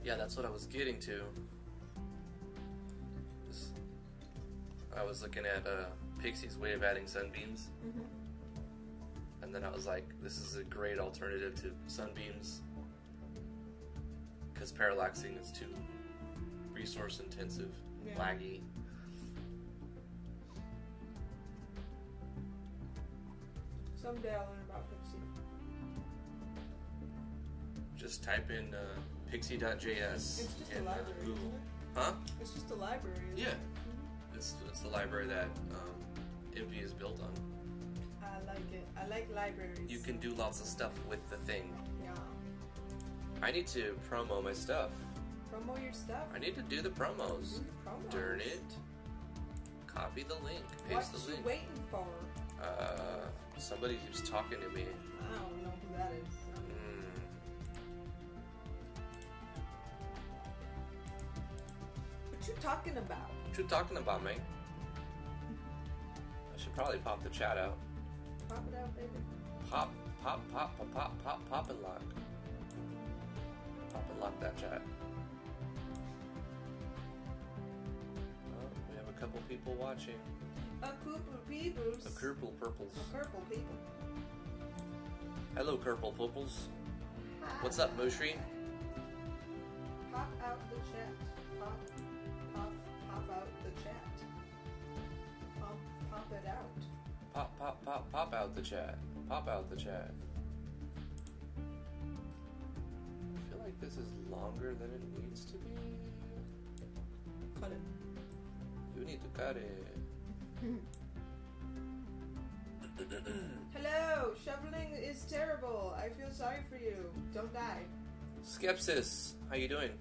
Yeah, that's what I was getting to. I was looking at Pixie's way of adding sunbeams. And then I was like, this is a great alternative to sunbeams. Because parallaxing is too resource intensive, laggy. Someday I'll learn about Pixie. Just type in pixie.js. It's just a library, isn't it? Huh? It's just a library, isn't it? It's the library that Envy is built on. I like it. I like libraries. You can do lots of stuff with the thing. Yeah. I need to promo my stuff. Promo your stuff? I need to do the promos. Do the promos. Darn it. Copy the link. Paste the link. What you waiting for? Somebody keeps talking to me. I don't know who that is. What you talking about? What you talking about, mate? I should probably pop the chat out. Pop it out, baby. Pop and lock. Pop and lock that chat. Oh, we have a couple people watching. A couple peoples. A purple purples. A purple people. Hello, purple purples. Hi. What's up, Mushri? Pop out the chat. Pop out the chat. Pop it out. Pop out the chat. Pop out the chat. I feel like this is longer than it needs to be. Cut it. You need to cut it. Hello, shoveling is terrible. I feel sorry for you. Don't die. Skepsis, how you doing?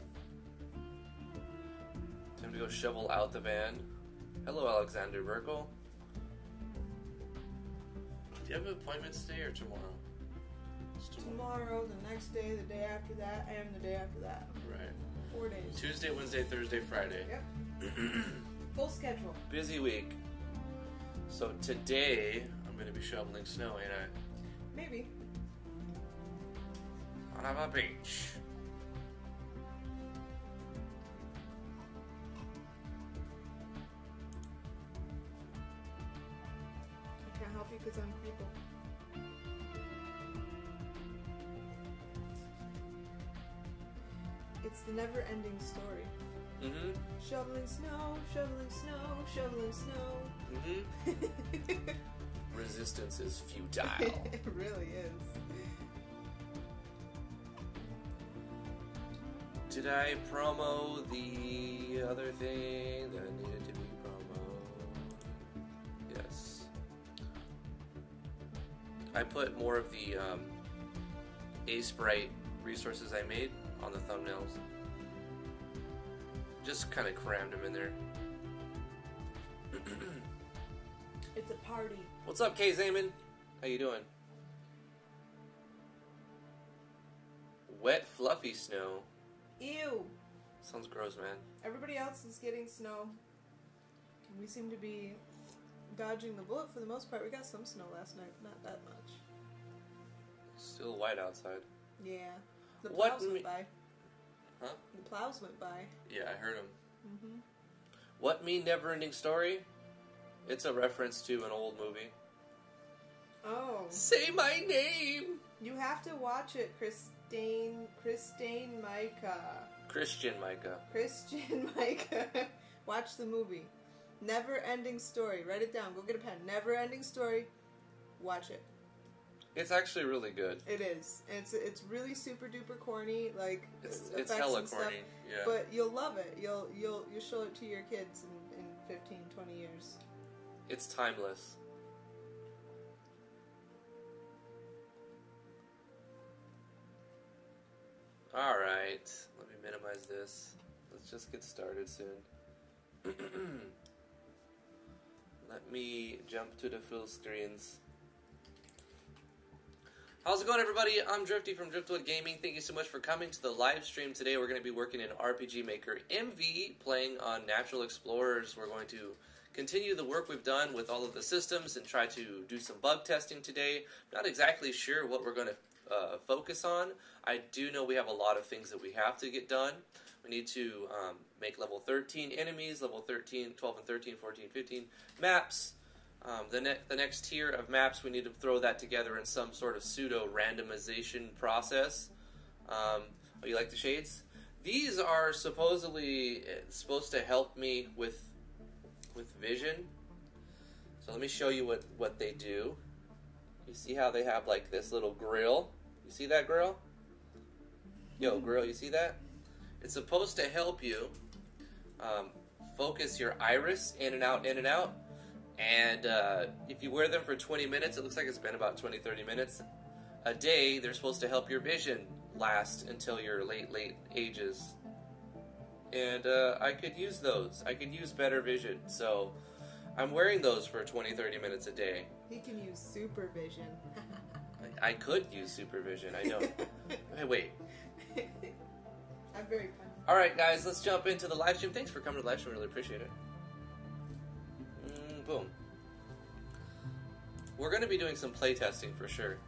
Time to go shovel out the van. Hello, Alexander Burkle. Do you have appointments today or tomorrow? It's Tomorrow, the next day, the day after that, and the day after that. Right. 4 days. Tuesday, Wednesday, Thursday, Friday. Yep. Full schedule. Busy week. So today, I'm going to be shoveling snow, ain't I? Maybe. On a beach. I can't help you because I'm people. It's the never-ending story. Mm-hmm. Shoveling snow, shoveling snow, shoveling snow. Mm-hmm. Resistance is futile. It really is. Did I promo the other thing that needed to be promo? Yes. I put more of the A-Sprite resources I made on the thumbnails. Just kind of crammed them in there. It's a party. What's up, Kay Zaman? How you doing? Wet, fluffy snow. Ew. Sounds gross, man. Everybody else is getting snow. We seem to be dodging the bullet for the most part. We got some snow last night, but not that much. Still white outside. Yeah. The What plows went by. Huh? The plows went by. Yeah, I heard him. Mm-hmm. What Me Neverending Story? It's a reference to an old movie. Oh. Say my name! You have to watch it, Christine Micah. Christian Micah. Christian Micah. Watch the movie. Never-ending story. Write it down. Go get a pen. Never-ending story. Watch it. It's actually really good. It is. It's really super duper corny, like It's effects hella and stuff, corny, yeah. But you'll love it. You'll show it to your kids in 15, 20 years. It's timeless. Alright, let me minimize this. Let's just get started soon. Let me jump to the full screens. How's it going, everybody? I'm Drifty from Driftwood Gaming. Thank you so much for coming to the live stream today. We're going to be working in RPG Maker MV, playing on Natural Explorers. We're going to continue the work we've done with all of the systems and try to do some bug testing today. Not exactly sure what we're going to focus on. I do know we have a lot of things that we have to get done. We need to make level 13 enemies, level 13, 12 and 13, 14, 15 maps. The next tier of maps, we need to throw that together in some sort of pseudo-randomization process. Oh, you like the shades? These are supposedly supposed to help me with vision. So let me show you what they do. You see how they have like this little grill? You see that grill? Yo, grill, you see that? It's supposed to help you focus your iris in and out, in and out. And if you wear them for 20 minutes, it looks like it's been about 20-30 minutes a day, they're supposed to help your vision last until your late ages. And I could use those. I could use better vision. So I'm wearing those for 20-30 minutes a day. He can use supervision. I could use supervision, I know. Hey, wait. I'm very funny. Alright guys, let's jump into the live stream. Thanks for coming to the live stream, really appreciate it. Boom. We're going to be doing some playtesting for sure.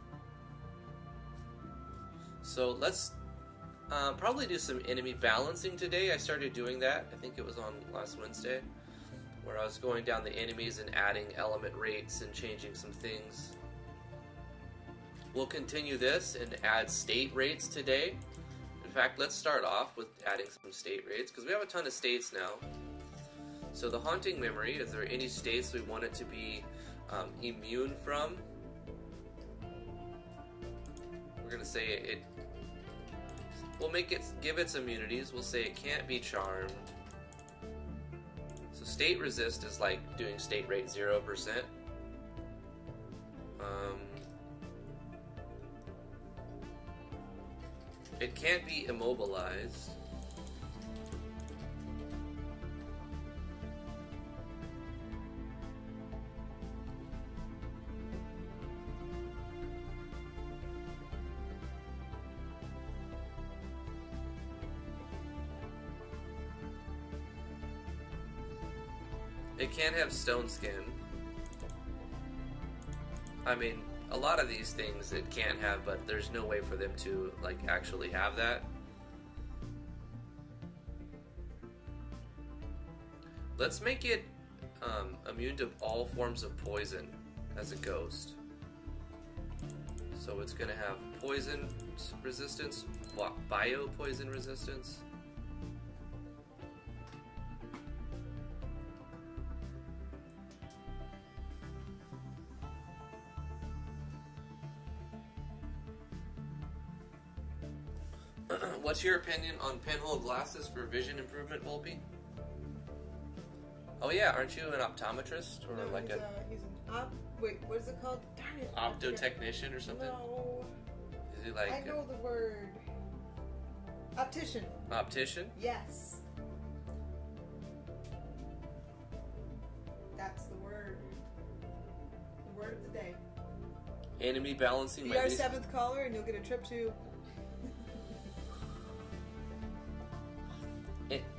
So let's probably do some enemy balancing today. I started doing that, I think it was on last Wednesday, where I was going down the enemies and adding element rates and changing some things. We'll continue this and add state rates today. In fact, let's start off with adding some state rates, because we have a ton of states now. So the haunting memory, is there any states we want it to be immune from? We're going to say it, we'll make it, give its immunities, we'll say it can't be charmed. So state resist is like doing state rate 0%. It can't be immobilized. It can't have stone skin. I mean, a lot of these things it can't have, but there's no way for them to like actually have that. Let's make it immune to all forms of poison as a ghost. So it's gonna have poison resistance, bio poison resistance. What's your opinion on pinhole glasses for vision improvement, Volpe? Oh yeah, aren't you an optometrist or No, like he's an wait, what is it called? Darn it. optotechnician or something? No. Is he like I know the word. Optician. Optician? Yes. That's the word. The word of the day. Enemy balancing. Be our 7th caller and you'll get a trip to...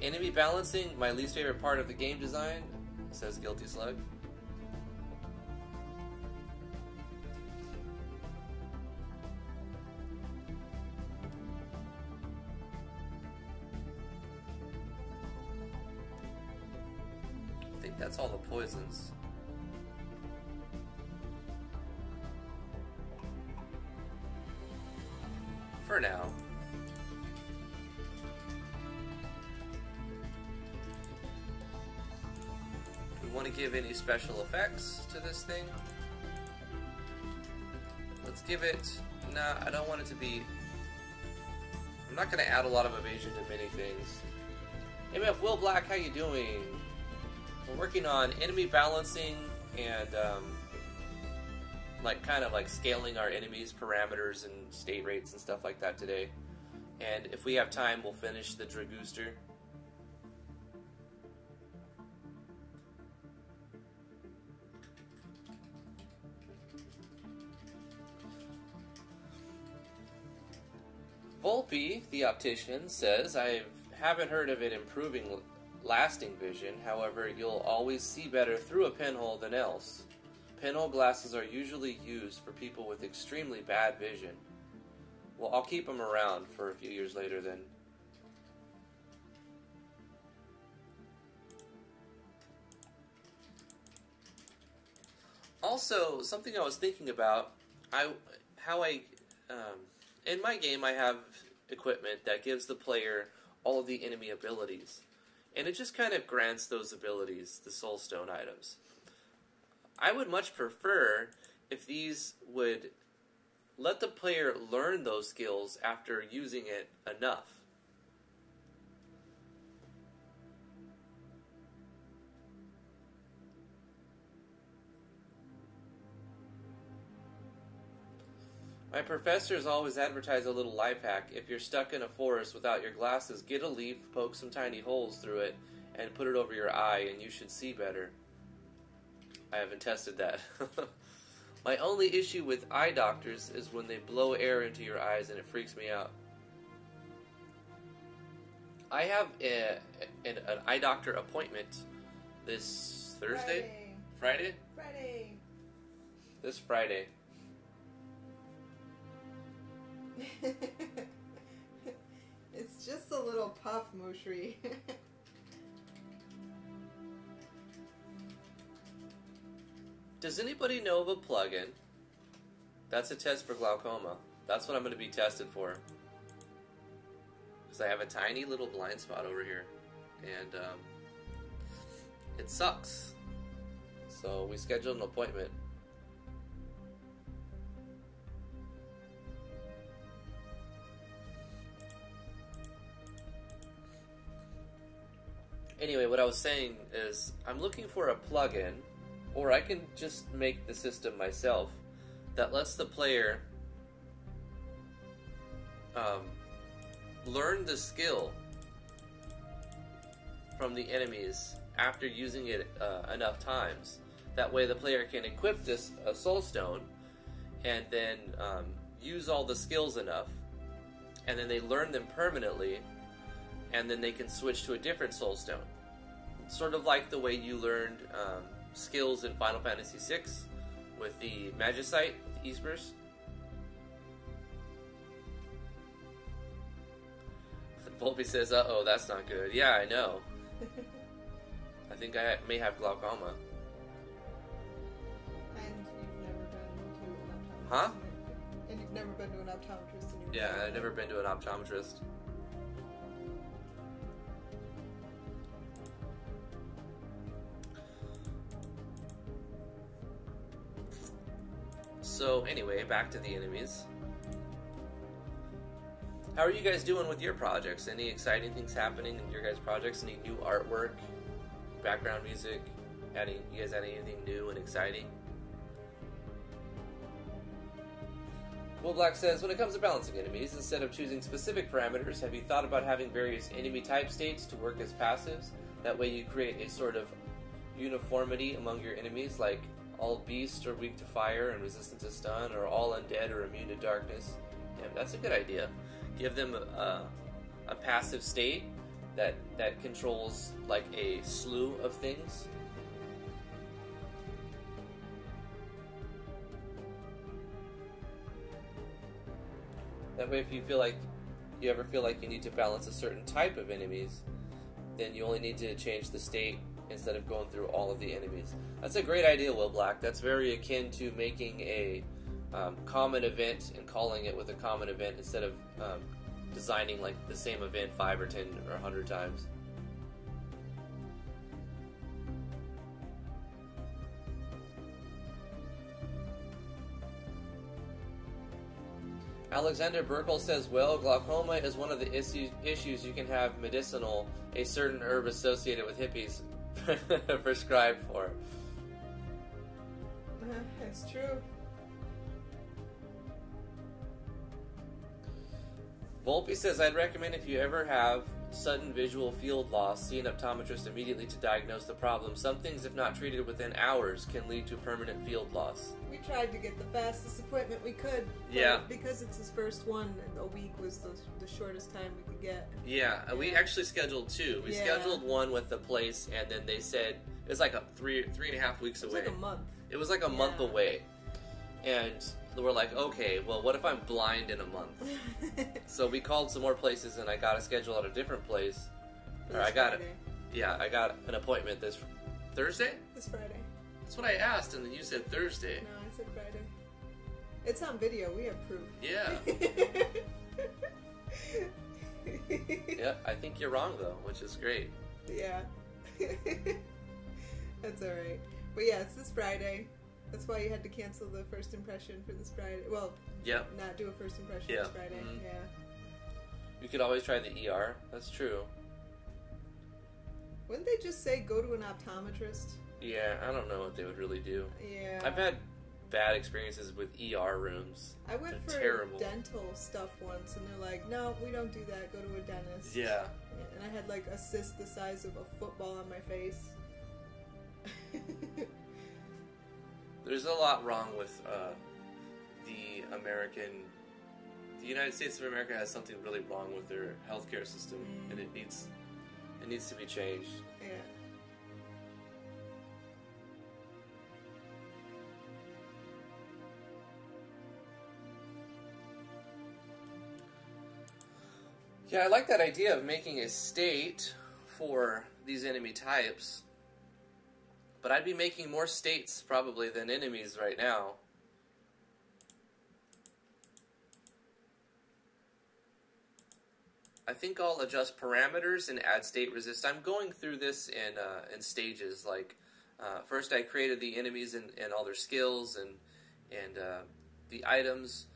Enemy balancing, my least favorite part of the game design, says Guilty Slug. I think that's all the poisons. For now. Want to give any special effects to this thing? Let's give it... Nah, I don't want it to be... I'm not going to add a lot of evasion to many things. MF Will Black, how you doing? We're working on enemy balancing and like kind of like scaling our enemies' parameters and state rates and stuff like that today. And if we have time, we'll finish the Dragooster. Volpe, the optician, says, I haven't heard of it improving lasting vision, however, you'll always see better through a pinhole than else. Pinhole glasses are usually used for people with extremely bad vision. Well, I'll keep them around for a few years later then. Also, something I was thinking about, in my game I have equipment that gives the player all of the enemy abilities. And it just kind of grants those abilities, the soulstone items. I would much prefer if these would let the player learn those skills after using it enough. My professors always advertise a little life hack. If you're stuck in a forest without your glasses, get a leaf, poke some tiny holes through it, and put it over your eye, and you should see better. I haven't tested that. My only issue with eye doctors is when they blow air into your eyes, and it freaks me out. I have an eye doctor appointment this Thursday? Friday? Friday. This Friday. It's just a little puff, Mushri. Does anybody know of a plugin that's a test for glaucoma? That's what I'm going to be tested for. Because I have a tiny little blind spot over here. And it sucks. So we scheduled an appointment. Anyway, what I was saying is I'm looking for a plugin, or I can just make the system myself, that lets the player learn the skill from the enemies after using it enough times. That way the player can equip this soul stone and then use all the skills enough, and then they learn them permanently, and then they can switch to a different soul stone. Sort of like the way you learned skills in Final Fantasy VI with the Magicite, the Eastburst. Volpe says, uh-oh, that's not good. Yeah, I know. I think I may have glaucoma. And you've never been to an optometrist. Huh? And you've never been to an optometrist in your Yeah, life. I've never been to an optometrist. So anyway, back to the enemies. How are you guys doing with your projects? Any exciting things happening in your guys' projects? Any new artwork, background music? You guys adding anything new and exciting? Will Black says, when it comes to balancing enemies, instead of choosing specific parameters, have you thought about having various enemy type states to work as passives? That way you create a sort of uniformity among your enemies, like all beasts are weak to fire and resistant to stun, or all undead are immune to darkness. Yeah, that's a good idea. Give them a passive state that controls like a slew of things. That way, if you ever feel like you need to balance a certain type of enemies, then you only need to change the state instead of going through all of the enemies. That's a great idea, Will Black. That's very akin to making a common event and calling it with a common event instead of designing like the same event 5 or 10 or 100 times. Alexander Burkle says, well, glaucoma is one of the issues you can have medicinal, a certain herb associated with hippies prescribed for. It's true. Volpe says, I'd recommend if you ever have sudden visual field loss, see an optometrist immediately to diagnose the problem. Some things, if not treated within hours, can lead to permanent field loss. We tried to get the fastest appointment we could. Yeah. Because it's his first one, and a week was the shortest time we could get. Yeah, we actually scheduled 2. We scheduled one with the place, and then they said it was like 3.5 weeks away. It was like a month. It was like a month away. And we're like, okay, well, what if I'm blind in a month? So we called some more places, and I got a schedule at a different place. Or I got an appointment this Thursday? This Friday. That's what I asked, and then you said Thursday. No, I said Friday. It's on video. We have proof. Yeah. Yeah, I think you're wrong, though, which is great. Yeah. That's alright. But yeah, it's this Friday. That's why you had to cancel the first impression for this Friday. Well, not do a first impression this Friday. Mm-hmm. Yeah. You could always try the ER. That's true. Wouldn't they just say go to an optometrist? Yeah, I don't know what they would really do. Yeah. I've had bad experiences with ER rooms. I went for terrible. Dental stuff once, and they're like, no, we don't do that. Go to a dentist. Yeah. And I had like a cyst the size of a football on my face. There's a lot wrong with the United States of America has something really wrong with their healthcare system, and it needs to be changed. Yeah. Yeah, I like that idea of making a state for these enemy types. But I'd be making more states, probably, than enemies right now. I think I'll adjust parameters and add state resist. I'm going through this in stages. Like, first I created the enemies and all their skills and the items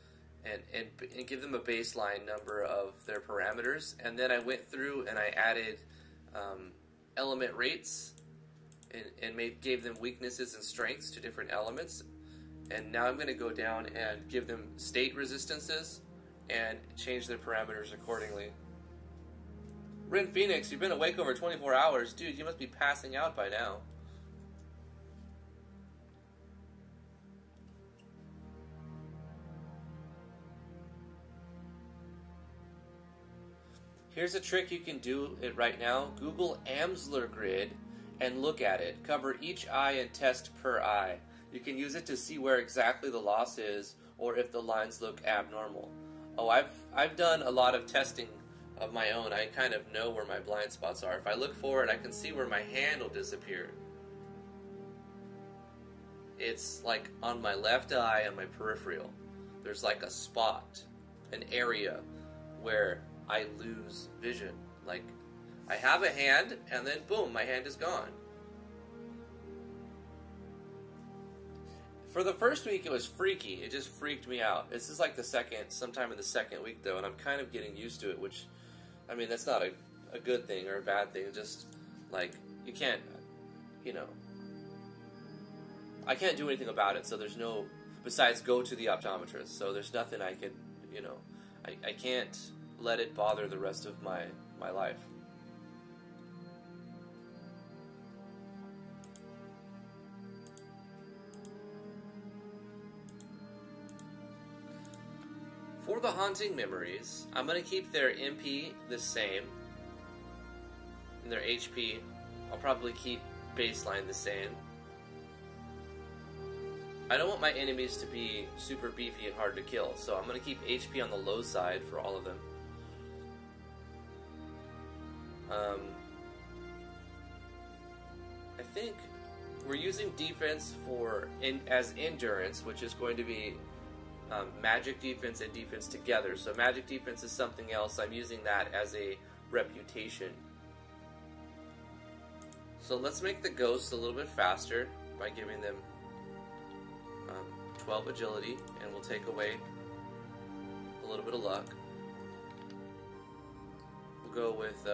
and give them a baseline number of their parameters. And then I went through and I added element rates. And gave them weaknesses and strengths to different elements. And now I'm going to go down and give them state resistances and change their parameters accordingly. Rin Phoenix, you've been awake over 24 hours. Dude, you must be passing out by now. Here's a trick you can do it right now. Google Amsler grid and look at it. Cover each eye and test per eye. You can use it to see where exactly the loss is or if the lines look abnormal. Oh, I've done a lot of testing of my own. I kind of know where my blind spots are. If I look forward, I can see where my hand will disappear. It's like on my left eye and my peripheral. There's like a spot, an area where I lose vision. Like, I have a hand, and then boom, my hand is gone. For the first week, it was freaky. It just freaked me out. This is like sometime in the second week, though, and I'm kind of getting used to it, which, I mean, that's not a good thing or a bad thing. It's just, like, you can't, I can't do anything about it, so there's no, besides go to the optometrist, so there's nothing I can, I can't let it bother the rest of my life. For the haunting memories, I'm going to keep their MP the same, and their HP, I'll probably keep baseline the same. I don't want my enemies to be super beefy and hard to kill, so I'm going to keep HP on the low side for all of them. I think we're using defense as endurance, which is going to be magic defense and defense together. So magic defense is something else. I'm using that as a reputation. So let's make the ghosts a little bit faster by giving them 12 agility, and we'll take away a little bit of luck. We'll go with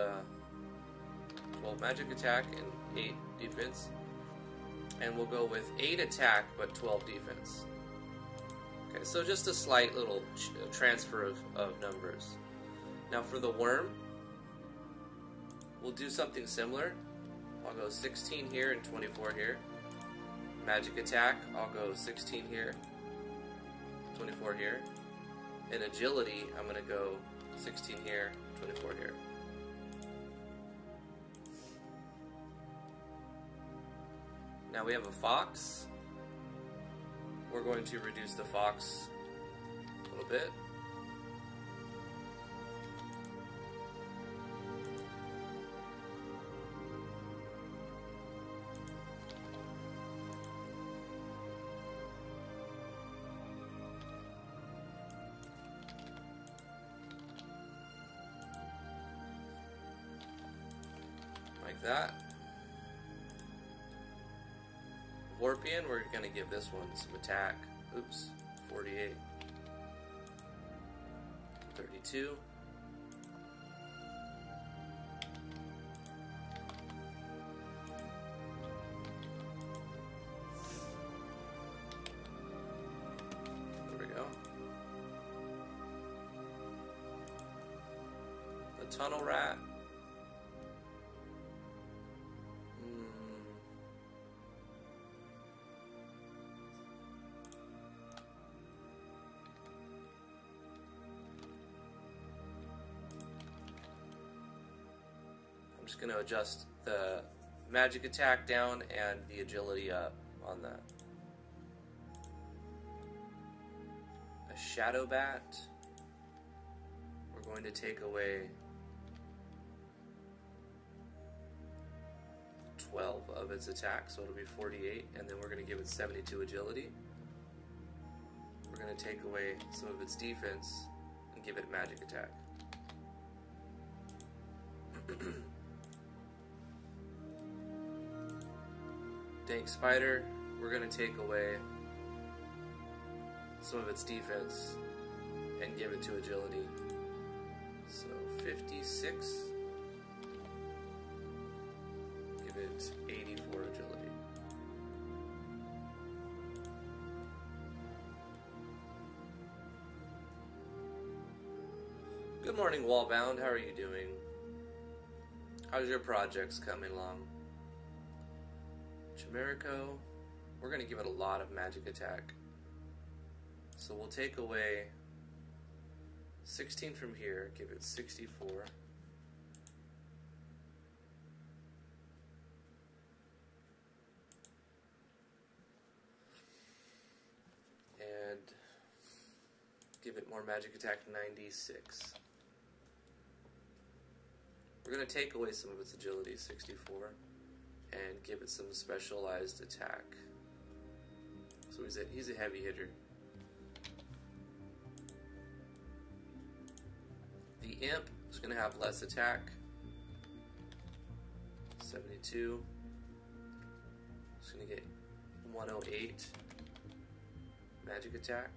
12 magic attack and 8 defense. And we'll go with 8 attack but 12 defense. Okay, so just a slight little transfer of numbers. Now for the worm, we'll do something similar. I'll go 16 here and 24 here. Magic attack, I'll go 16 here, 24 here. And agility, I'm going to go 16 here, 24 here. Now we have a fox. we're going to reduce the fox a little bit. Like that. Vorpian, we're going to give this one some attack. Oops, 48. 32. There we go. The Tunnel Rat. I'm just going to adjust the magic attack down and the agility up on that. A Shadow Bat. We're going to take away 12 of its attack, so it'll be 48, and then we're going to give it 72 agility. We're going to take away some of its defense and give it magic attack. Dank Spider, we're going to take away some of its defense and give it to agility. So 56. Give it 84 agility. Good morning, Wallbound. How are you doing? How's your projects coming along? Chimerico, we're going to give it a lot of magic attack. So we'll take away 16 from here, give it 64. And give it more magic attack, 96. We're going to take away some of its agility, 64. And give it some specialized attack. So he's a heavy hitter. The Imp is going to have less attack. 72. It's going to get 108 magic attack.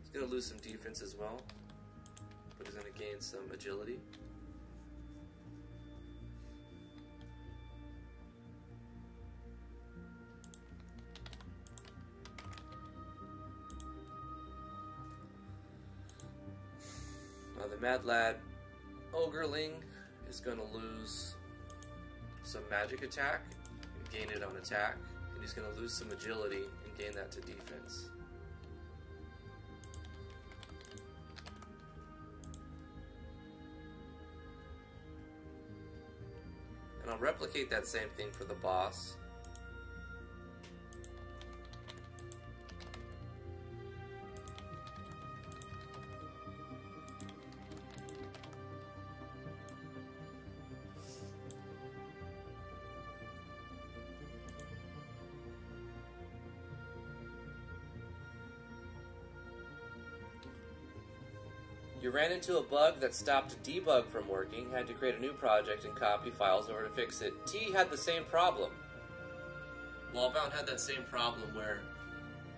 He's going to lose some defense as well, but he's going to gain some agility. The Mad Lad Ogreling is going to lose some magic attack and gain it on attack, and he's going to lose some agility and gain that to defense. And I'll replicate that same thing for the boss. You ran into a bug that stopped debug from working, had to create a new project and copy files in order to fix it. T had the same problem. Wallbound had that same problem where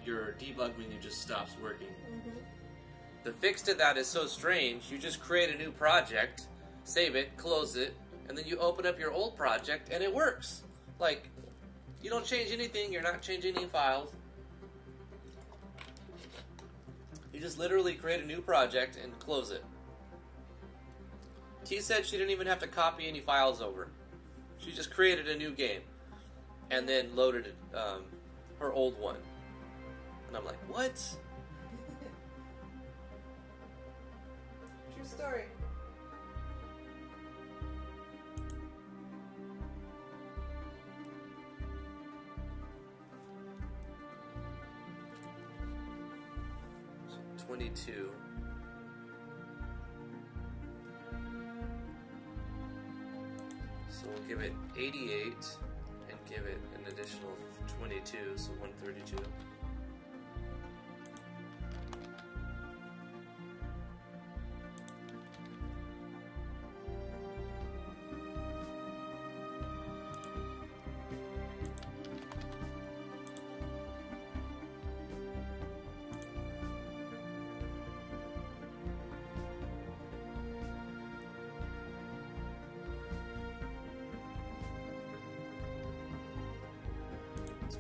your debug menu just stops working. Mm-hmm. The fix to that is so strange. You just create a new project, save it, close it, and then you open up your old project and it works. Like, you don't change anything, you're not changing any files. You just literally create a new project and close it. T said she didn't even have to copy any files over. She just created a new game and then loaded it, her old one. And I'm like, what? True story. 22. So we'll give it 88 and give it an additional 22, so 132.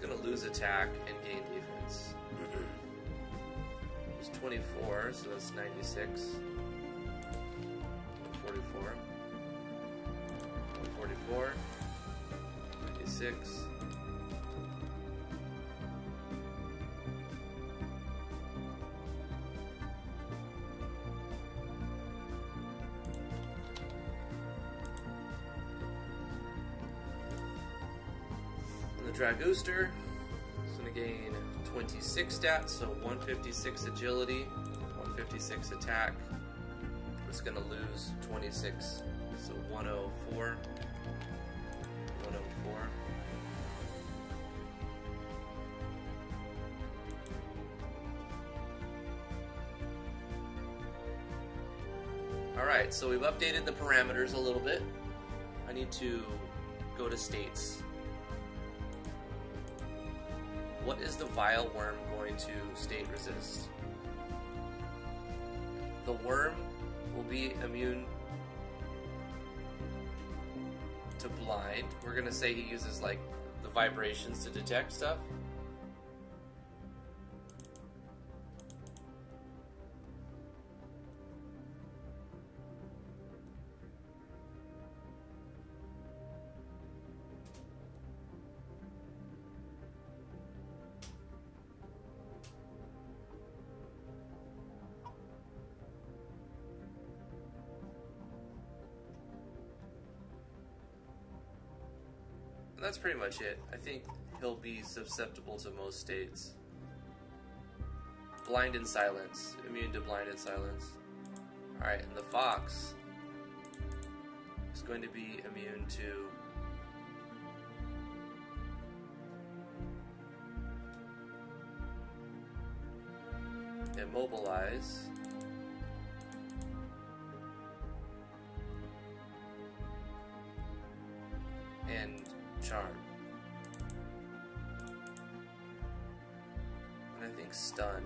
Going to lose attack and gain defense. It's 24, so that's 96. 144. 144. 96. Dragooster is going to gain 26 stats, so 156 agility, 156 attack. It's going to lose 26, so 104. 104. Alright, so we've updated the parameters a little bit. I need to go to states. What is the vile worm going to state resist? The worm will be immune to blind. We're going to say he uses like the vibrations to detect stuff. That's pretty much it. I think he'll be susceptible to most states. Blind and silence. Immune to blind and silence. Alright, and the fox is going to be immune to immobilize. And charm. And I think stun.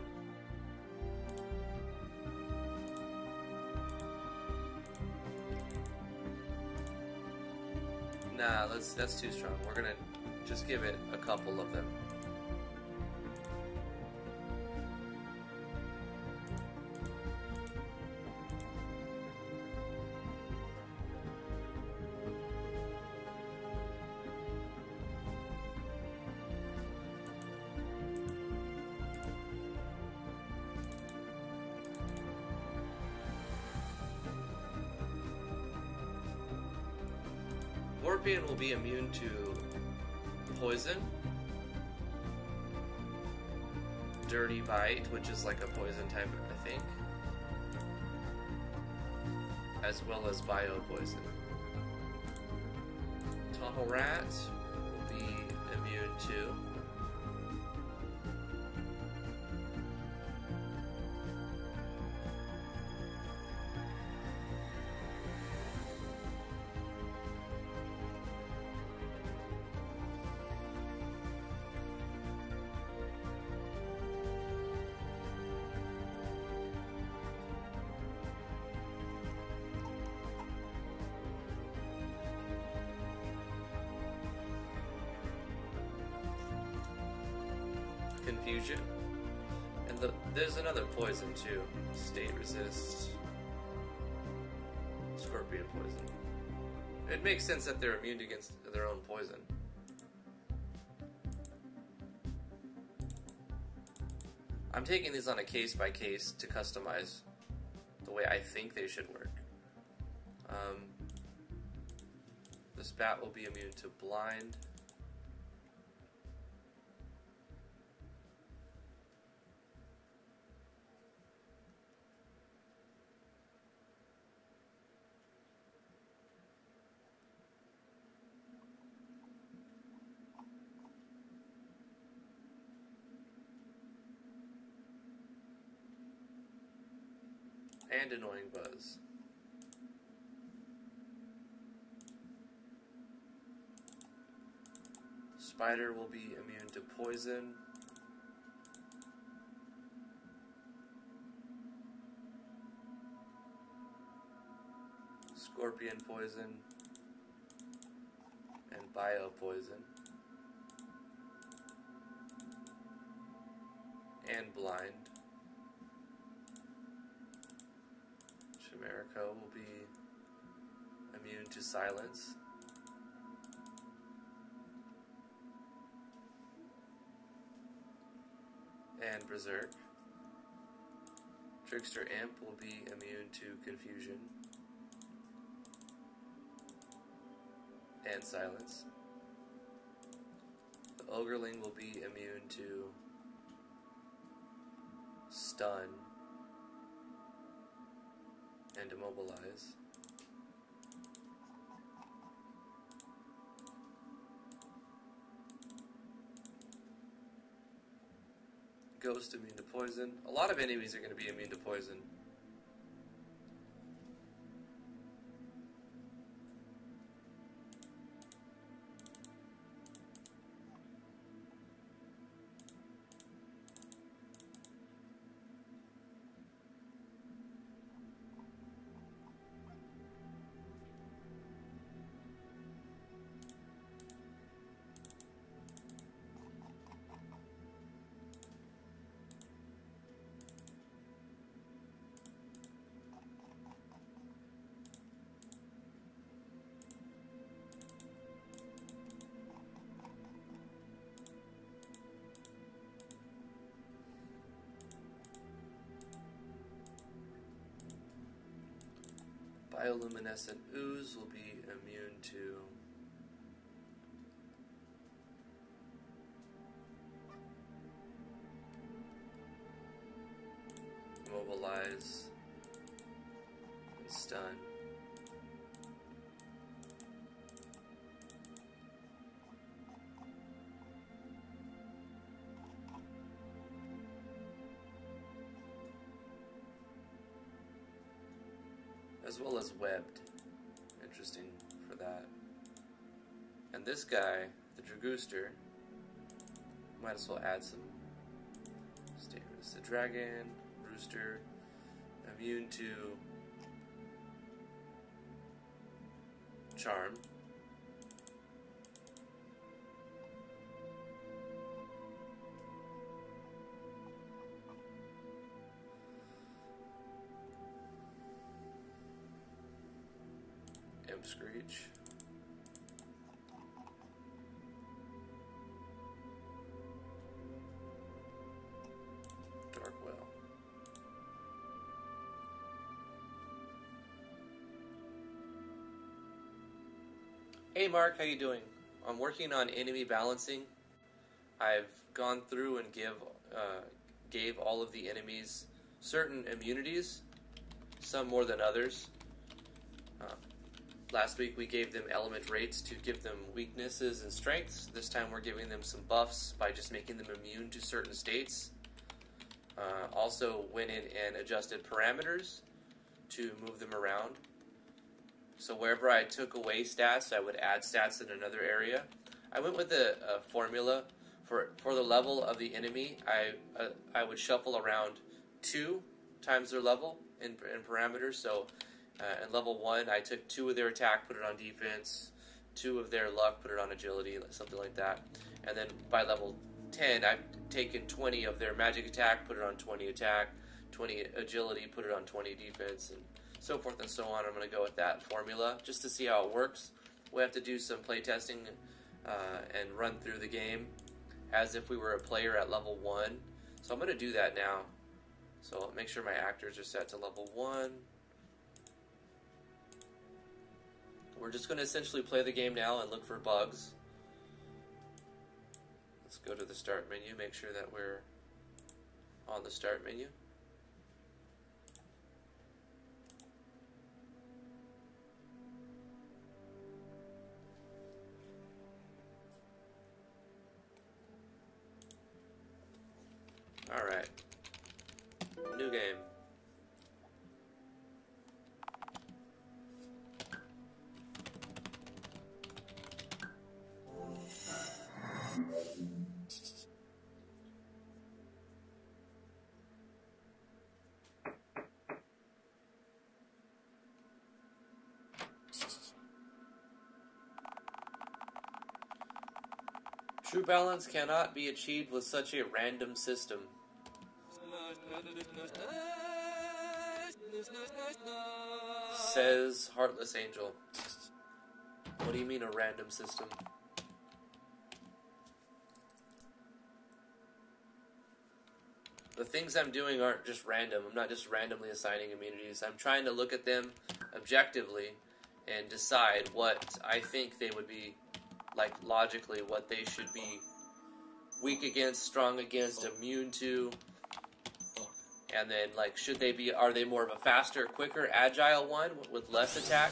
Nah, that's too strong. We're gonna just give it a couple of them. Scorpion will be immune to poison, dirty bite, which is like a poison type, I think, as well as bio poison. Tunnel rat will be immune to confusion, and there's another poison too. State resist, scorpion poison. It makes sense that they're immune against their own poison. I'm taking these on a case by case to customize the way I think they should work. This bat will be immune to blind. And Annoying Buzz. Spider will be immune to poison. Scorpion poison. And bio poison. And blind. Chimerica will be immune to silence. And Berserk. Trickster Imp will be immune to confusion and silence. The Ogreling will be immune to stun and immobilize. Ghost immune to poison. A lot of enemies are going to be immune to poison. Bioluminescent Ooze will be immune to immobilize and stun. As well as webbed. Interesting for that. And this guy, the Dragooster, might as well add some standards. The Dragon, Rooster, immune to Charm. Screech. Darkwell. Hey Mark, how you doing? I'm working on enemy balancing. I've gone through and gave all of the enemies certain immunities, some more than others. Last week we gave them element rates to give them weaknesses and strengths. This time we're giving them some buffs by just making them immune to certain states. Also went in and adjusted parameters to move them around. So wherever I took away stats, I would add stats in another area. I went with a formula for the level of the enemy. I would shuffle around 2 times their level in parameters. So in level 1, I took 2 of their attack, put it on defense, 2 of their luck, put it on agility, something like that. And then by level 10, I've taken 20 of their magic attack, put it on 20 attack, 20 agility, put it on 20 defense, and so forth and so on. I'm going to go with that formula just to see how it works. We have to do some play testing and run through the game as if we were a player at level 1. So I'm going to do that now. So I'll make sure my actors are set to level 1. We're just going to essentially play the game now and look for bugs. Let's go to the start menu, make sure that we're on the start menu. Alright. New game. True balance cannot be achieved with such a random system. Says Heartless Angel. What do you mean a random system? The things I'm doing aren't just random. I'm not just randomly assigning immunities. I'm trying to look at them objectively and decide what I think they would be, like, logically, what they should be weak against, strong against, immune to. And then, like, should they be, are they more of a faster, quicker, agile one with less attack?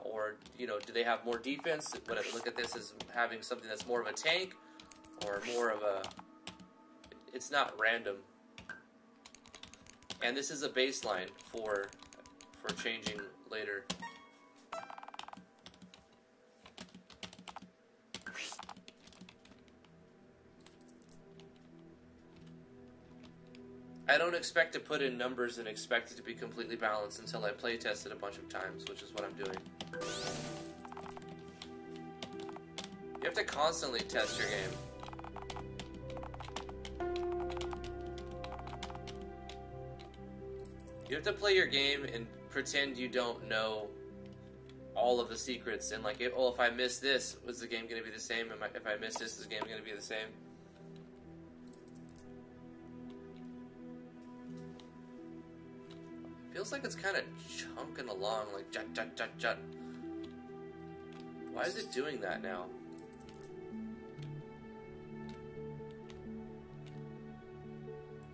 Or, you know, do they have more defense? Would I look at this as having something that's more of a tank? Or more of a... It's not random. And this is a baseline for changing later. I don't expect to put in numbers and expect it to be completely balanced until I play test it a bunch of times, which is what I'm doing. You have to constantly test your game. You have to play your game and pretend you don't know all of the secrets and like, if I miss this, was the game going to be the same? If I miss this, is the game going to be the same? Feels like it's kind of chunking along, like jut, jut, jut, jut. Why is it doing that now?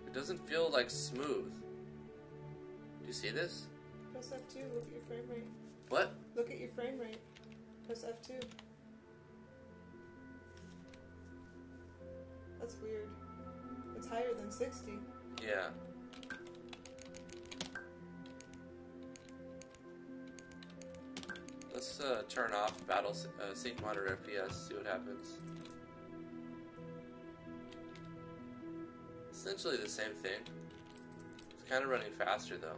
It doesn't feel like smooth. Do you see this? Press F2, look at your frame rate. What? Look at your frame rate. Press F2. That's weird. It's higher than 60. Yeah. Let's turn off battle sync monitor FPS, see what happens. Essentially the same thing. It's kind of running faster though.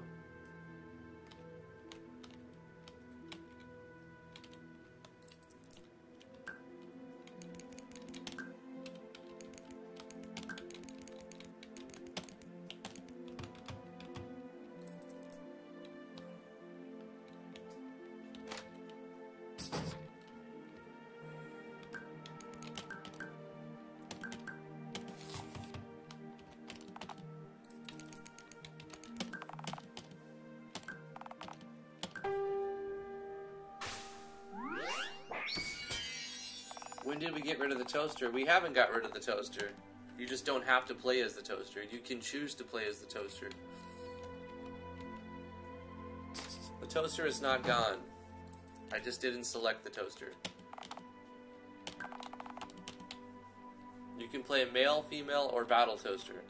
When did we get rid of the toaster? We haven't got rid of the toaster. You just don't have to play as the toaster. You can choose to play as the toaster. The toaster is not gone. I just didn't select the toaster. You can play male, female, or battle toaster.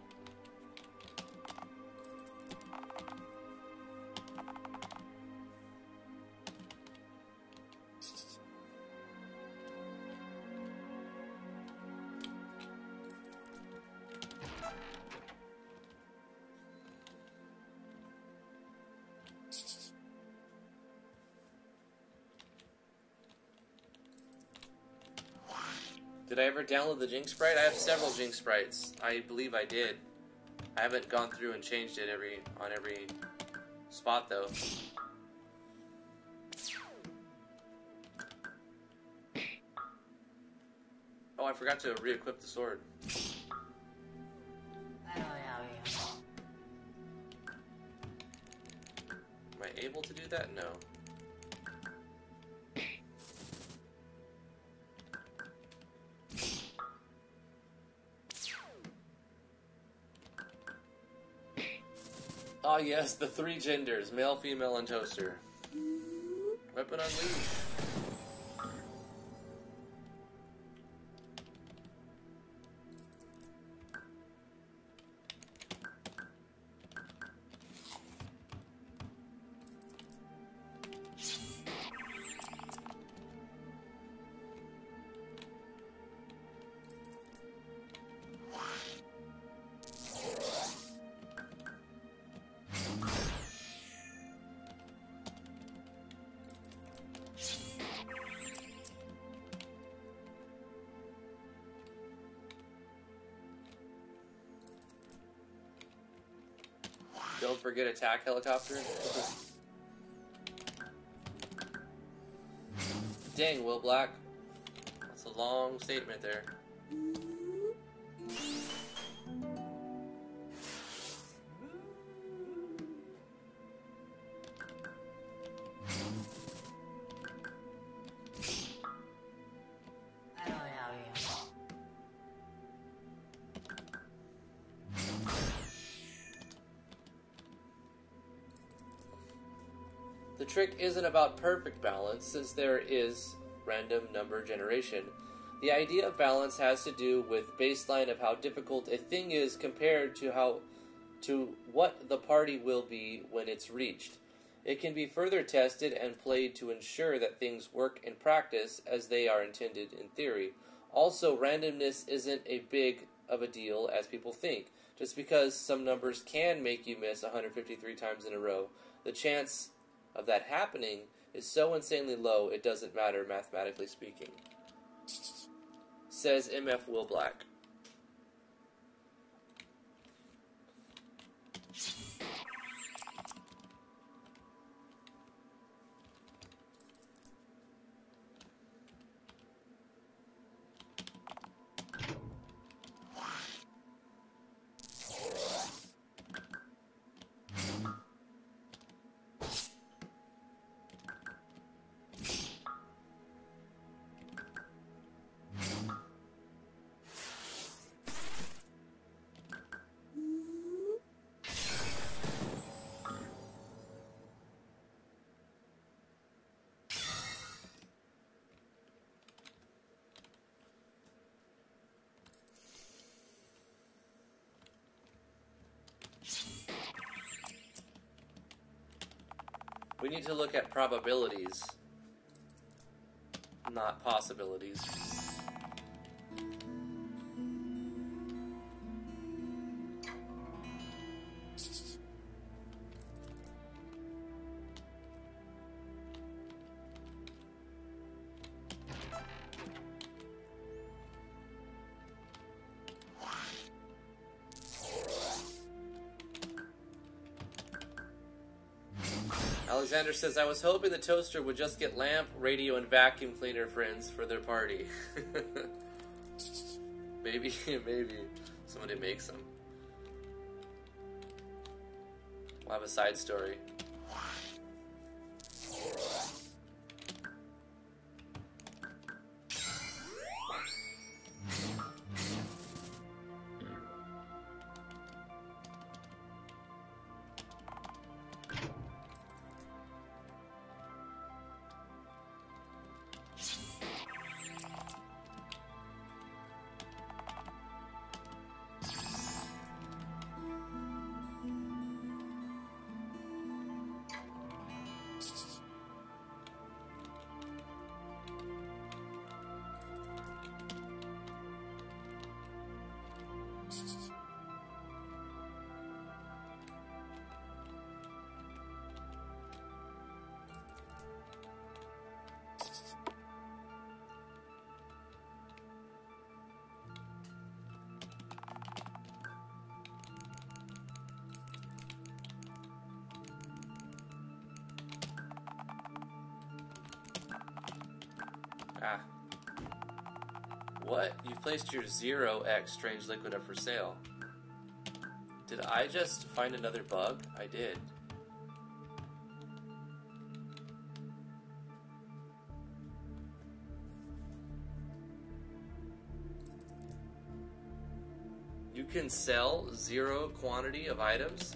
Did I ever download the Jinx sprite? I have several Jinx sprites. I believe I did. I haven't gone through and changed it on every spot though. Oh, I forgot to re-equip the sword. Am I able to do that? No. Ah, yes, the three genders, male, female, and toaster. Weapon unleashed. Don't forget attack helicopter. Dang, Will Black. That's a long statement there. The trick isn't about perfect balance, since there is random number generation. The idea of balance has to do with baseline of how difficult a thing is compared to what the party will be when it's reached. It can be further tested and played to ensure that things work in practice as they are intended in theory. Also, randomness isn't as big of a deal as people think. Just because some numbers can make you miss 153 times in a row, the chance of that happening is so insanely low it doesn't matter mathematically speaking. Says MF Will Black. We need to look at probabilities, not possibilities. Alexander says, I was hoping the toaster would just get lamp, radio, and vacuum cleaner friends for their party. maybe somebody makes them. We'll have a side story. Ah. What? You placed your 0x strange liquid up for sale. Did I just find another bug? I did. You can sell 0 quantity of items?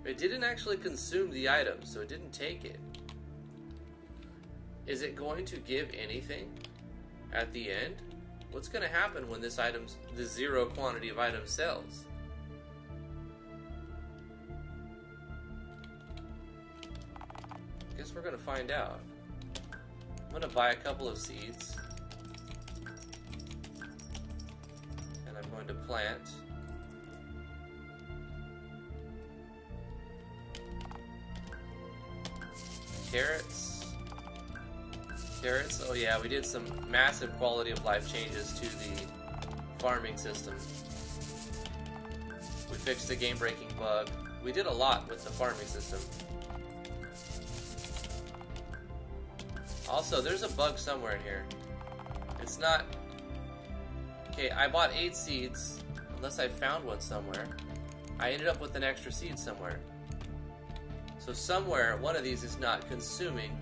It didn't actually consume the item, so it didn't take it. Is it going to give anything at the end? What's going to happen when this item's, the 0 quantity of item sells? Guess we're going to find out. I'm going to buy a couple of seeds. And I'm going to plant. Carrots. Carrots. Oh yeah, we did some massive quality of life changes to the farming system. We fixed the game-breaking bug. We did a lot with the farming system. Also, there's a bug somewhere in here. It's not... Okay, I bought 8 seeds, unless I found one somewhere. I ended up with an extra seed somewhere. So somewhere, one of these is not consuming...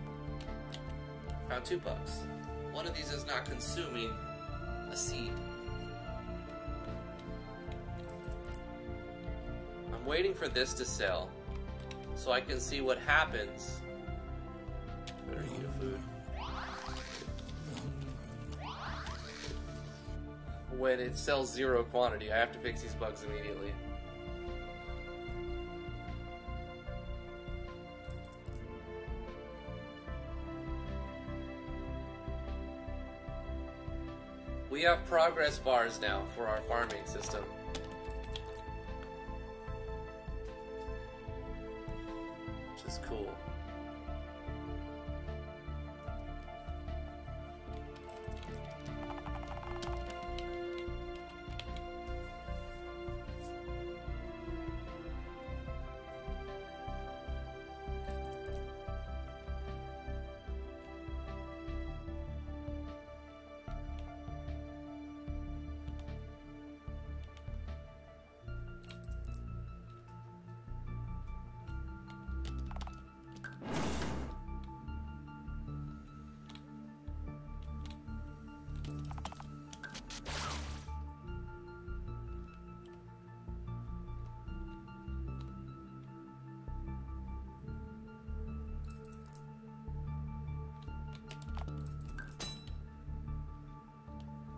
Found 2 bugs. One of these is not consuming a seed. I'm waiting for this to sell, so I can see what happens. Better eat a food. When it sells 0 quantity, I have to fix these bugs immediately. We have progress bars now for our farming system. Which is cool.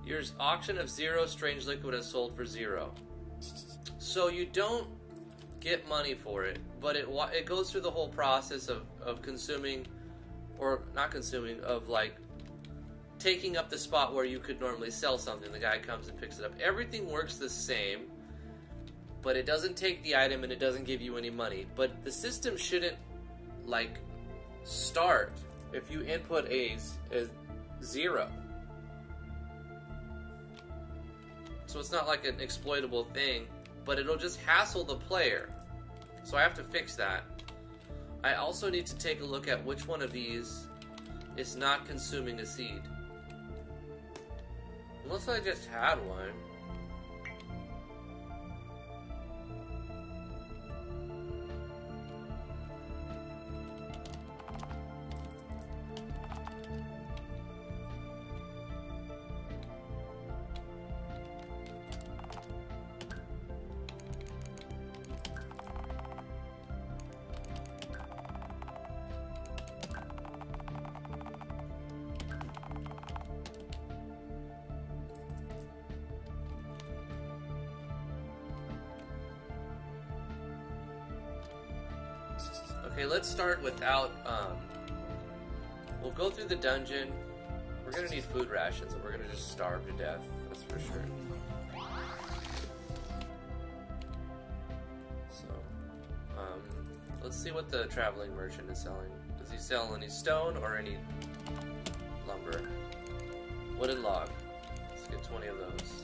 Your auction of 0 strange liquid has sold for 0. So you don't get money for it, but it goes through the whole process of consuming, or not consuming, of like taking up the spot where you could normally sell something. The guy comes and picks it up. Everything works the same, but it doesn't take the item and it doesn't give you any money. But the system shouldn't like start if you input a 0. So it's not like an exploitable thing, but it'll just hassle the player. So I have to fix that. I also need to take a look at which one of these is not consuming a seed. Unless I just had one. Okay, let's start without, we'll go through the dungeon. We're gonna need food rations, and we're gonna just starve to death, that's for sure. So, let's see what the traveling merchant is selling. Does he sell any stone or any lumber? Wooden log. Let's get 20 of those.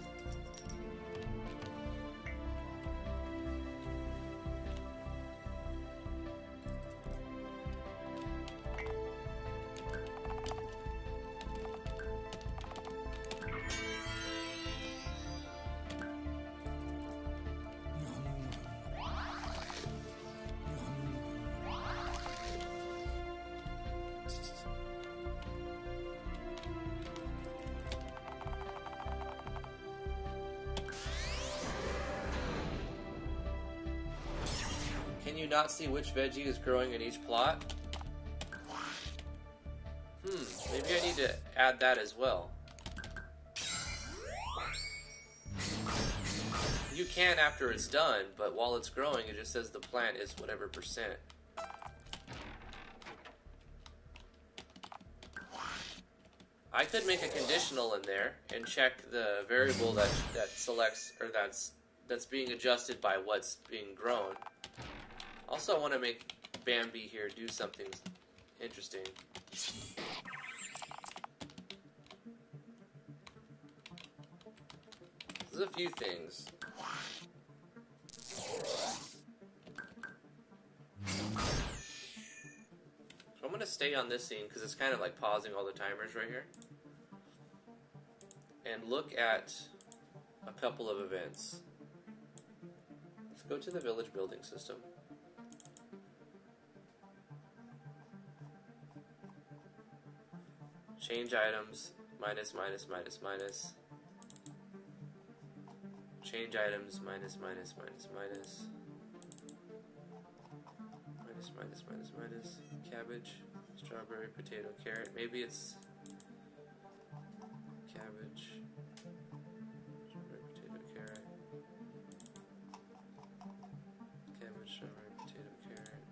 Can you not see which veggie is growing in each plot? Maybe I need to add that as well. You can after it's done, but while it's growing, it just says the plant is whatever percent. I could make a conditional in there and check the variable that selects, or that's being adjusted by what's being grown. Also, I want to make Bambi here do something interesting. a few things. So I'm going to stay on this scene because it's kind of like pausing all the timers right here. And look at a couple of events. Let's go to the village building system. Change items, minus, minus, minus, minus. Change items, minus, minus, minus, minus. Minus, minus, minus, minus. Cabbage, strawberry, potato, carrot. Maybe it's cabbage, strawberry, potato, carrot. Cabbage, strawberry, potato, carrot.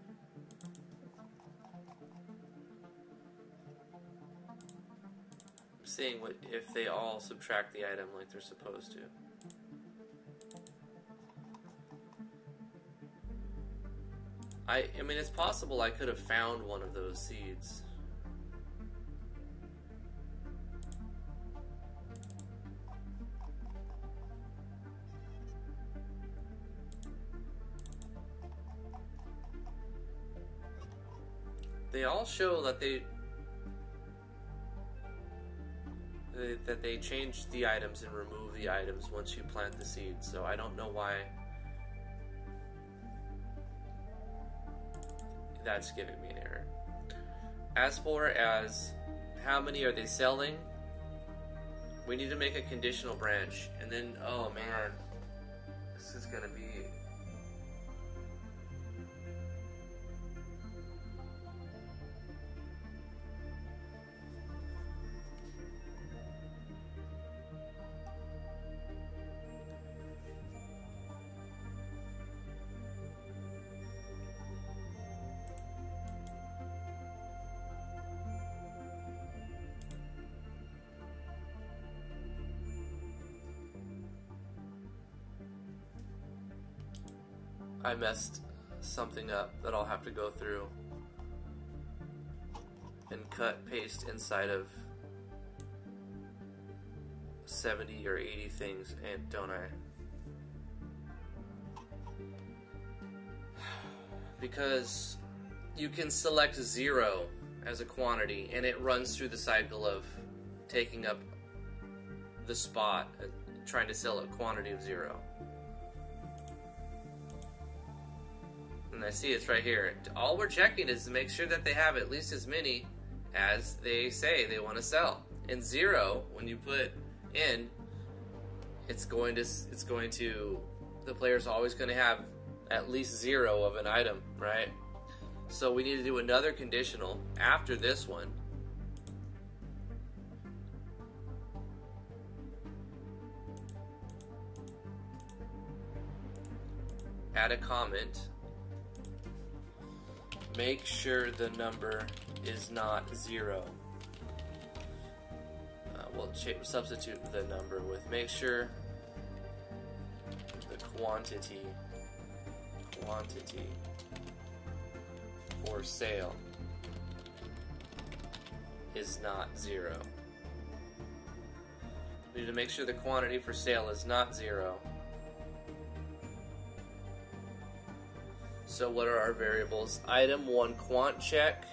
I'm seeing what if they all subtract the item like they're supposed to. I mean, it's possible I could have found one of those seeds. They all show that they change the items and remove the items once you plant the seeds. So I don't know why that's giving me an error. As far as how many are they selling, we need to make a conditional branch, and then, oh man, this is gonna be I messed something up that I'll have to go through and cut, paste inside of 70 or 80 things, and don't I? Because you can select 0 as a quantity and it runs through the cycle of taking up the spot and trying to sell a quantity of 0. And I see it's right here. All we're checking is to make sure that they have at least as many as they say they want to sell. And 0, when you put in, it's going to the player's always going to have at least 0 of an item, right? So we need to do another conditional after this one. Add a comment. Make sure the number is not 0. We'll substitute the number with make sure the quantity for sale is not 0. We need to make sure the quantity for sale is not 0. So what are our variables? Item 1 quant check.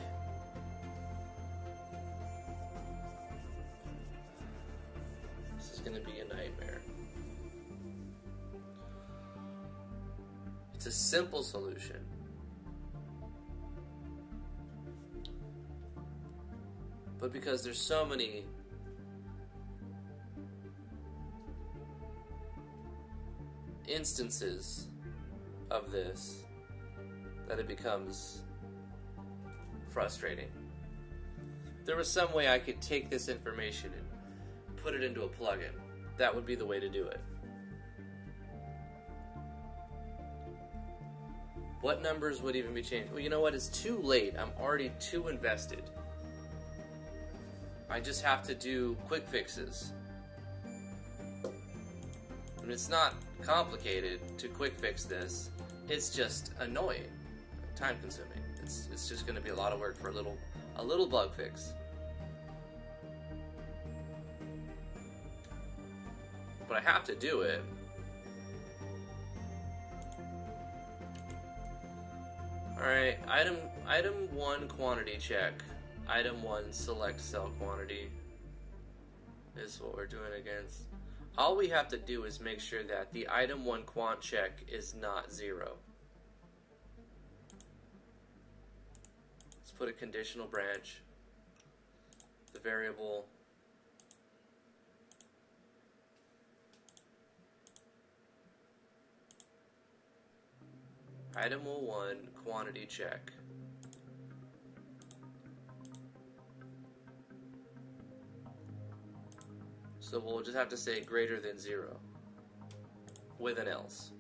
This is going to be a nightmare. It's a simple solution. But because there's so many instances of this, that it becomes frustrating. If there was some way I could take this information and put it into a plugin, that would be the way to do it. What numbers would even be changed? Well, you know what? It's too late. I'm already too invested. I just have to do quick fixes. And it's not complicated to quick fix this. It's just annoying. Time consuming. It's just going to be a lot of work for a little bug fix. But but I have to do it. Alright, item 1 quantity check. Item 1 select cell quantity is what we're doing against. All we have to do is make sure that the item 1 quant check is not 0. Let's put a conditional branch. The variable item 1 quantity check. So we'll just have to say greater than 0 with an else.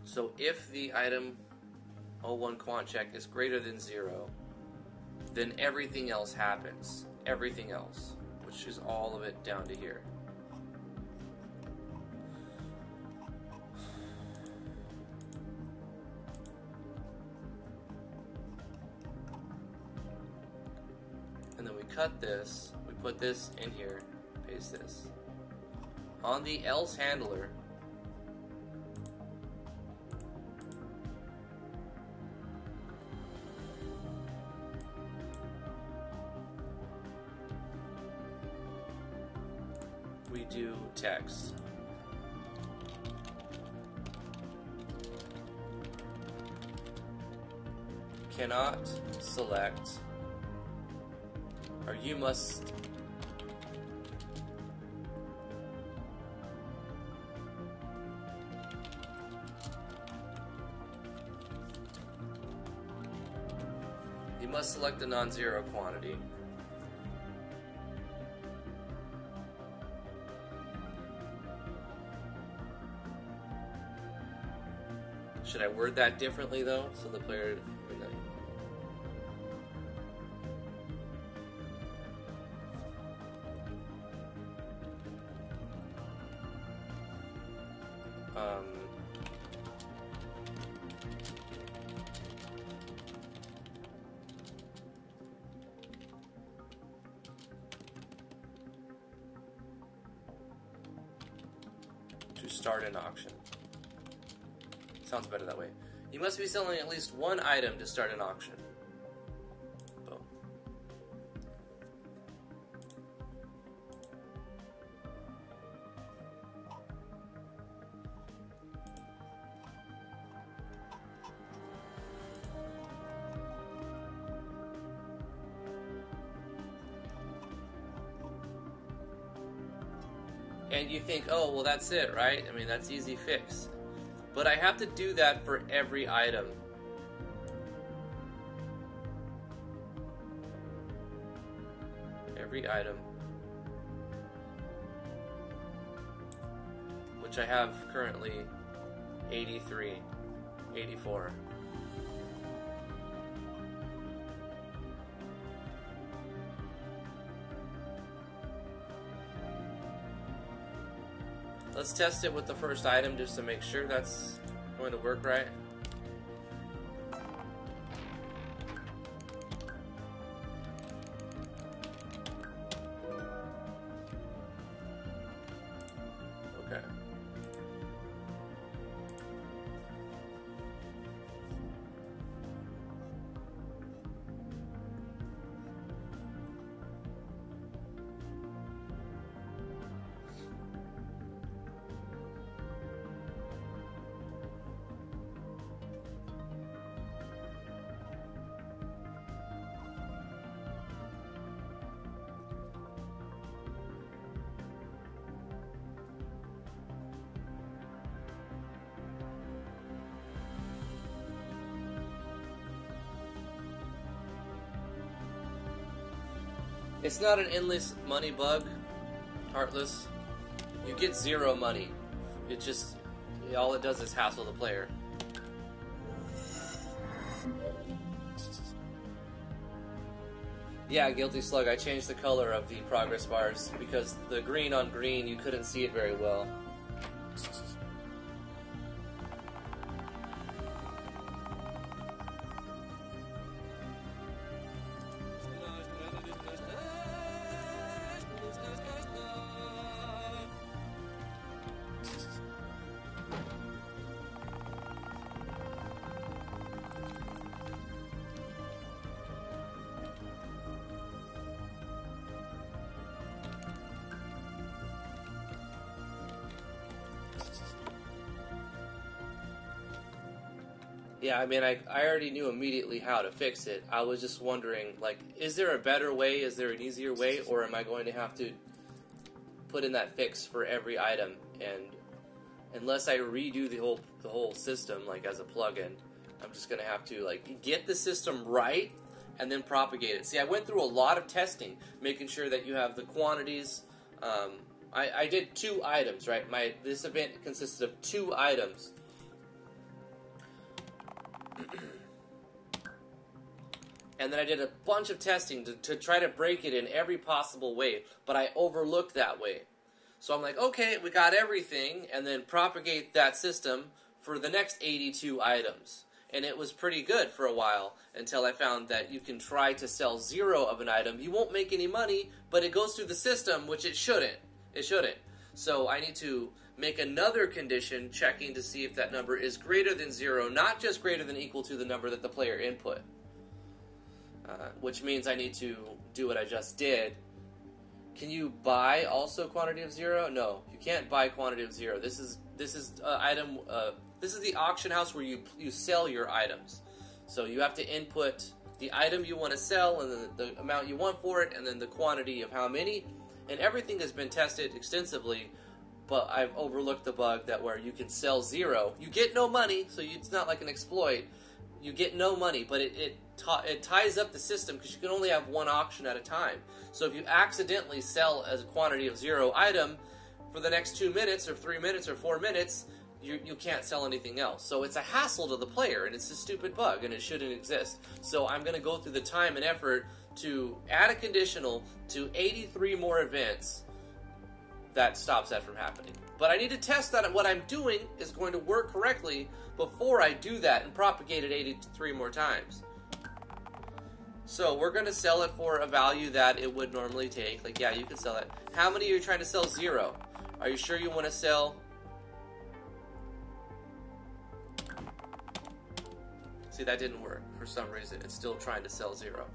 So if the item 01 quant check is greater than 0, then everything else happens. Everything else, which is all of it down to here. And then we cut this, we put this in here, paste this. On the else handler, we do text. Cannot select, or you must select a non-zero quantity. Should I word that differently though, so the player? To start an auction. Sounds better that way. You must be selling at least one item to start an auction. Boom. And you think, oh, well, that's it, right? I mean, that's easy fix. But I have to do that for every item. Every item. Which I have currently 83, 84. Let's test it with the first item just to make sure that's going to work right. Okay. It's not an endless money bug, Heartless. You get 0 money. It just, all it does is hassle the player. Yeah, Guilty Slug, I changed the color of the progress bars because the green on green, you couldn't see it very well. Yeah, I mean, I already knew immediately how to fix it. I was just wondering, like, is there a better way? Is there an easier way? Or am I going to have to put in that fix for every item? And unless I redo the whole system, like, as a plugin, I'm just going to have to, like, get the system right and then propagate it. See, I went through a lot of testing, making sure that you have the quantities. I did 2 items, right? This event consisted of 2 items. And then I did a bunch of testing to try to break it in every possible way, but I overlooked that way. So I'm like, okay, we got everything, and then propagate that system for the next 82 items. And it was pretty good for a while, until I found that you can try to sell 0 of an item. You won't make any money, but it goes through the system, which it shouldn't. It shouldn't. So I need to make another condition checking to see if that number is greater than 0, not just greater than equal to the number that the player input. Which means I need to do what I just did. Can you buy also quantity of 0? No, you can't buy quantity of 0. This is item. This is the auction house where you sell your items. So you have to input the item you want to sell and the amount you want for it, and then the quantity of how many. And everything has been tested extensively, but I've overlooked the bug that where you can sell 0. You get no money, so it's not like an exploit. You get no money, but it ties up the system because you can only have one auction at a time. So if you accidentally sell as a quantity of 0 item for the next 2 minutes or 3 minutes or 4 minutes, you can't sell anything else. So it's a hassle to the player, and it's a stupid bug, and it shouldn't exist. So I'm going to go through the time and effort to add a conditional to 83 more events that stops that from happening. But I need to test that what I'm doing is going to work correctly before I do that and propagate it 83 more times. So we're going to sell it for a value that it would normally take. Like, yeah, you can sell it. How many are you trying to sell? 0. Are you sure you want to sell? See, that didn't work for some reason. It's still trying to sell 0.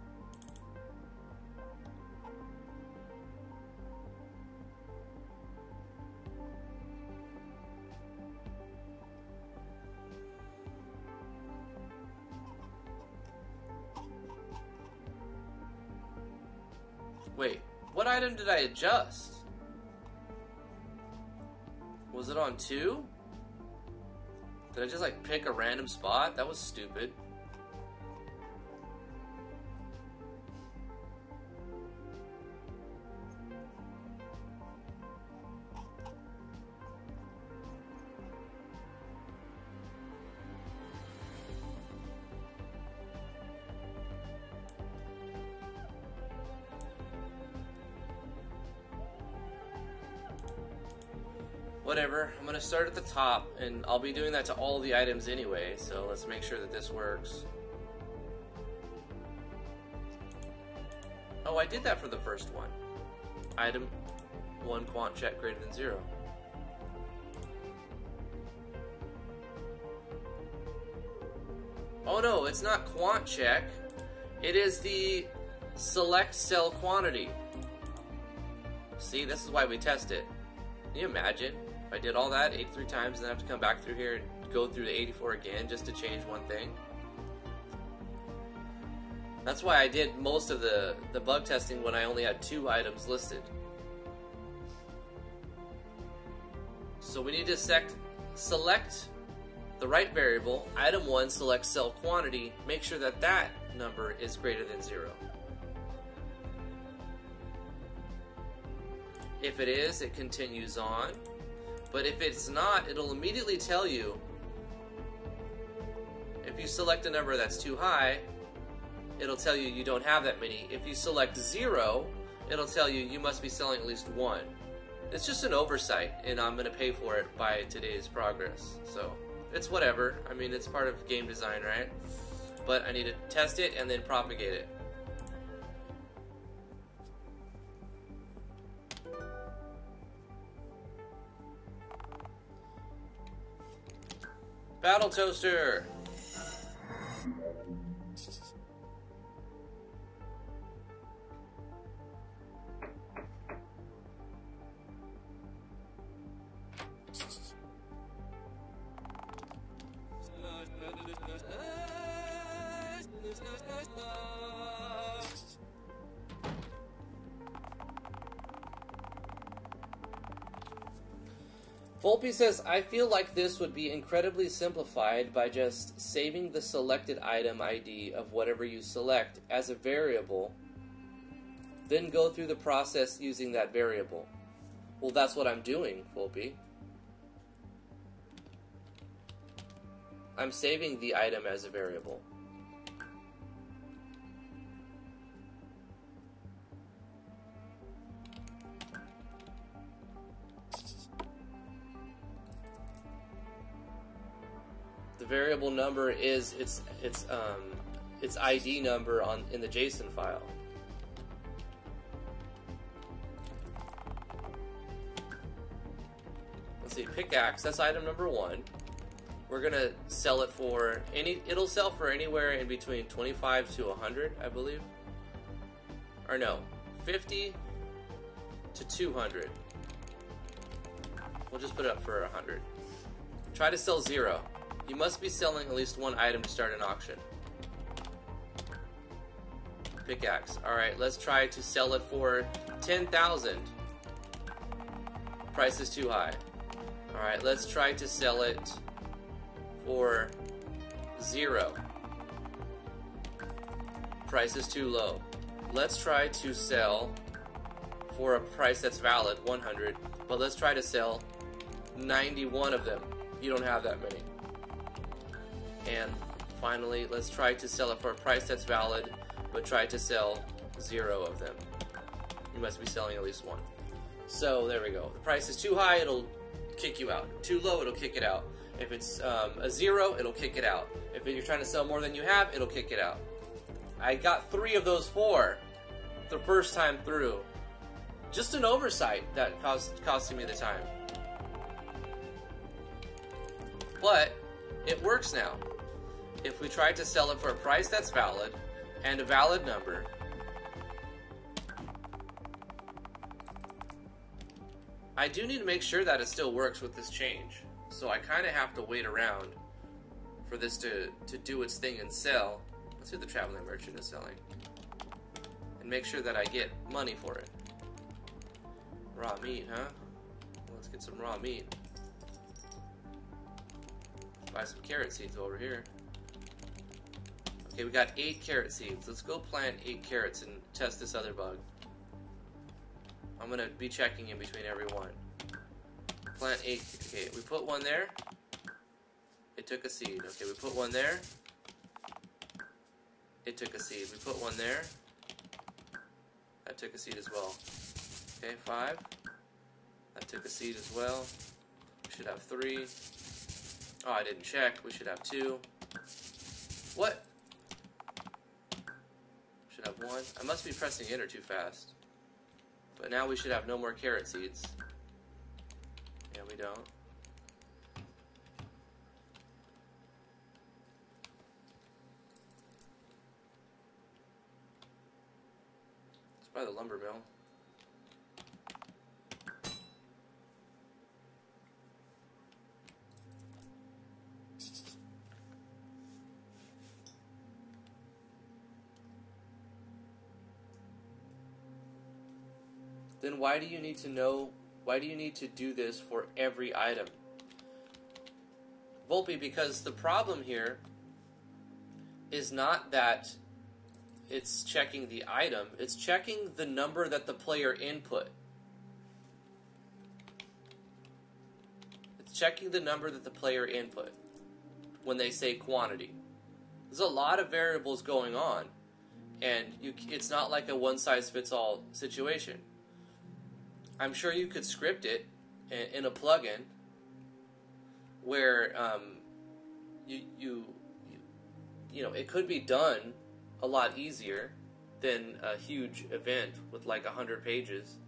Wait, what item did I adjust? Was it on 2? Did I just like pick a random spot? That was stupid. Whatever, I'm going to start at the top, and I'll be doing that to all the items anyway, so let's make sure that this works. Oh, I did that for the first one. Item 1 quant check greater than 0. Oh no, it's not quant check. It is the select cell quantity. See, this is why we test it. Can you imagine? I did all that 83 times and then have to come back through here and go through the 84 again just to change one thing. That's why I did most of the bug testing when I only had 2 items listed. So we need to select the right variable, item 1, select cell quantity, make sure that that number is greater than 0. If it is, it continues on. But if it's not, it'll immediately tell you. If you select a number that's too high, it'll tell you you don't have that many. If you select 0, it'll tell you you must be selling at least 1. It's just an oversight, and I'm going to pay for it by today's progress. So, it's whatever. I mean, it's part of game design, right? But I need to test it and then propagate it. Battle Toaster! Volpe says, I feel like this would be incredibly simplified by just saving the selected item ID of whatever you select as a variable, then go through the process using that variable. Well, that's what I'm doing, Volpe. I'm saving the item as a variable. The variable number is its ID number in the JSON file. Let's see, pickaxe, that's item number 1. We're gonna sell it for it'll sell for anywhere in between 25 to 100, I believe. Or no, 50 to 200. We'll just put it up for 100. Try to sell 0. You must be selling at least one item to start an auction. Pickaxe. Alright, let's try to sell it for 10,000. Price is too high. Alright, let's try to sell it for 0. Price is too low. Let's try to sell for a price that's valid, 100, but let's try to sell 91 of them. You don't have that many. And finally, let's try to sell it for a price that's valid, but try to sell 0 of them. You must be selling at least 1. So there we go. The price is too high, it'll kick you out. Too low, it'll kick it out. If it's a 0, it'll kick it out. If you're trying to sell more than you have, it'll kick it out. I got 3 of those 4 the first time through. Just an oversight that costing me the time. But it works now. If we try to sell it for a price that's valid and a valid number, I do need to make sure that it still works with this change. So I kind of have to wait around for this to do its thing and sell. Let's see what the traveling merchant is selling. And make sure that I get money for it. Raw meat, huh? Let's get some raw meat. Buy some carrot seeds over here. Okay, we got 8 carrot seeds. Let's go plant 8 carrots and test this other bug. I'm gonna be checking in between every one. Plant 8. Okay, we put one there. It took a seed. Okay, we put one there. It took a seed. We put one there. That took a seed as well. Okay, 5. That took a seed as well. We should have 3. Oh, I didn't check. We should have 2. What? Should have 1. I must be pressing enter too fast. But now we should have no more carrot seeds. Yeah, we don't. Let's buy the lumber mill. Then why do you need to do this for every item? Volpe, because the problem here is not that it's checking the item, it's checking the number that the player input. It's checking the number that the player input when they say quantity. There's a lot of variables going on, and it's not like a one-size-fits-all situation. I'm sure you could script it in a plugin where you know, it could be done a lot easier than a huge event with like 100 pages.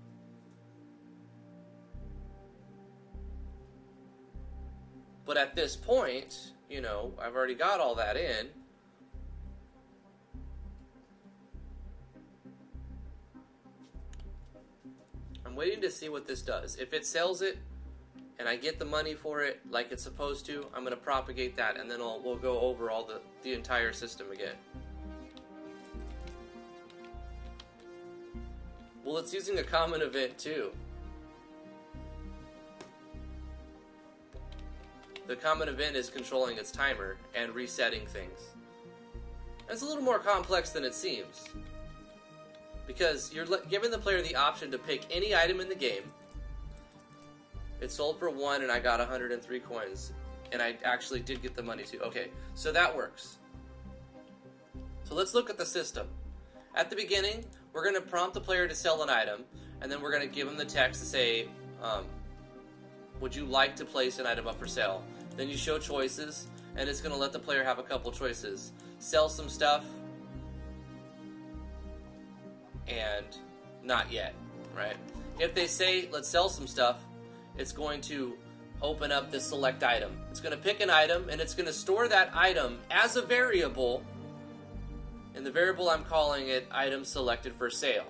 But at this point, you know, I've already got all that in. I'm waiting to see what this does. If it sells it and I get the money for it like it's supposed to, I'm going to propagate that, and then we'll go over all the entire system again. Well, it's using a common event too. The common event is controlling its timer and resetting things. It's a little more complex than it seems, because you're giving the player the option to pick any item in the game. It sold for 1 and I got 103 coins, and I actually did get the money too. Okay, so that works. So let's look at the system. At the beginning, we're going to prompt the player to sell an item, and then we're going to give them the text to say, would you like to place an item up for sale? Then you show choices, and it's going to let the player have a couple choices. Sell some stuff, and not yet, right? If they say, let's sell some stuff, it's going to open up the select item. It's going to pick an item, and it's going to store that item as a variable. In the variable, I'm calling it item selected for sale.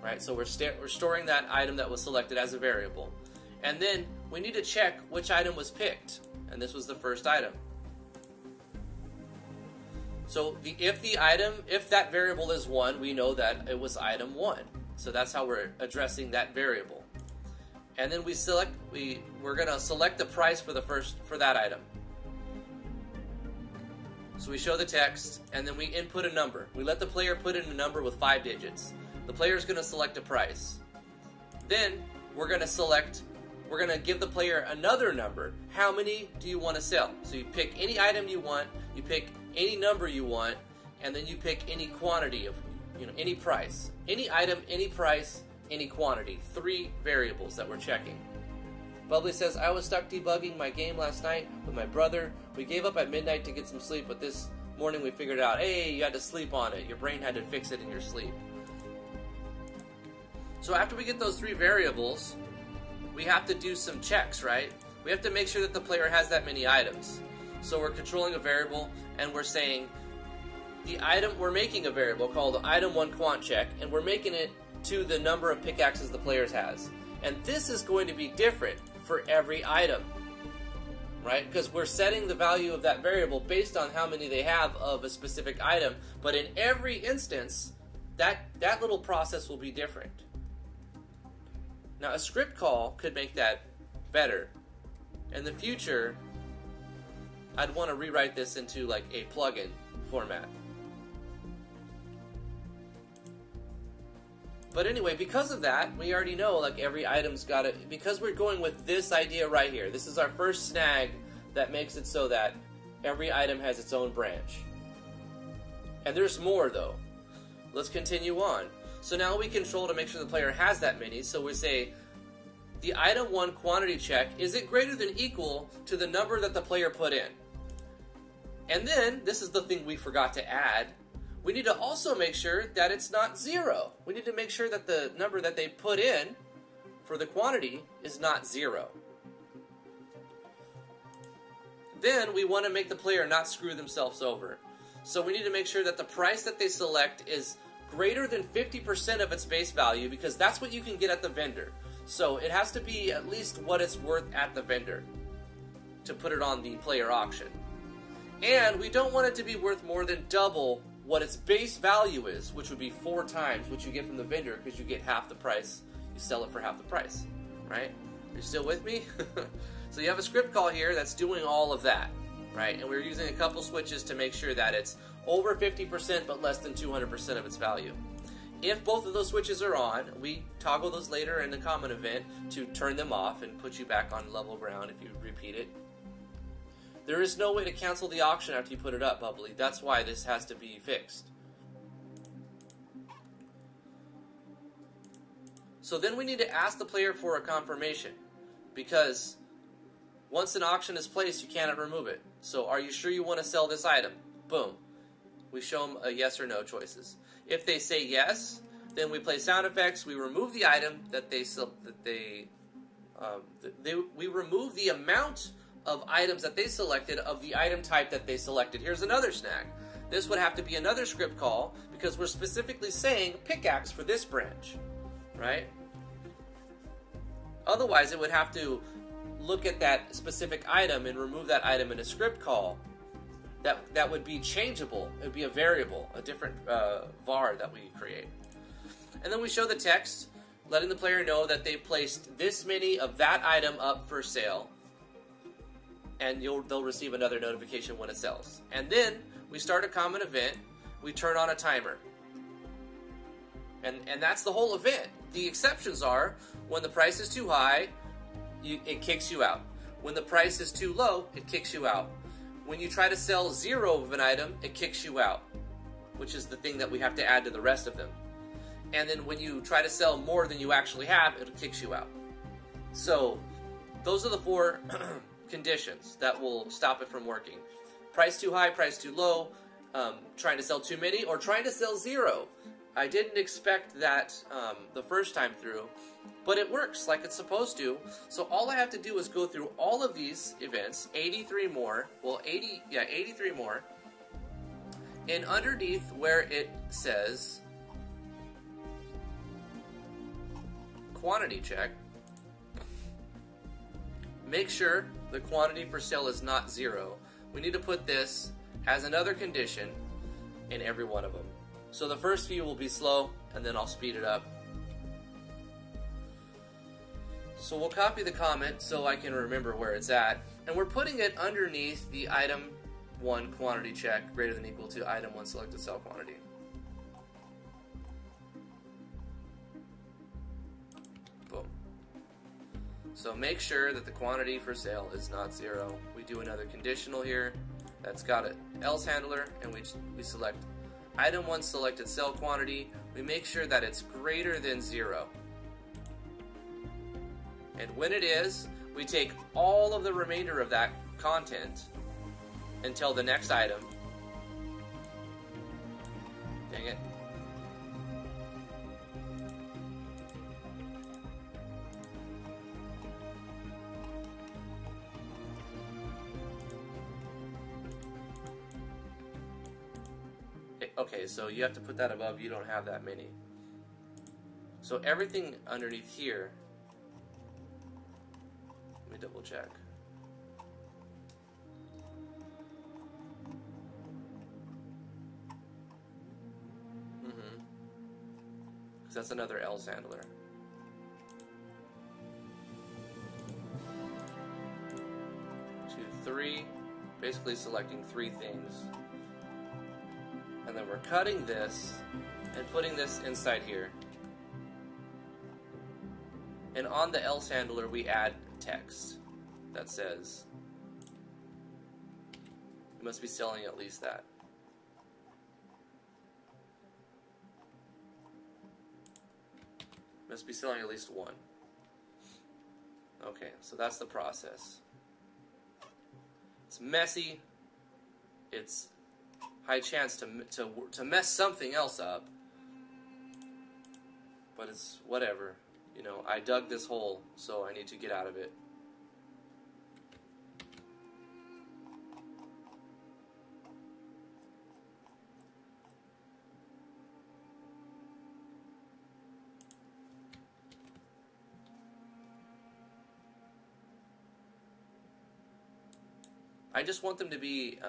Right? So we're storing that item that was selected as a variable. And then we need to check which item was picked. And this was the first item. So if that variable is 1, we know that it was item 1. So that's how we're addressing that variable. And then we're going to select the price for that item. So we show the text, and then we input a number. We let the player put in a number with 5 digits. The player is going to select a price. Then we're going to give the player another number. How many do you want to sell? So you pick any item you want, you pick any number you want, and then you pick any quantity of, any price. Any item, any price, any quantity. 3 variables that we're checking. Bubbly says, I was stuck debugging my game last night with my brother. We gave up at midnight to get some sleep, but this morning we figured out, hey, you had to sleep on it. Your brain had to fix it in your sleep. So after we get those 3 variables, we have to do some checks, right? We have to make sure that the player has that many items. So we're controlling a variable, and we're saying, we're making a variable called item1 quant check, and we're making it to the number of pickaxes the player has. And this is going to be different for every item, right? Because we're setting the value of that variable based on how many they have of a specific item. But in every instance, that little process will be different. Now, a script call could make that better. In the future, I'd want to rewrite this into like a plugin format. But anyway, because of that, we already know like every item's got it. Because we're going with this idea right here. This is our first snag that makes it so that every item has its own branch. And there's more though. Let's continue on. So now we control to make sure the player has that many. So we say, the item1 quantity check, is it greater than equal to the number that the player put in? And then, this is the thing we forgot to add, we need to also make sure that it's not 0. We need to make sure that the number that they put in for the quantity is not 0. Then we want to make the player not screw themselves over. So we need to make sure that the price that they select is greater than 50% of its base value, because that's what you can get at the vendor. So it has to be at least what it's worth at the vendor to put it on the player auction. And we don't want it to be worth more than double what its base value is, which would be 4 times what you get from the vendor, because you get half the price. You sell it for half the price, right? Are you still with me? So you have a script call here that's doing all of that, right? And we're using a couple switches to make sure that it's over 50% but less than 200% of its value. If both of those switches are on, we toggle those later in the common event to turn them off and put you back on level ground if you repeat it. There is no way to cancel the auction after you put it up, Bubbly. That's why this has to be fixed. So then we need to ask the player for a confirmation, because once an auction is placed, you cannot remove it. So are you sure you want to sell this item? Boom. We show them a yes or no choices. If they say yes, then we play sound effects. We remove the item we remove the amount of items that they selected of the item type that they selected. Here's another snag. This would have to be another script call, because we're specifically saying pickaxe for this branch, right? Otherwise, it would have to look at that specific item and remove that item in a script call. That would be changeable. It would be a variable, a different var that we create. And then we show the text, letting the player know that they've placed this many of that item up for sale. and they'll receive another notification when it sells. And then we start a common event, we turn on a timer. And that's the whole event. The exceptions are when the price is too high, it kicks you out. When the price is too low, it kicks you out. When you try to sell 0 of an item, it kicks you out, which is the thing that we have to add to the rest of them. And then when you try to sell more than you actually have, it kicks you out. So those are the 4 conditions that will stop it from working. Price too high, price too low, trying to sell too many, or trying to sell 0. I didn't expect that the first time through, but it works like it's supposed to. So all I have to do is go through all of these events, 83 more, 83 more, and underneath where it says quantity check, make sure the quantity for sale is not 0. We need to put this as another condition in every one of them. So the first few will be slow, and then I'll speed it up. So we'll copy the comment so I can remember where it's at. And we're putting it underneath the item 1 quantity check greater than or equal to item 1 selected sell quantity. Boom. So make sure that the quantity for sale is not 0. We do another conditional here that's got an else handler, and we select item 1 selected sell quantity. We make sure that it's greater than 0. And when it is, we take all of the remainder of that content until the next item. Dang it. Okay, so you have to put that above, you don't have that many. So everything underneath here, let me double check. Because that's another else handler. Two, 3, basically selecting 3 things. And then we're cutting this and putting this inside here. And on the else handler, we add text that says, you must be selling at least that. Must be selling at least 1. Okay, so that's the process. It's messy. It's high chance to mess something else up, but it's whatever. You know, I dug this hole, so I need to get out of it. I just want them to be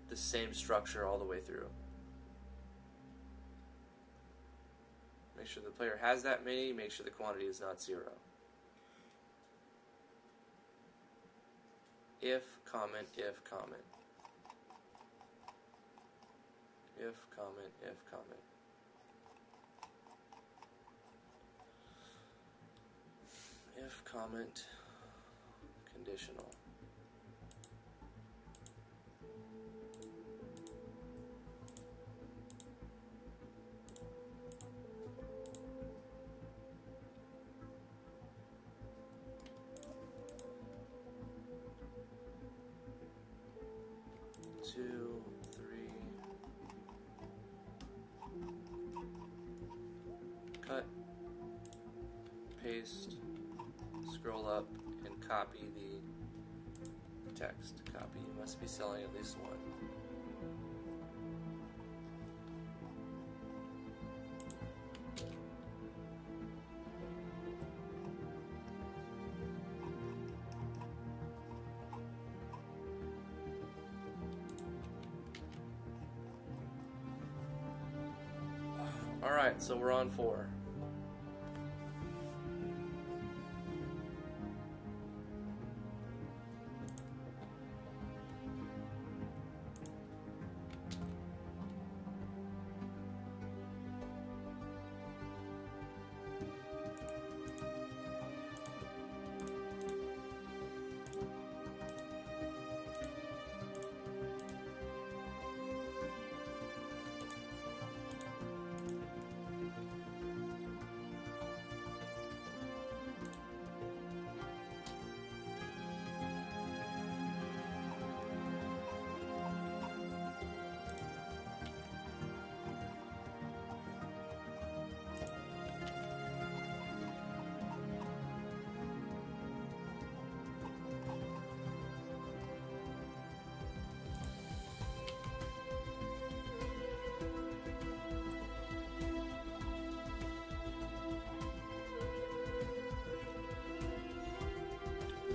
the same structure all the way through. Make sure the player has that many, make sure the quantity is not 0. If, comment, if, comment. If, comment, if, comment. If, comment, conditional. Two, 3. Cut, paste, scroll up, and copy the text. Copy, you must be selling at least 1. Alright, so we're on 4.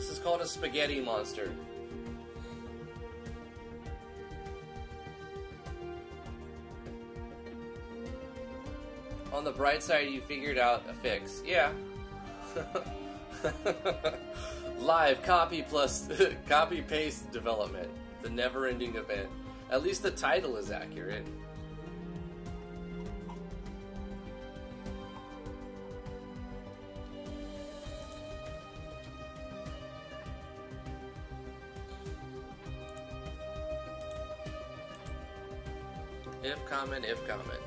This is called a spaghetti monster. On the bright side, you figured out a fix. Yeah. Live copy plus copy paste development. The never-ending event. At least the title is accurate. If comment, if comment.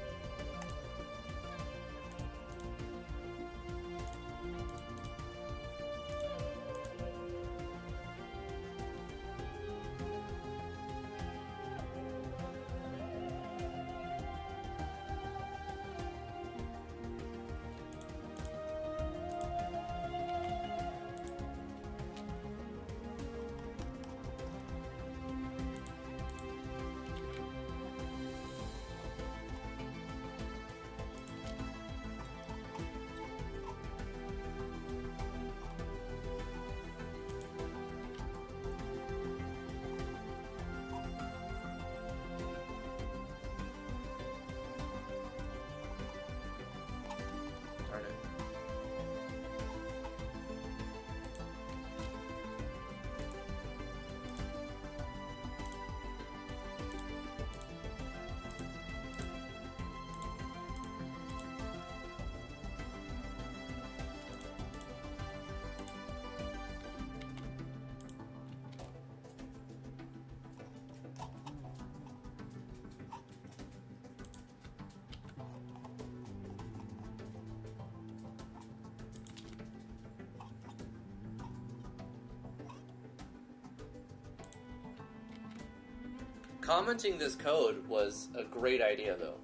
Commenting this code was a great idea, though.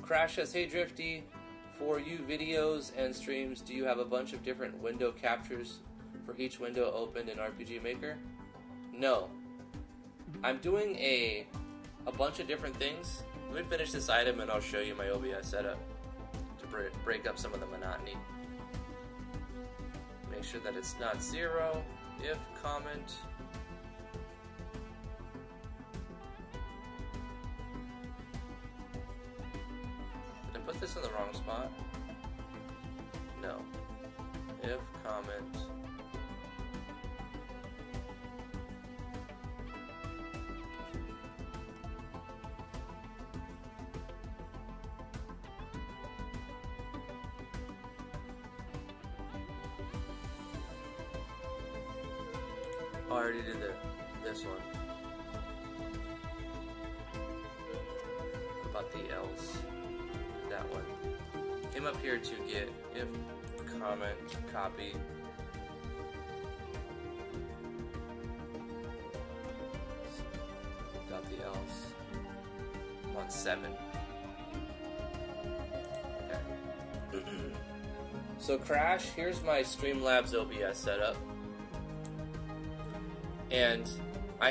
Crash says, hey Drifty, for you videos and streams, do you have a bunch of different window captures for each window opened in RPG Maker? No. I'm doing a bunch of different things. Let me finish this item and I'll show you my OBS setup to break up some of the monotony. Make sure that it's not 0. If comment. Did I put this in the wrong spot? No. If comment. I already did this one. About the else. That one. Came up here to get if comment copy. Got the else. I'm on 7. Okay. So Crash, here's my Streamlabs OBS setup. And I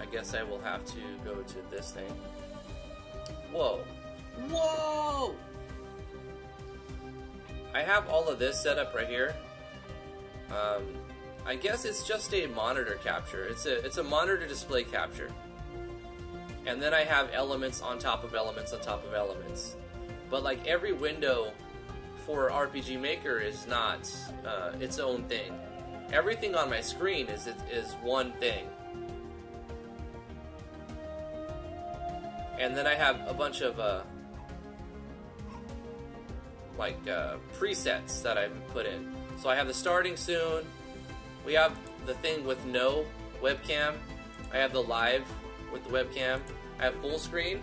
guess I will have to go to this thing. Whoa. Whoa! I have all of this set up right here. I guess it's just a monitor capture. It's a monitor display capture. And then I have elements on top of elements on top of elements. But like every window for RPG Maker is not its own thing. Everything on my screen is one thing. And then I have a bunch of presets that I've put in. So I have the starting soon. We have the thing with no webcam. I have the live with the webcam. I have full screen,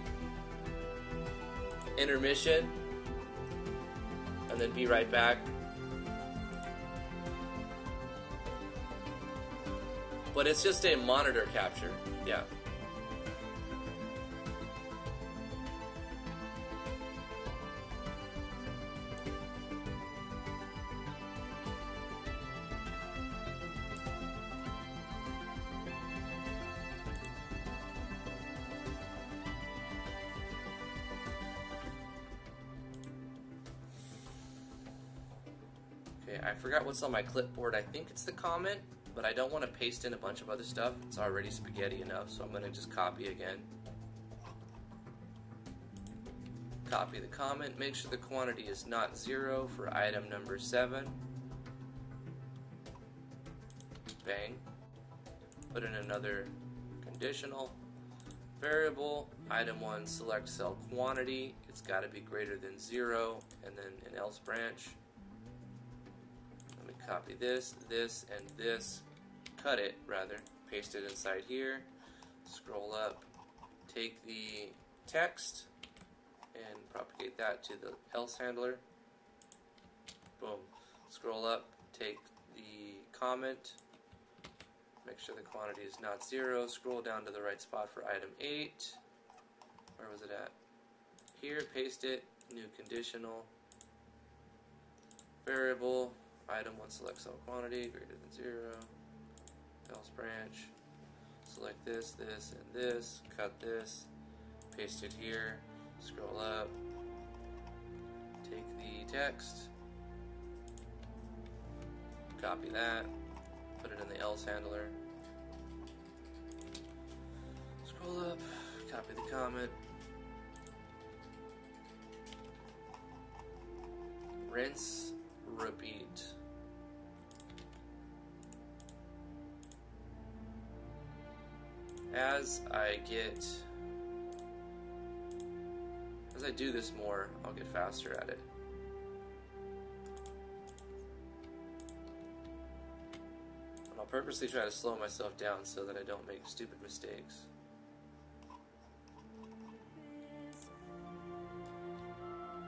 intermission, and then be right back. But it's just a monitor capture, yeah. Okay, I forgot what's on my clipboard. I think it's the comment, but I don't want to paste in a bunch of other stuff. It's already spaghetti enough, so I'm going to just copy again. Copy the comment. Make sure the quantity is not 0 for item number 7. Bang. Put in another conditional variable. Item 1, select cell quantity. It's got to be greater than 0, and then an else branch. Let me copy this, this, and this. Cut it, rather. Paste it inside here. Scroll up. Take the text and propagate that to the else handler. Boom. Scroll up. Take the comment. Make sure the quantity is not 0. Scroll down to the right spot for item 8. Where was it at? Here, paste it. New conditional. Variable. Item 1, select cell quantity, greater than 0. Else branch. Select this, this, and this. Cut this. Paste it here. Scroll up. Take the text. Copy that. Put it in the else handler. Scroll up, copy the comment. Rinse, repeat. As I do this more, I'll get faster at it. I'll purposely try to slow myself down so that I don't make stupid mistakes.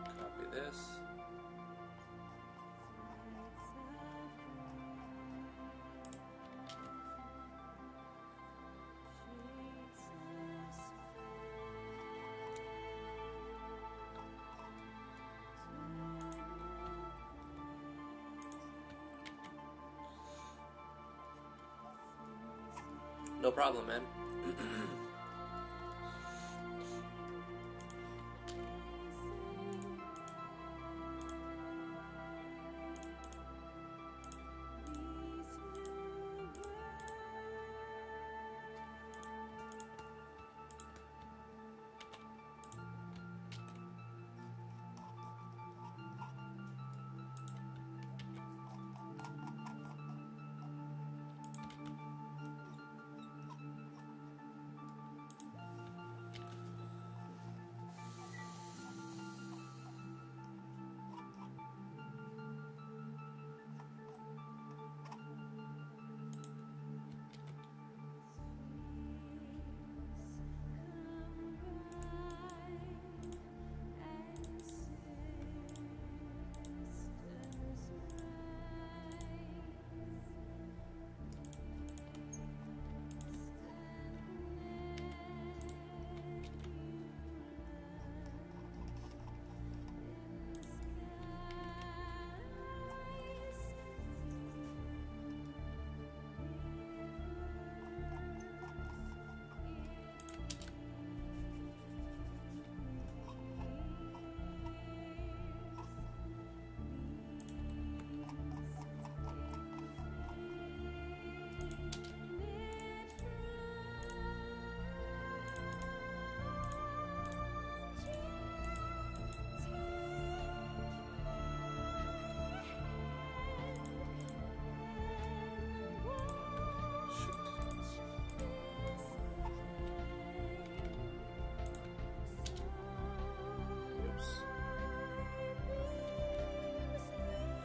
Copy this. No problem, man.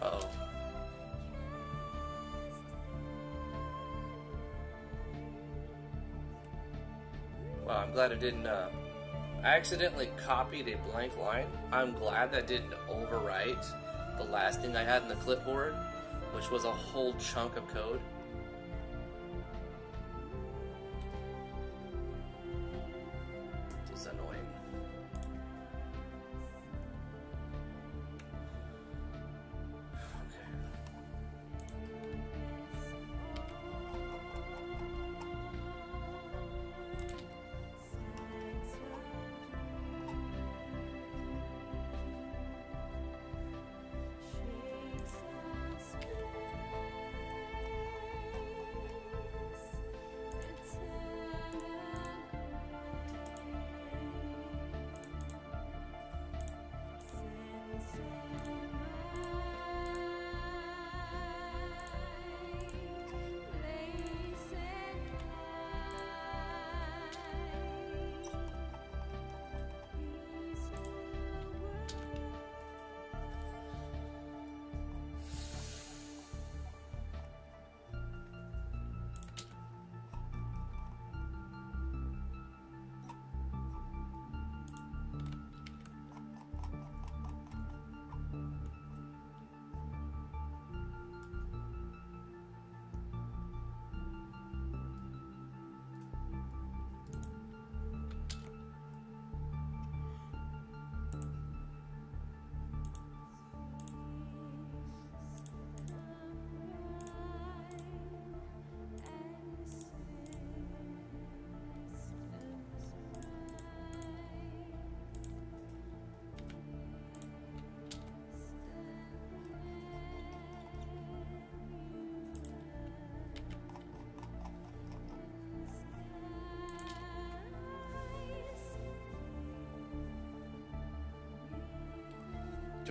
Uh-oh. Wow, I'm glad it didn't, I accidentally copied a blank line. I'm glad that didn't overwrite the last thing I had in the clipboard, which was a whole chunk of code. It's annoying.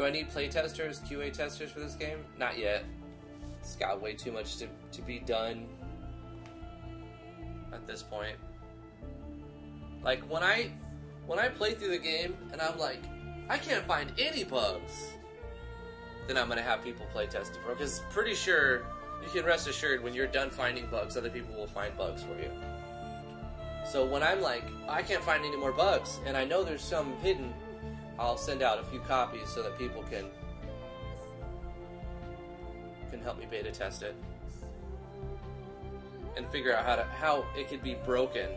Do I need playtesters, QA testers for this game? Not yet. It's got way too much to be done at this point. Like, when I play through the game and I'm like, I can't find any bugs, then I'm going to have people playtest it for it. Because pretty sure, you can rest assured, when you're done finding bugs, other people will find bugs for you. So when I'm like, I can't find any more bugs, and I know there's some hidden, I'll send out a few copies so that people can help me beta test it and figure out how it could be broken,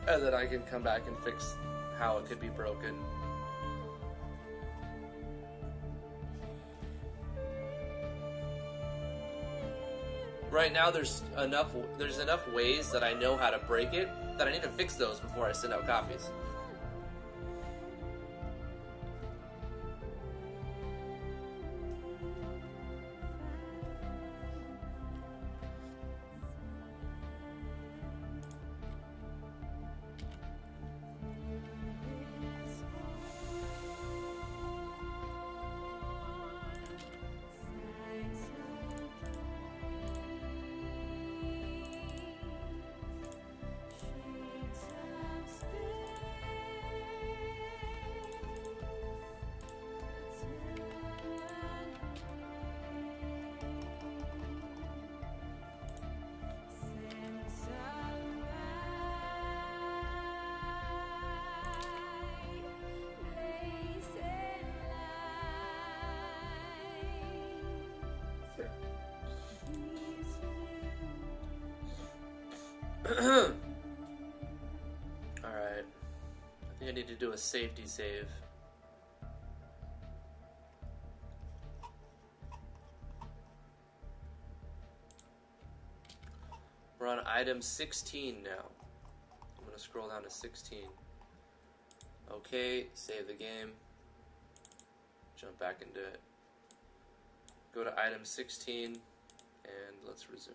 and then I can come back and fix how it could be broken. Right now, there's enough ways that I know how to break it that I need to fix those before I send out copies. Alright. I think I need to do a safety save. We're on item 16 now. I'm going to scroll down to 16. Okay, save the game. Jump back into it. Go to item 16 and let's resume.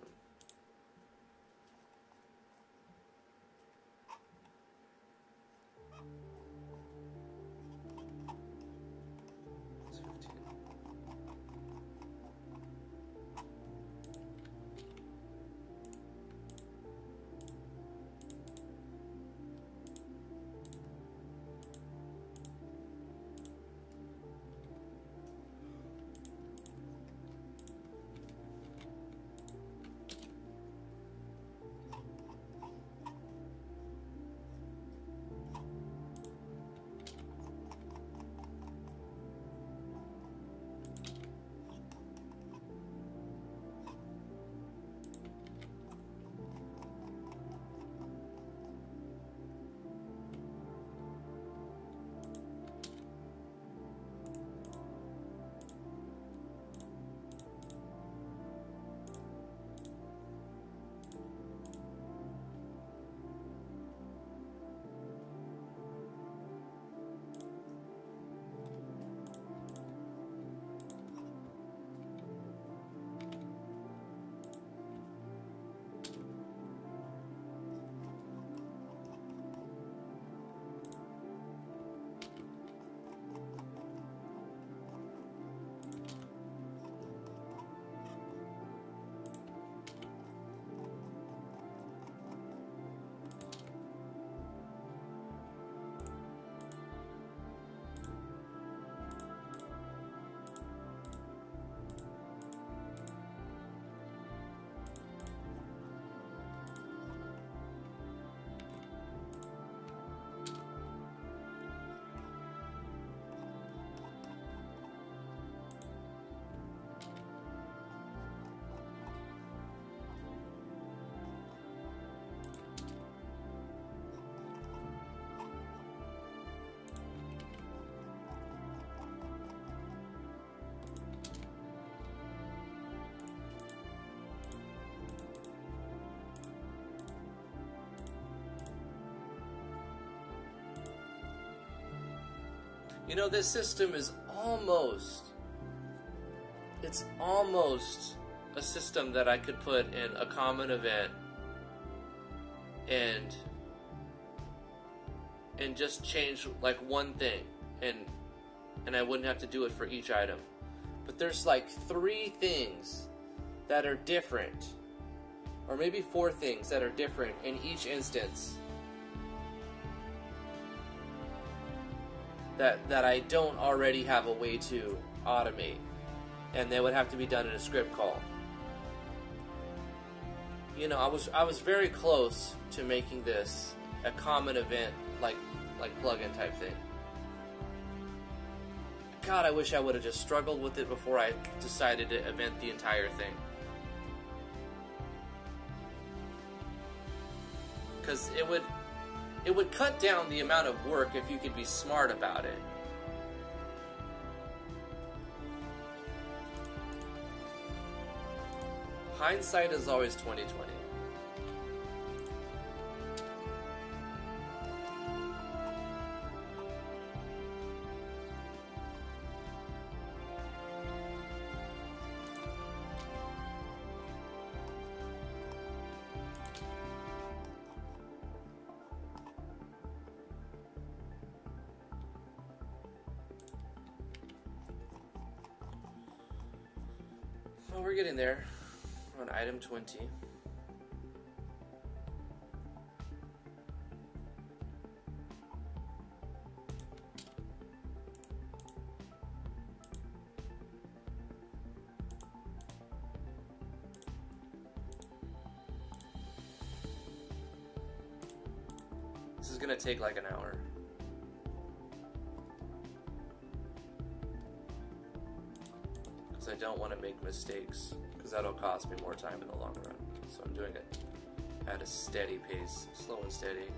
You know, this system is almost a system that I could put in a common event and just change like one thing and and I wouldn't have to do it for each item. But there's like 3 things that are different, or maybe 4 things that are different in each instance that I don't already have a way to automate, and they would have to be done in a script call. You know, I was very close to making this a common event, like plugin type thing. God, I wish I would have just struggled with it before I decided to event the entire thing. Because it would cut down the amount of work if you could be smart about it. Hindsight is always 20/20. Well, we're getting there. On item 20. This is gonna take like an hour. Because I don't want to make mistakes, because that'll cost me more time in the long run. So I'm doing it at a steady pace, slow and steady.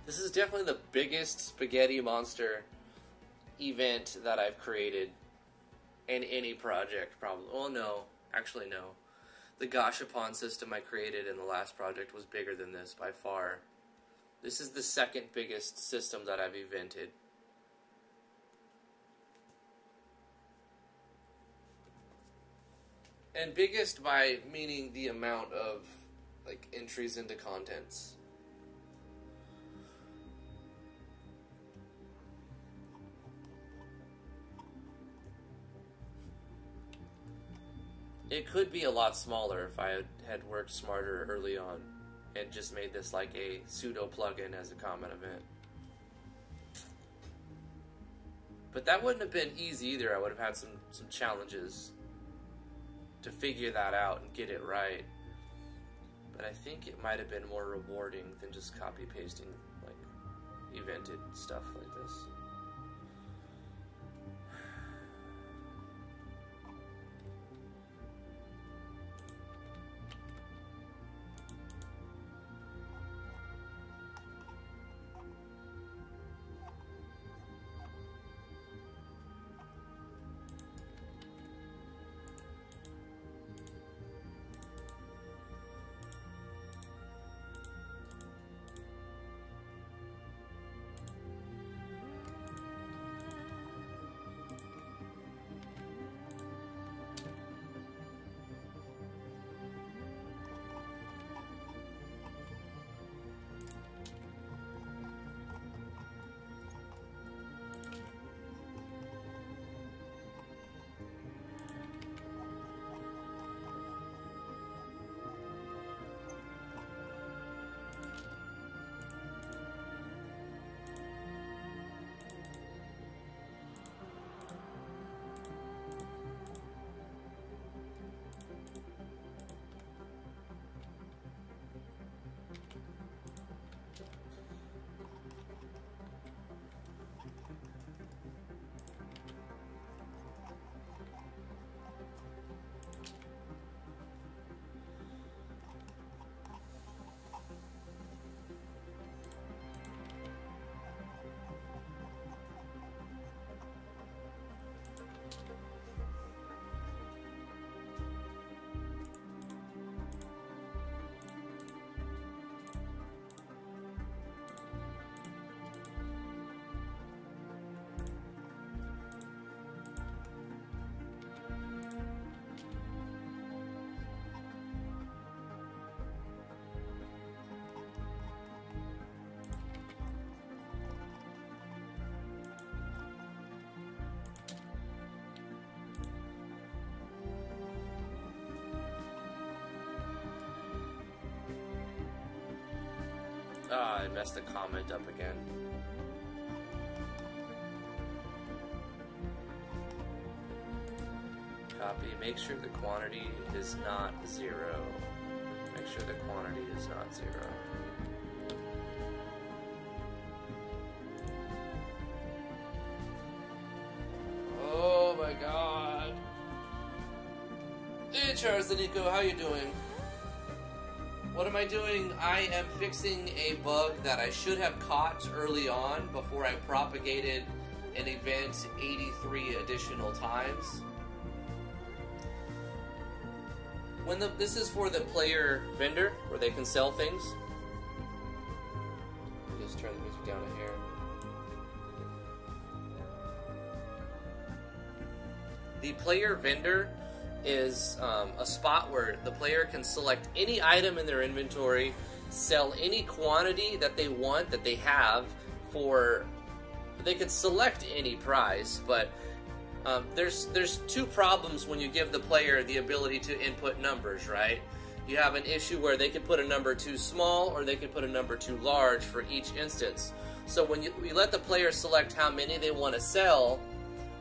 This is definitely the biggest spaghetti monster event that I've created in any project, probably. Well, no. Actually, no. The Gashapon system I created in the last project was bigger than this by far. This is the second biggest system that I've evented. And biggest by meaning the amount of like entries into contents. It could be a lot smaller if I had worked smarter early on and just made this like a pseudo plugin as a common event. But that wouldn't have been easy either. I would have had some challenges to figure that out and get it right. But I think it might have been more rewarding than just copy pasting like evented stuff like this. Ah, I messed the comment up again. Copy. Make sure the quantity is not 0. Make sure the quantity is not 0. Oh my god. Hey Charles and Nico, how you doing? What am I doing? I am fixing a bug that I should have caught early on before I propagated an event 83 additional times. This is for the player vendor, where they can sell things. Let me just turn the music down a hair. The player vendor is a spot where the player can select any item in their inventory, sell any quantity that they want, that they have, for... They could select any price, but there's two problems when you give the player the ability to input numbers, right? You have an issue where they could put a number too small or they could put a number too large for each instance. So when you let the player select how many they want to sell,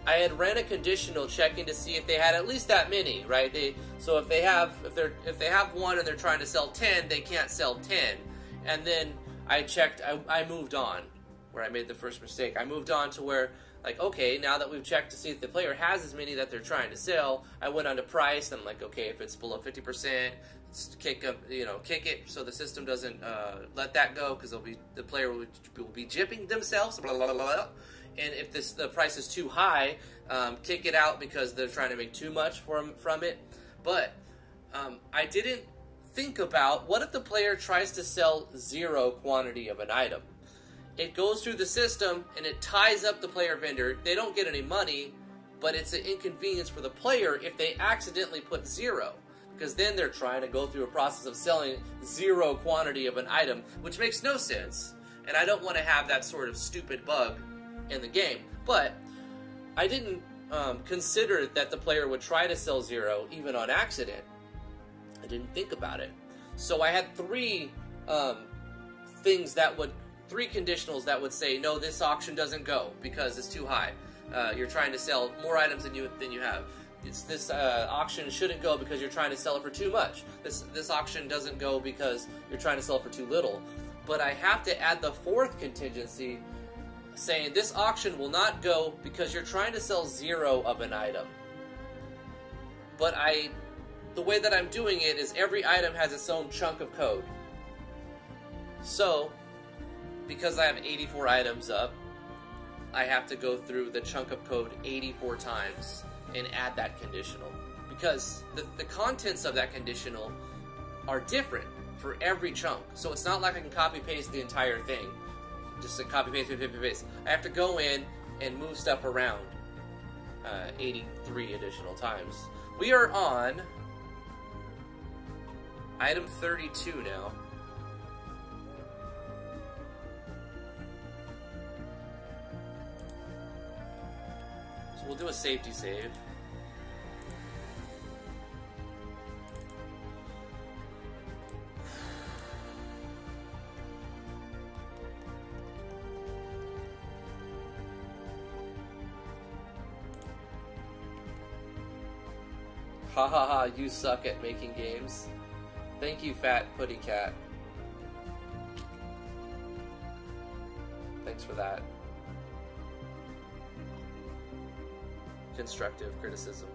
I had ran a conditional checking to see if they had at least that many, right? So if they have one and they're trying to sell 10, they can't sell 10. And then I checked, I moved on where I made the first mistake. I moved on to where, like, okay, now that we've checked to see if the player has as many that they're trying to sell, I went on to price, and I'm like, okay, if it's below 50%, kick it so the system doesn't let that go, because the player will be jipping themselves. Blah, blah, blah, blah. And if the price is too high, kick it out because they're trying to make too much from it. But I didn't think about, what if the player tries to sell 0 quantity of an item? It goes through the system and it ties up the player vendor. They don't get any money, but it's an inconvenience for the player if they accidentally put 0. Because then they're trying to go through a process of selling 0 quantity of an item, which makes no sense. And I don't want to have that sort of stupid bug in the game. But I didn't consider that the player would try to sell 0 even on accident. I didn't think about it. So I had 3 3 conditionals that would say, no, this auction doesn't go because it's too high. You're trying to sell more items than you have. This auction shouldn't go because you're trying to sell it for too much. This auction doesn't go because you're trying to sell it for too little. But I have to add the 4th contingency saying this auction will not go because you're trying to sell 0 of an item. But the way that I'm doing it is every item has its own chunk of code. So, because I have 84 items up, I have to go through the chunk of code 84 times and add that conditional. Because the contents of that conditional are different for every chunk. So it's not like I can copy-paste the entire thing. Just a copy-paste, paste. I have to go in and move stuff around 83 additional times. We are on item 32 now. So we'll do a safety save. Ha ha ha, you suck at making games. Thank you, Fat Putty Cat. Thanks for that. Constructive criticism.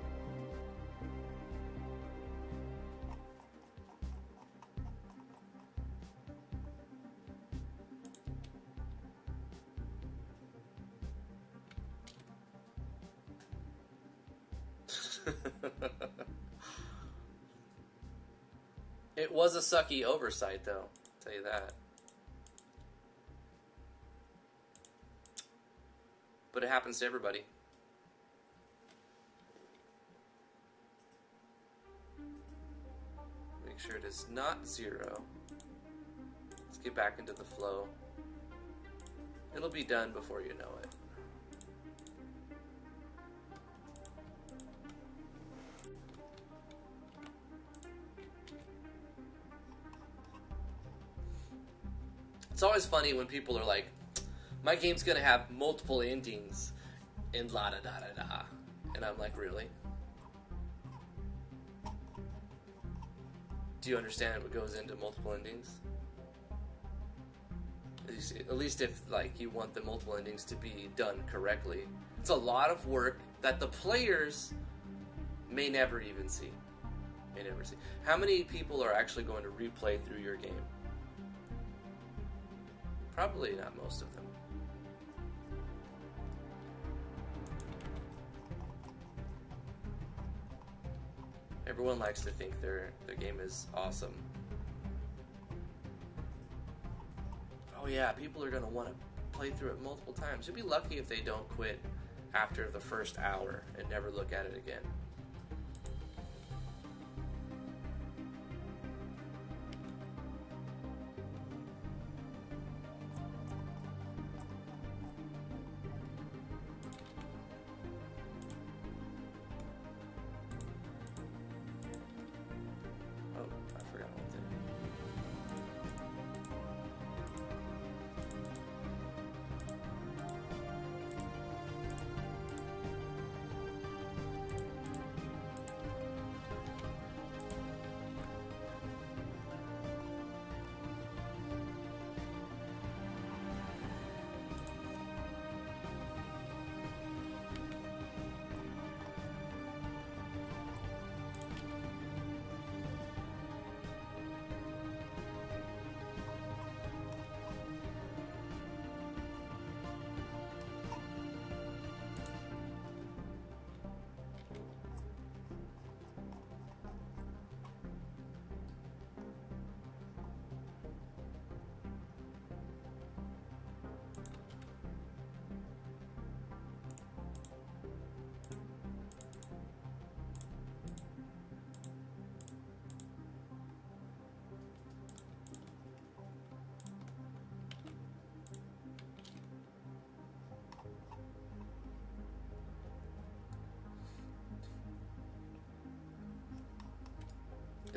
It was a sucky oversight, though. I'll tell you that. But it happens to everybody. Make sure it is not 0. Let's get back into the flow. It'll be done before you know it. It's always funny when people are like, my game's gonna have multiple endings and la da da da da. And I'm like, really? Do you understand what goes into multiple endings? At least if like you want the multiple endings to be done correctly. It's a lot of work that the players may never even see. How many people are actually going to replay through your game? Probably not most of them. Everyone likes to think their game is awesome. Oh yeah, people are going to want to play through it multiple times. You'll be lucky if they don't quit after the first hour and never look at it again.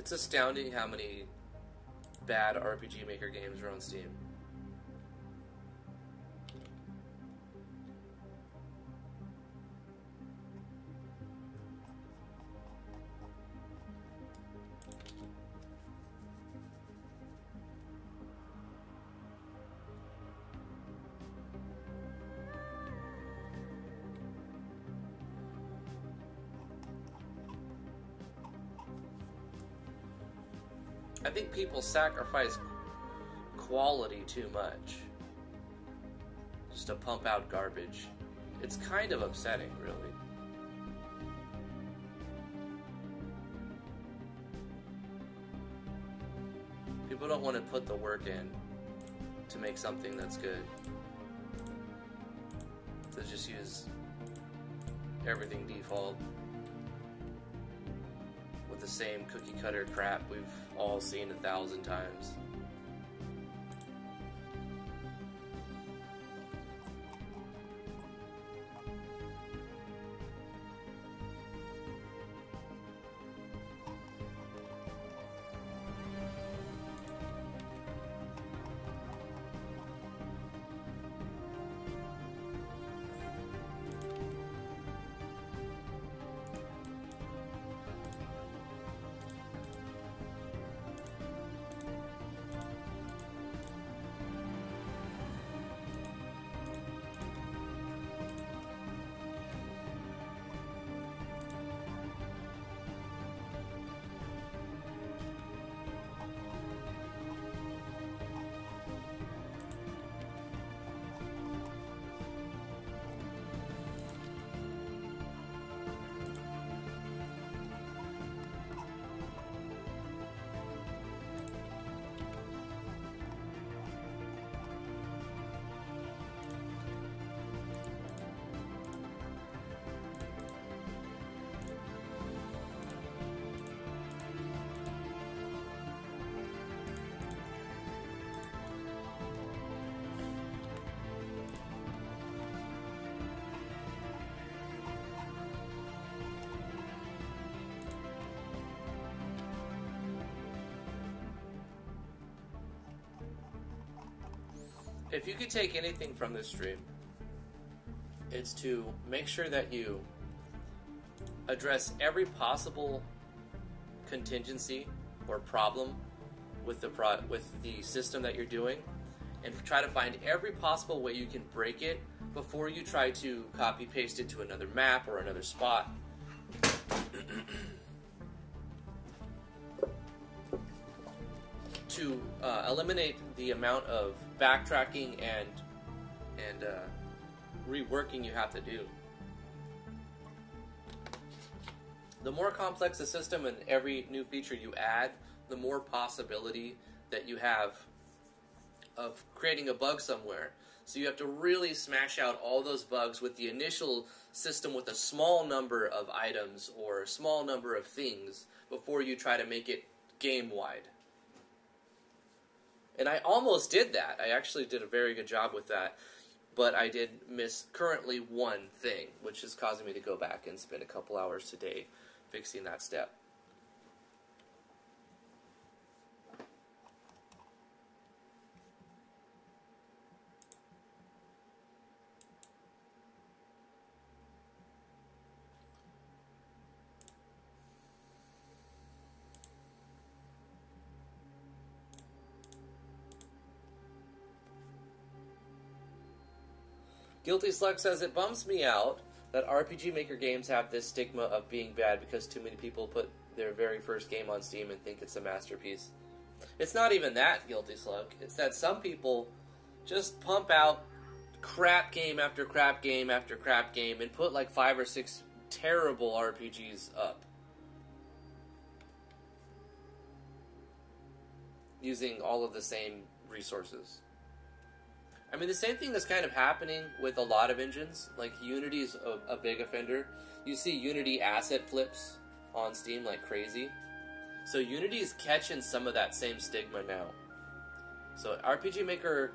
It's astounding how many bad RPG Maker games are on Steam. I think people sacrifice quality too much just to pump out garbage. It's kind of upsetting, really. People don't want to put the work in to make something that's good. They just use everything default with the same cookie cutter crap we've all seen 1,000 times. If you could take anything from this stream, it's to make sure that you address every possible contingency or problem with the system that you're doing, and try to find every possible way you can break it before you try to copy paste it to another map or another spot. To eliminate the amount of backtracking and reworking you have to do. The more complex the system and every new feature you add, the more possibility that you have of creating a bug somewhere. So you have to really smash out all those bugs with the initial system with a small number of items or a small number of things before you try to make it game-wide. And I almost did that. I actually did a very good job with that. But I did miss currently one thing, which is causing me to go back and spend a couple hours today fixing that step. Guilty Slug says, it bums me out that RPG Maker games have this stigma of being bad because too many people put their very first game on Steam and think it's a masterpiece. It's not even that, Guilty Slug. It's that some people just pump out crap game after crap game after crap game and put like 5 or 6 terrible RPGs up. Using all of the same resources. I mean, the same thing is kind of happening with a lot of engines. Like, Unity is a big offender. You see Unity asset flips on Steam like crazy. So Unity is catching some of that same stigma now. So RPG Maker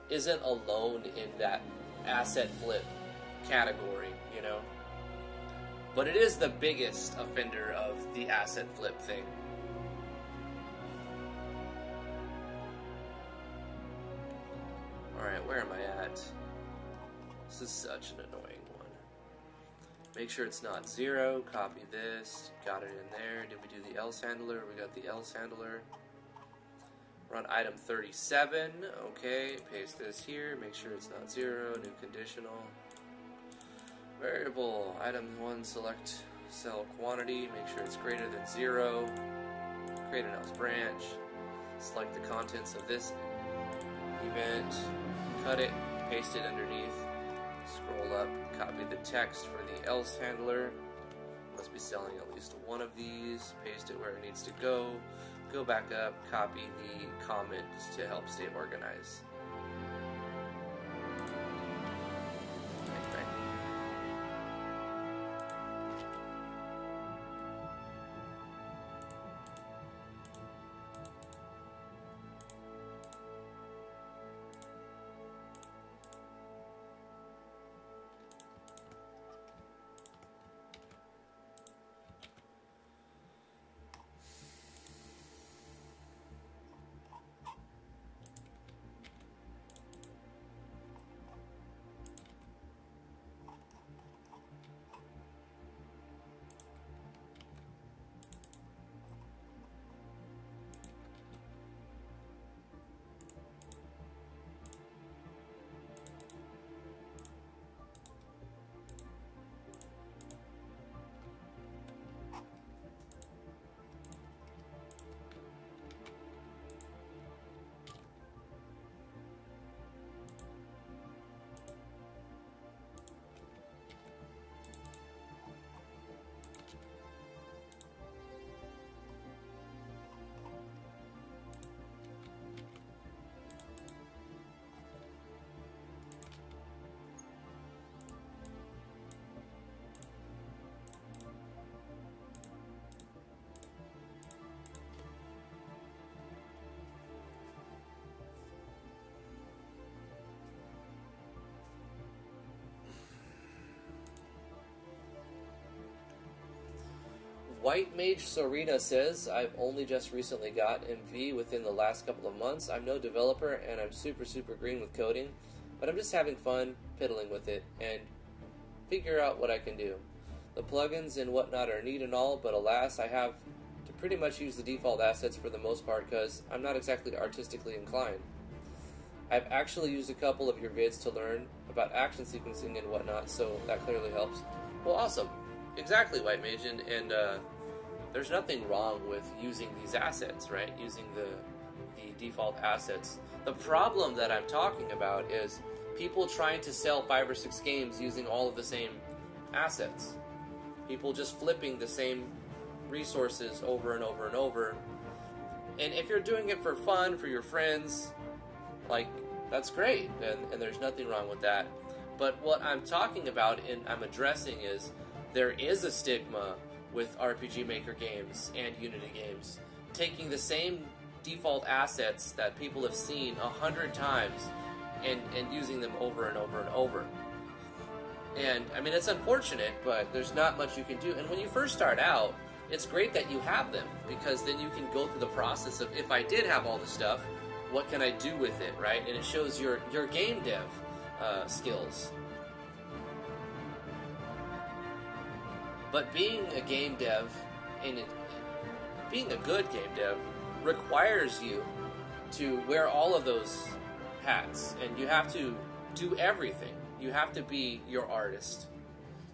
isn't alone in that asset flip category, you know? But it is the biggest offender of the asset flip thing. Alright, where am I at? This is such an annoying one. Make sure it's not 0. Copy this. Got it in there. Did we do the else handler? We got the else handler. We're on item 37. Okay, paste this here. Make sure it's not 0. New conditional. Variable. Item 1, select cell quantity. Make sure it's greater than 0. Create an else branch. Select the contents of this event. Cut it. Paste it underneath. Scroll up. Copy the text for the else handler. Must be selling at least one of these. Paste it where it needs to go. Go back up. Copy the comment to help stay organized. White Mage Sorina says, I've only just recently got MV within the last couple of months. I'm no developer and I'm super green with coding, but I'm just having fun piddling with it and figure out what I can do. The plugins and whatnot are neat and all, but alas, I have to pretty much use the default assets for the most part because I'm not exactly artistically inclined. I've actually used a couple of your vids to learn about action sequencing and whatnot, so that clearly helps. Well, awesome. Exactly, White Mage, and there's nothing wrong with using these assets, right? Using the default assets. The problem that I'm talking about is people trying to sell 5 or 6 games using all of the same assets. People just flipping the same resources over and over and over. And if you're doing it for fun, for your friends, like, that's great, and there's nothing wrong with that. But what I'm talking about and I'm addressing is there is a stigma with RPG Maker games and Unity games, taking the same default assets that people have seen 100 times and using them over and over and over. And, I mean, it's unfortunate, but there's not much you can do. And when you first start out, it's great that you have them, because then you can go through the process of, if I did have all this stuff, what can I do with it, right? And it shows your game dev skills. But being a game dev, and being a good game dev, requires you to wear all of those hats, and you have to do everything. You have to be your artist.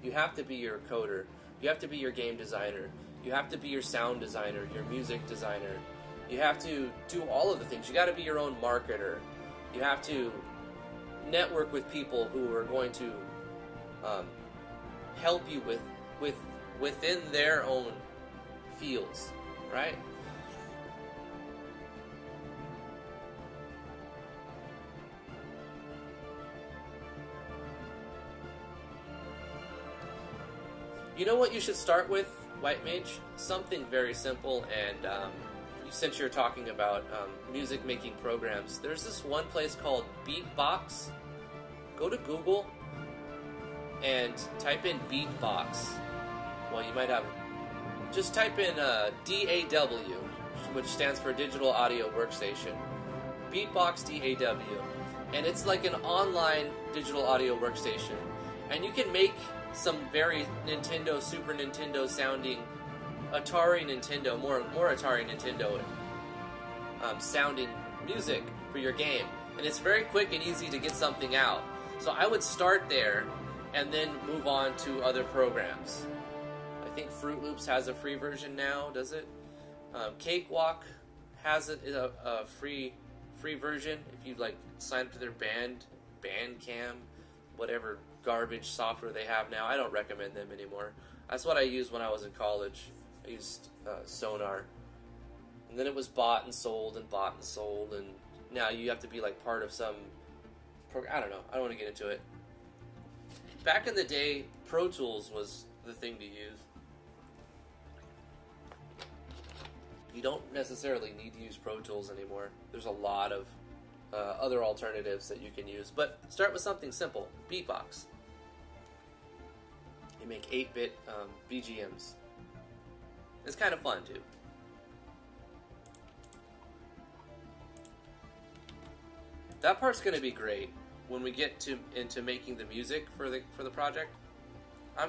You have to be your coder. You have to be your game designer. You have to be your sound designer, your music designer. You have to do all of the things. You got to be your own marketer. You have to network with people who are going to help you within their own fields, right? You know what you should start with, White Mage? Something very simple, and since you're talking about music making programs, there's this one place called Beatbox. Go to Google and type in Beatbox. Well, you might have... Just type in DAW, which stands for Digital Audio Workstation. Beatbox DAW. and it's like an online digital audio workstation. And you can make some very Nintendo, Super Nintendo sounding, Atari Nintendo, more Atari Nintendo sounding music for your game. And it's very quick and easy to get something out. So I would start there and then move on to other programs. I think Fruit Loops has a free version now, does it? Cakewalk has a free version if you like sign up to their Bandcamp, whatever garbage software they have now. I don't recommend them anymore. That's what I used when I was in college. I used Sonar, and then it was bought and sold, and now you have to be like part of some program. I don't know. I don't want to get into it. Back in the day, Pro Tools was the thing to use. You don't necessarily need to use Pro Tools anymore. There's a lot of other alternatives that you can use. But start with something simple. Beatbox. You make 8-bit BGMs. It's kind of fun, too. That part's going to be great when we get into making the music for the project.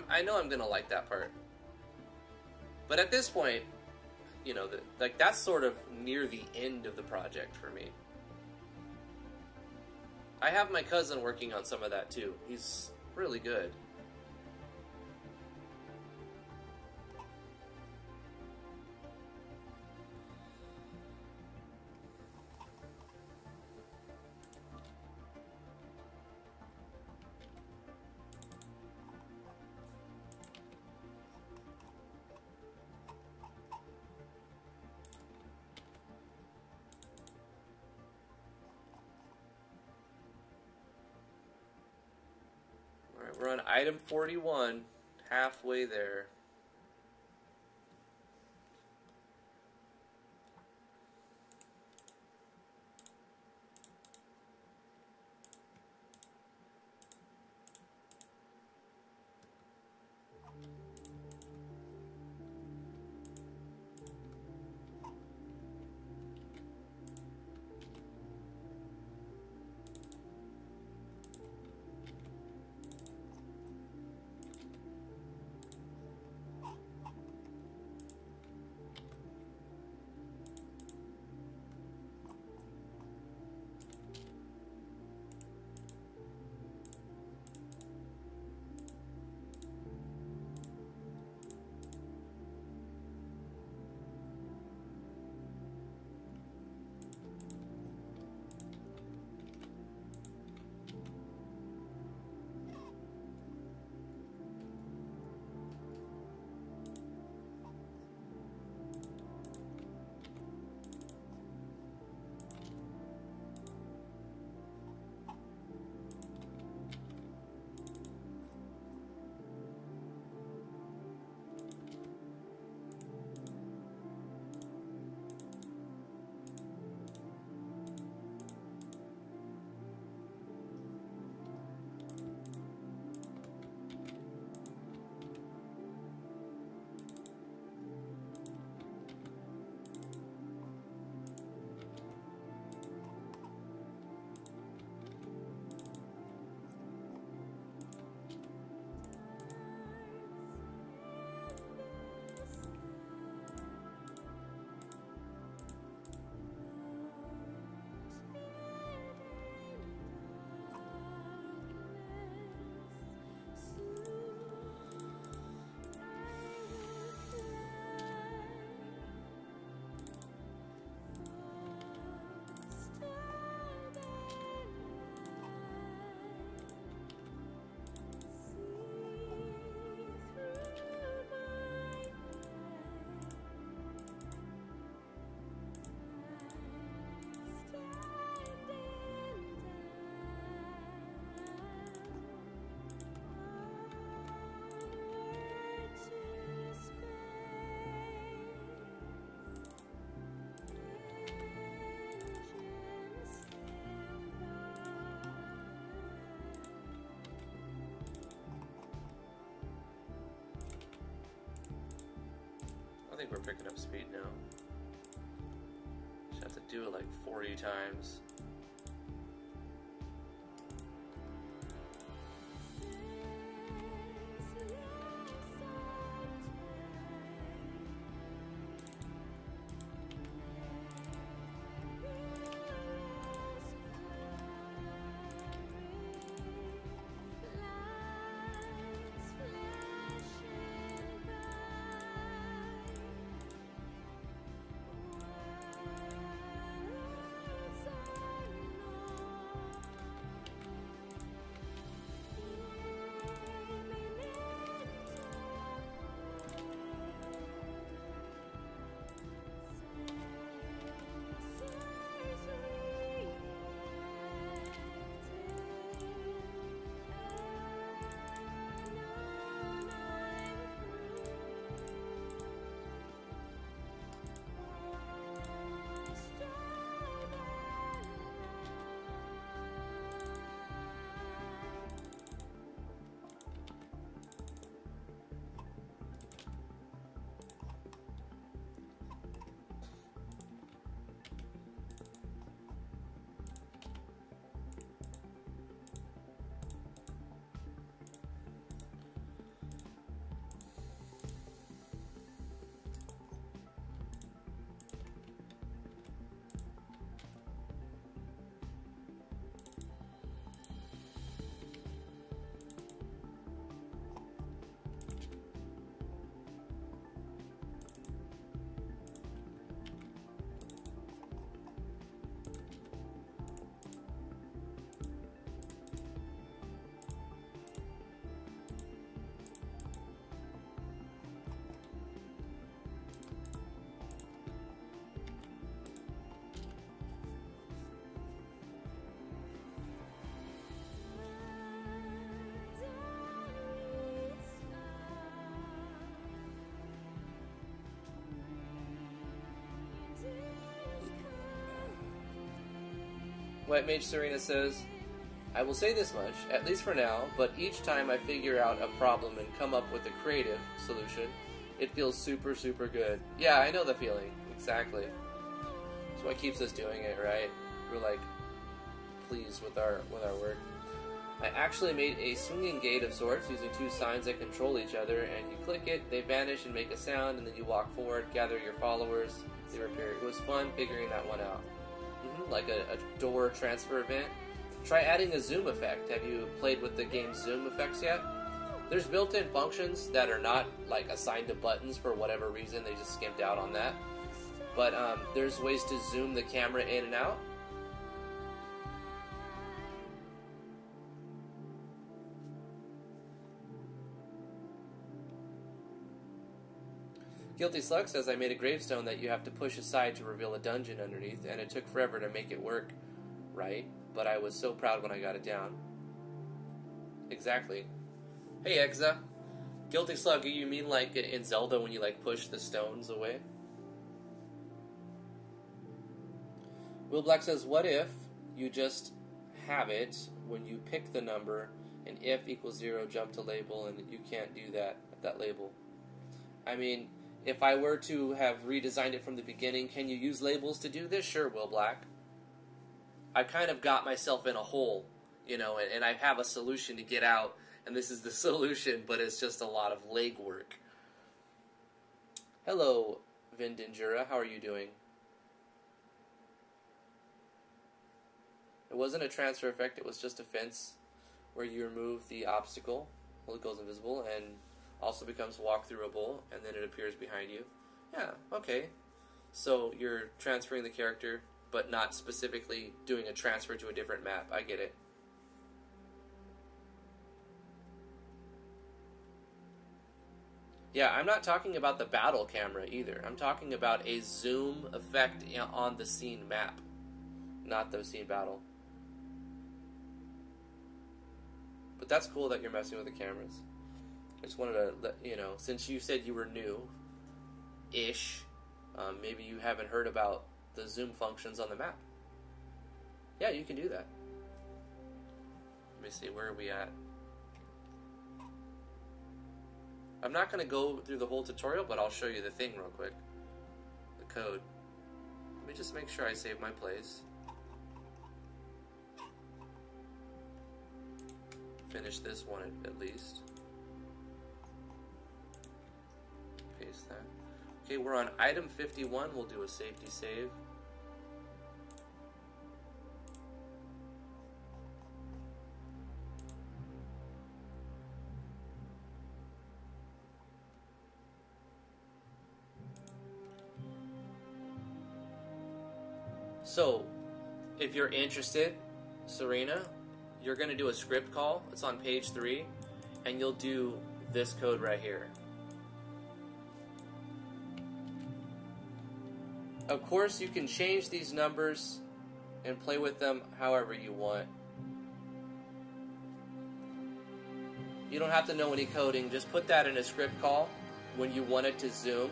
I know I'm going to like that part. But at this point, you know, that's sort of near the end of the project for me. I have my cousin working on some of that too. He's really good. We're on item 41, halfway there. I think we're picking up speed now. Just have to do it like 40 times. White Mage Serena says, I will say this much, at least for now, but each time I figure out a problem and come up with a creative solution, it feels super, super good. Yeah, I know the feeling. Exactly. That's what keeps us doing it, right? We're like pleased with our work. I actually made a swinging gate of sorts using two signs that control each other, and you click it, they vanish and make a sound, and then you walk forward, gather your followers, they repair. It was fun figuring that one out. Like a door transfer event. Try adding a zoom effect. Have you played with the game zoom effects yet? There's built-in functions that are not like assigned to buttons for whatever reason. They just skimped out on that. But there's ways to zoom the camera in and out. Guilty Slug says, I made a gravestone that you have to push aside to reveal a dungeon underneath, and it took forever to make it work right, but I was so proud when I got it down. Exactly. Hey, Exa. Guilty Slug, you mean like in Zelda when you like push the stones away? Will Black says, what if you just have it when you pick the number, and if equals 0, jump to label, and you can't do that at that label? I mean, if I were to have redesigned it from the beginning, can you use labels to do this? Sure, Will Black. I kind of got myself in a hole, you know, and I have a solution to get out, and this is the solution, but it's just a lot of legwork. Hello, Vindinjura, how are you doing? It wasn't a transfer effect, it was just a fence where you remove the obstacle, well, it goes invisible, and also becomes walk-throughable, and then it appears behind you. Yeah, okay. So you're transferring the character, but not specifically doing a transfer to a different map. I get it. Yeah, I'm not talking about the battle camera either. I'm talking about a zoom effect on the scene map, not the scene battle. But that's cool that you're messing with the cameras. I just wanted to let you know, since you said you were new-ish, maybe you haven't heard about the zoom functions on the map. Yeah, you can do that. Let me see, where are we at? I'm not going to go through the whole tutorial, but I'll show you the thing real quick. The code. Let me just make sure I save my place. Finish this one at least. Paste that. Okay, we're on item 51. We'll do a safety save. So, if you're interested, Serena, you're going to do a script call. It's on page 3, and you'll do this code right here. Of course, you can change these numbers and play with them however you want. You don't have to know any coding. Just put that in a script call when you want it to zoom.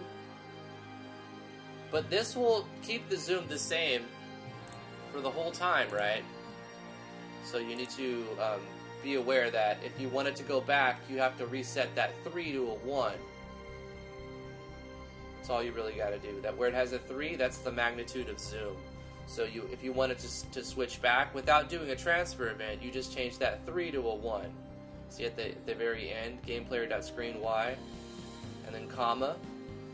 But this will keep the zoom the same for the whole time, right? So you need to be aware that if you want it to go back, you have to reset that 3 to a 1. That's all you really got to do. That where it has a 3, that's the magnitude of zoom. So if you wanted to switch back without doing a transfer event, you just change that 3 to a 1. See at the very end, gameplayer.screen Y, and then comma.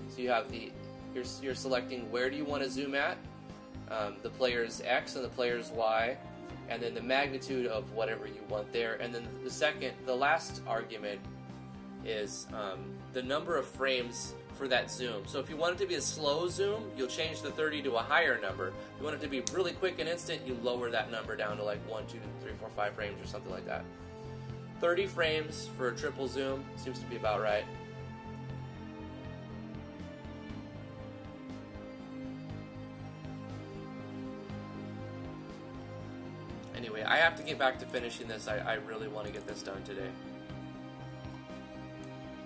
So you have you're selecting where do you want to zoom at, the player's X and the player's Y, and then the magnitude of whatever you want there. And then the last argument is the number of frames for that zoom. So if you want it to be a slow zoom, you'll change the 30 to a higher number. If you want it to be really quick and instant, you lower that number down to like 1, 2, 3, 4, 5 frames or something like that. 30 frames for a triple zoom seems to be about right. Anyway, I have to get back to finishing this. I really want to get this done today.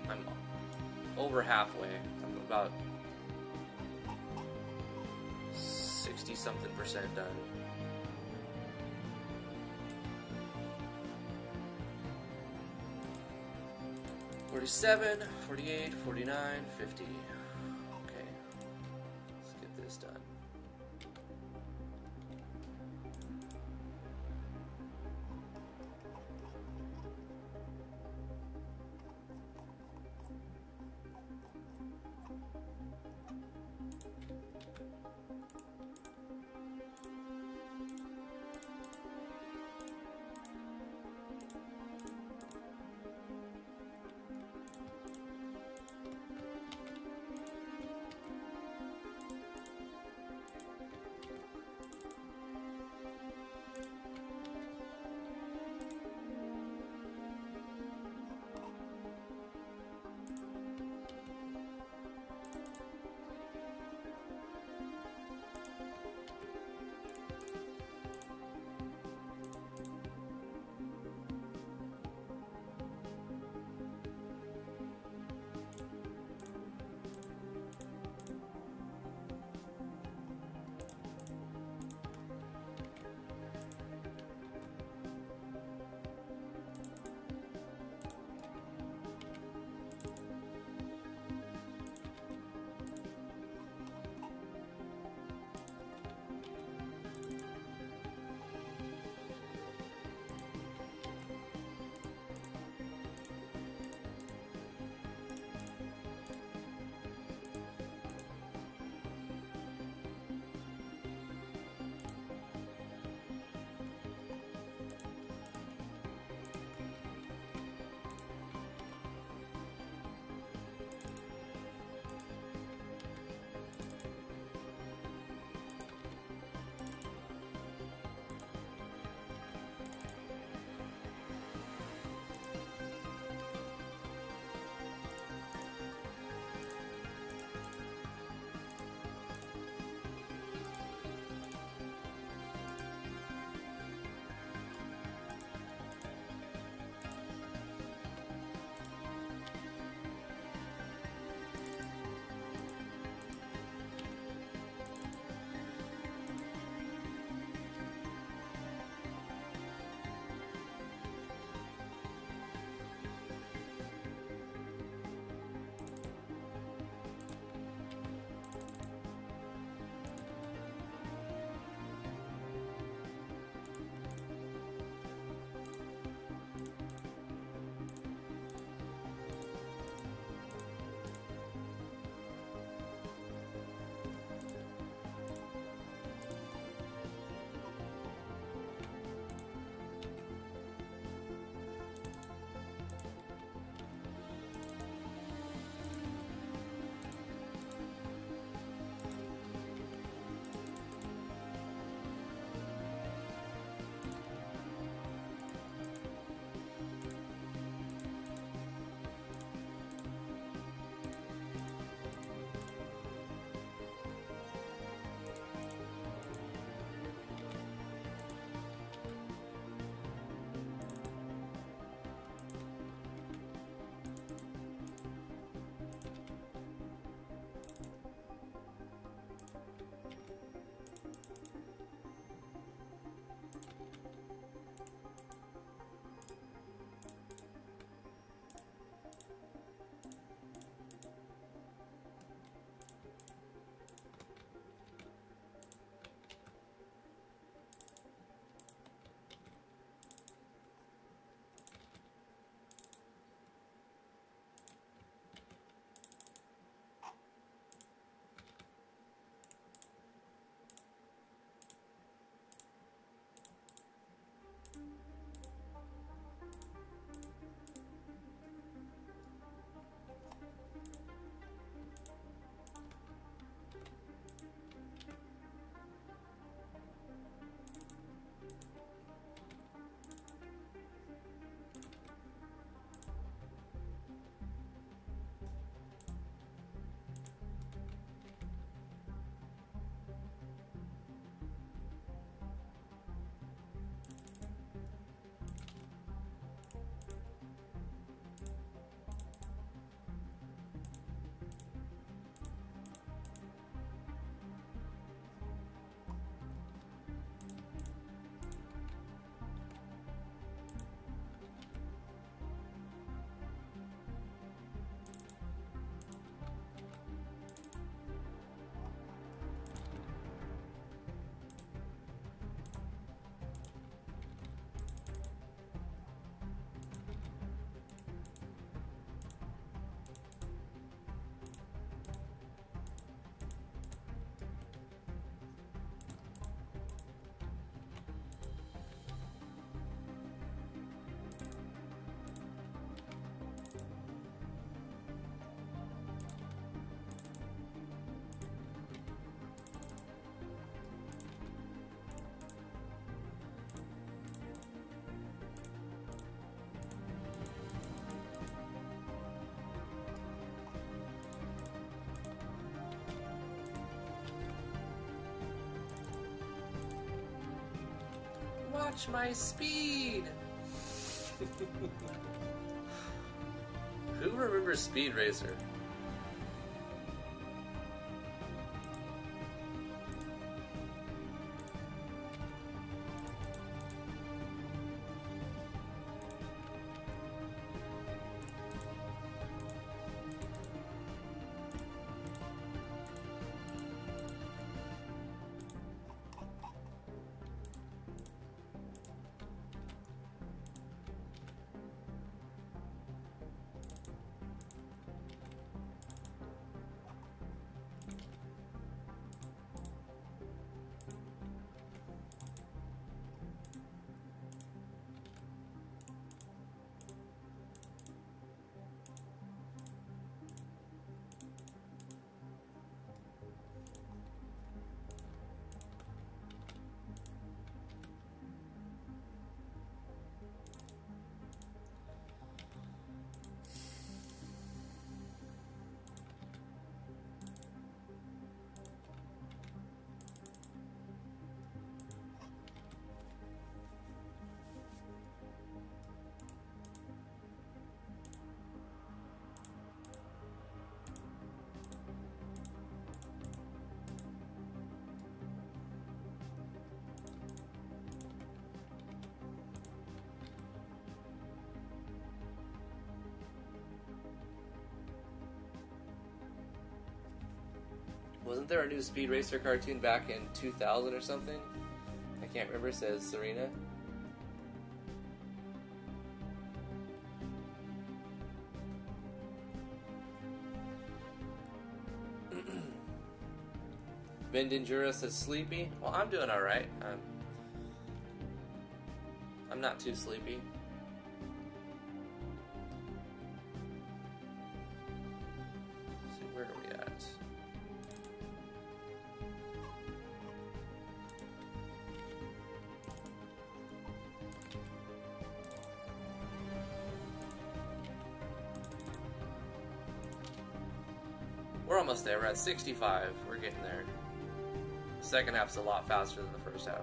I'm over halfway. I'm about 60-something% done. 47, 48, 49, 50. Okay. Let's get this done. Watch my speed! Who remembers Speed Racer? Wasn't there a new Speed Racer cartoon back in 2000 or something? I can't remember, says Serena. Vendingura says sleepy. Well, I'm doing alright. I'm not too sleepy. Let's see, where are we at? We're almost there. We're at 65. We're getting there. The second half's a lot faster than the first half.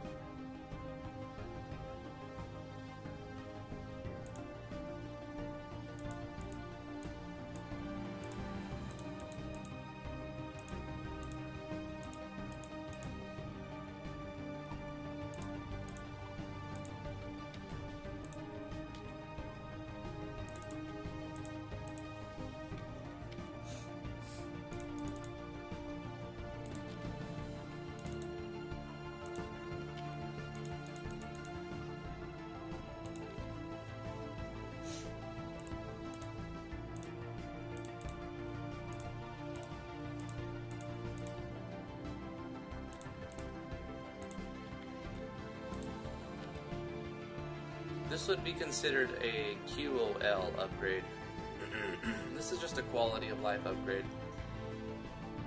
This would be considered a QOL upgrade. This is just a quality of life upgrade.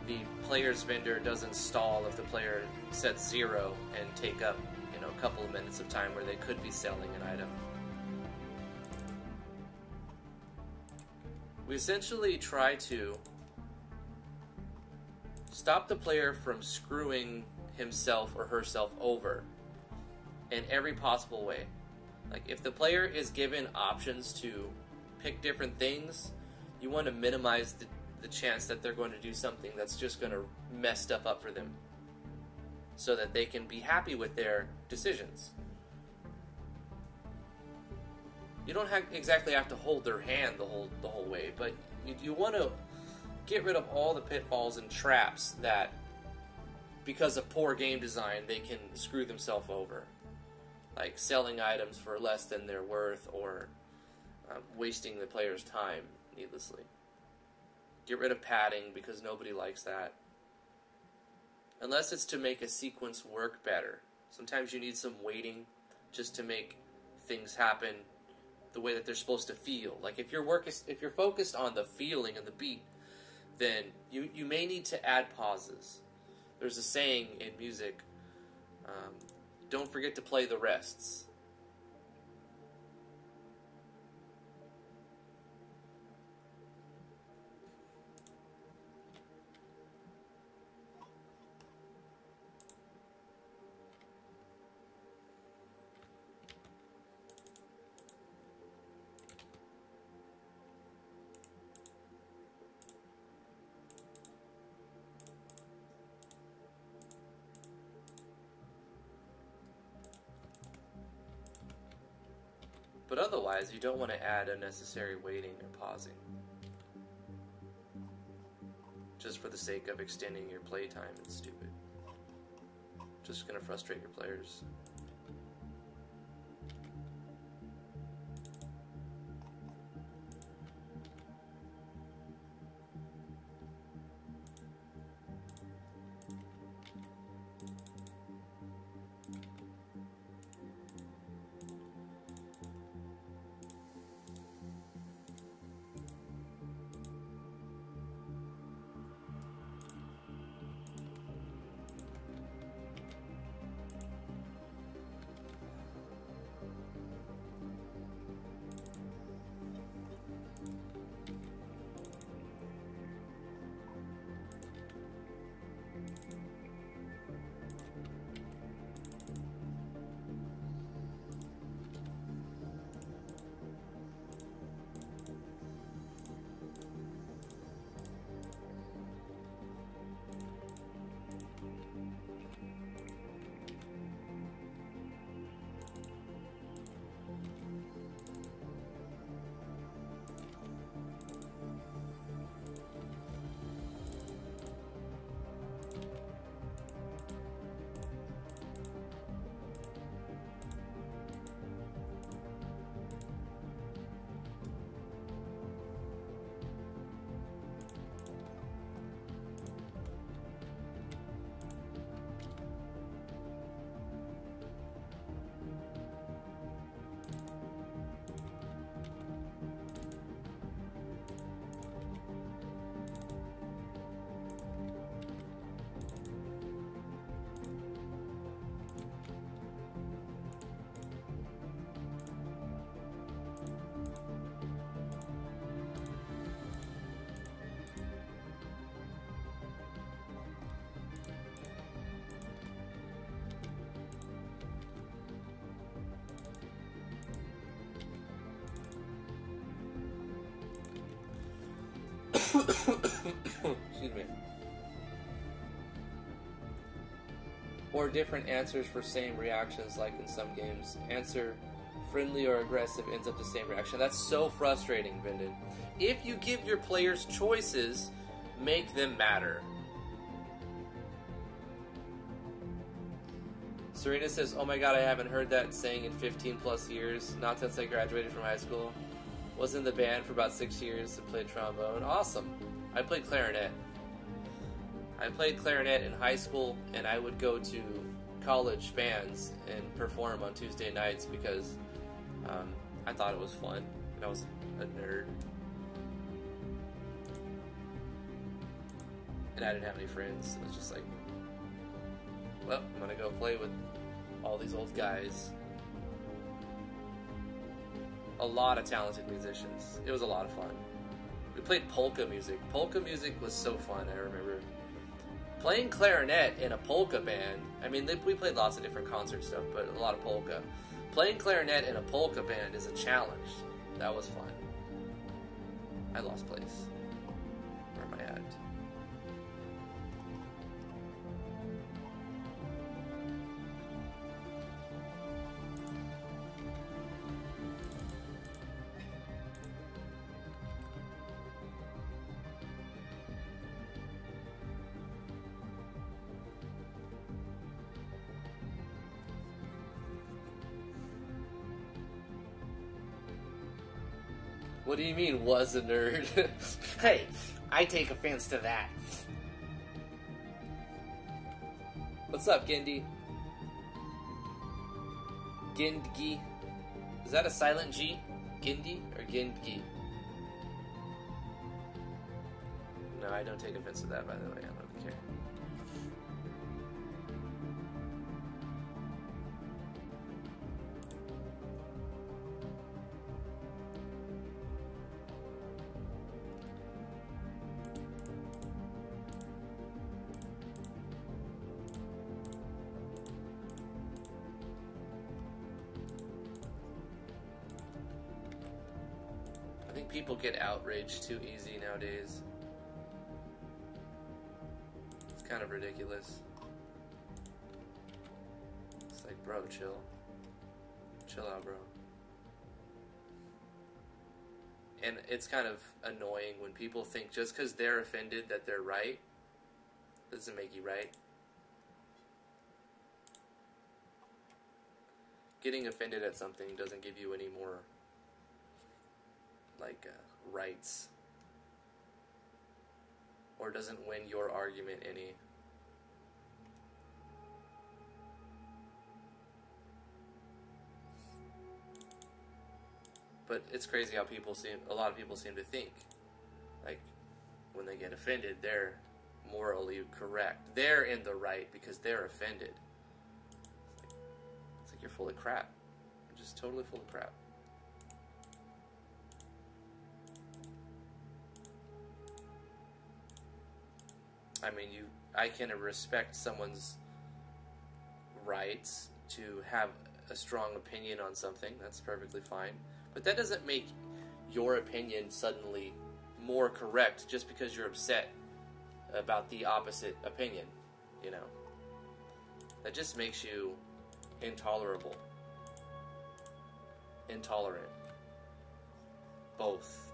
The player's vendor doesn't stall if the player sets 0 and take up, a couple of minutes of time where they could be selling an item. We essentially try to stop the player from screwing himself or herself over in every possible way. Like, if the player is given options to pick different things, you want to minimize the chance that they're going to do something that's just going to mess stuff up for them, so that they can be happy with their decisions. You don't exactly have to hold their hand the whole way, but you want to get rid of all the pitfalls and traps that, because of poor game design, they can screw themselves over. Like selling items for less than they're worth, or wasting the player's time needlessly. Get rid of padding, because nobody likes that. Unless it's to make a sequence work better. Sometimes you need some waiting just to make things happen the way that they're supposed to feel. Like if you're focused on the feeling and the beat, then you may need to add pauses. There's a saying in music, don't forget to play the rests. But otherwise, you don't want to add unnecessary waiting or pausing. Just for the sake of extending your playtime, it's stupid. Just gonna frustrate your players. Excuse me. Or different answers for same reactions, like in some games. Answer friendly or aggressive ends up the same reaction. That's so frustrating, Vindon. If you give your players choices, make them matter. Serena says, oh my god, I haven't heard that saying in 15 plus years. Not since I graduated from high school. Was in the band for about 6 years and played trombone. Awesome. I played clarinet. I played clarinet in high school, and I would go to college bands and perform on Tuesday nights because I thought it was fun, and I was a nerd. And I didn't have any friends. It was just like, well, I'm gonna go play with all these old guys. A lot of talented musicians. It was a lot of fun. We played polka music. Polka music was so fun, I remember. Playing clarinet in a polka band, I mean, we played lots of different concert stuff, but a lot of polka. Playing clarinet in a polka band is a challenge. That was fun. I lost place. Where am I at? What do you mean, was a nerd? Hey, I take offense to that. What's up, Gindi? Gindgi? Is that a silent G? Gindi or Gindgi? No, I don't take offense to that, by the way. I don't really care. People get outraged too easy nowadays. It's kind of ridiculous. It's like, bro, chill. Chill out, bro. And it's kind of annoying when people think just because they're offended that they're right doesn't make you right. Getting offended at something doesn't give you any more, like, rights. Or doesn't win your argument any. But it's crazy how a lot of people seem to think, like, when they get offended, they're morally correct. They're in the right because they're offended. It's like you're full of crap. You're just totally full of crap. I mean, I can respect someone's rights to have a strong opinion on something. That's perfectly fine. But that doesn't make your opinion suddenly more correct just because you're upset about the opposite opinion, you know. That just makes you intolerant. Both.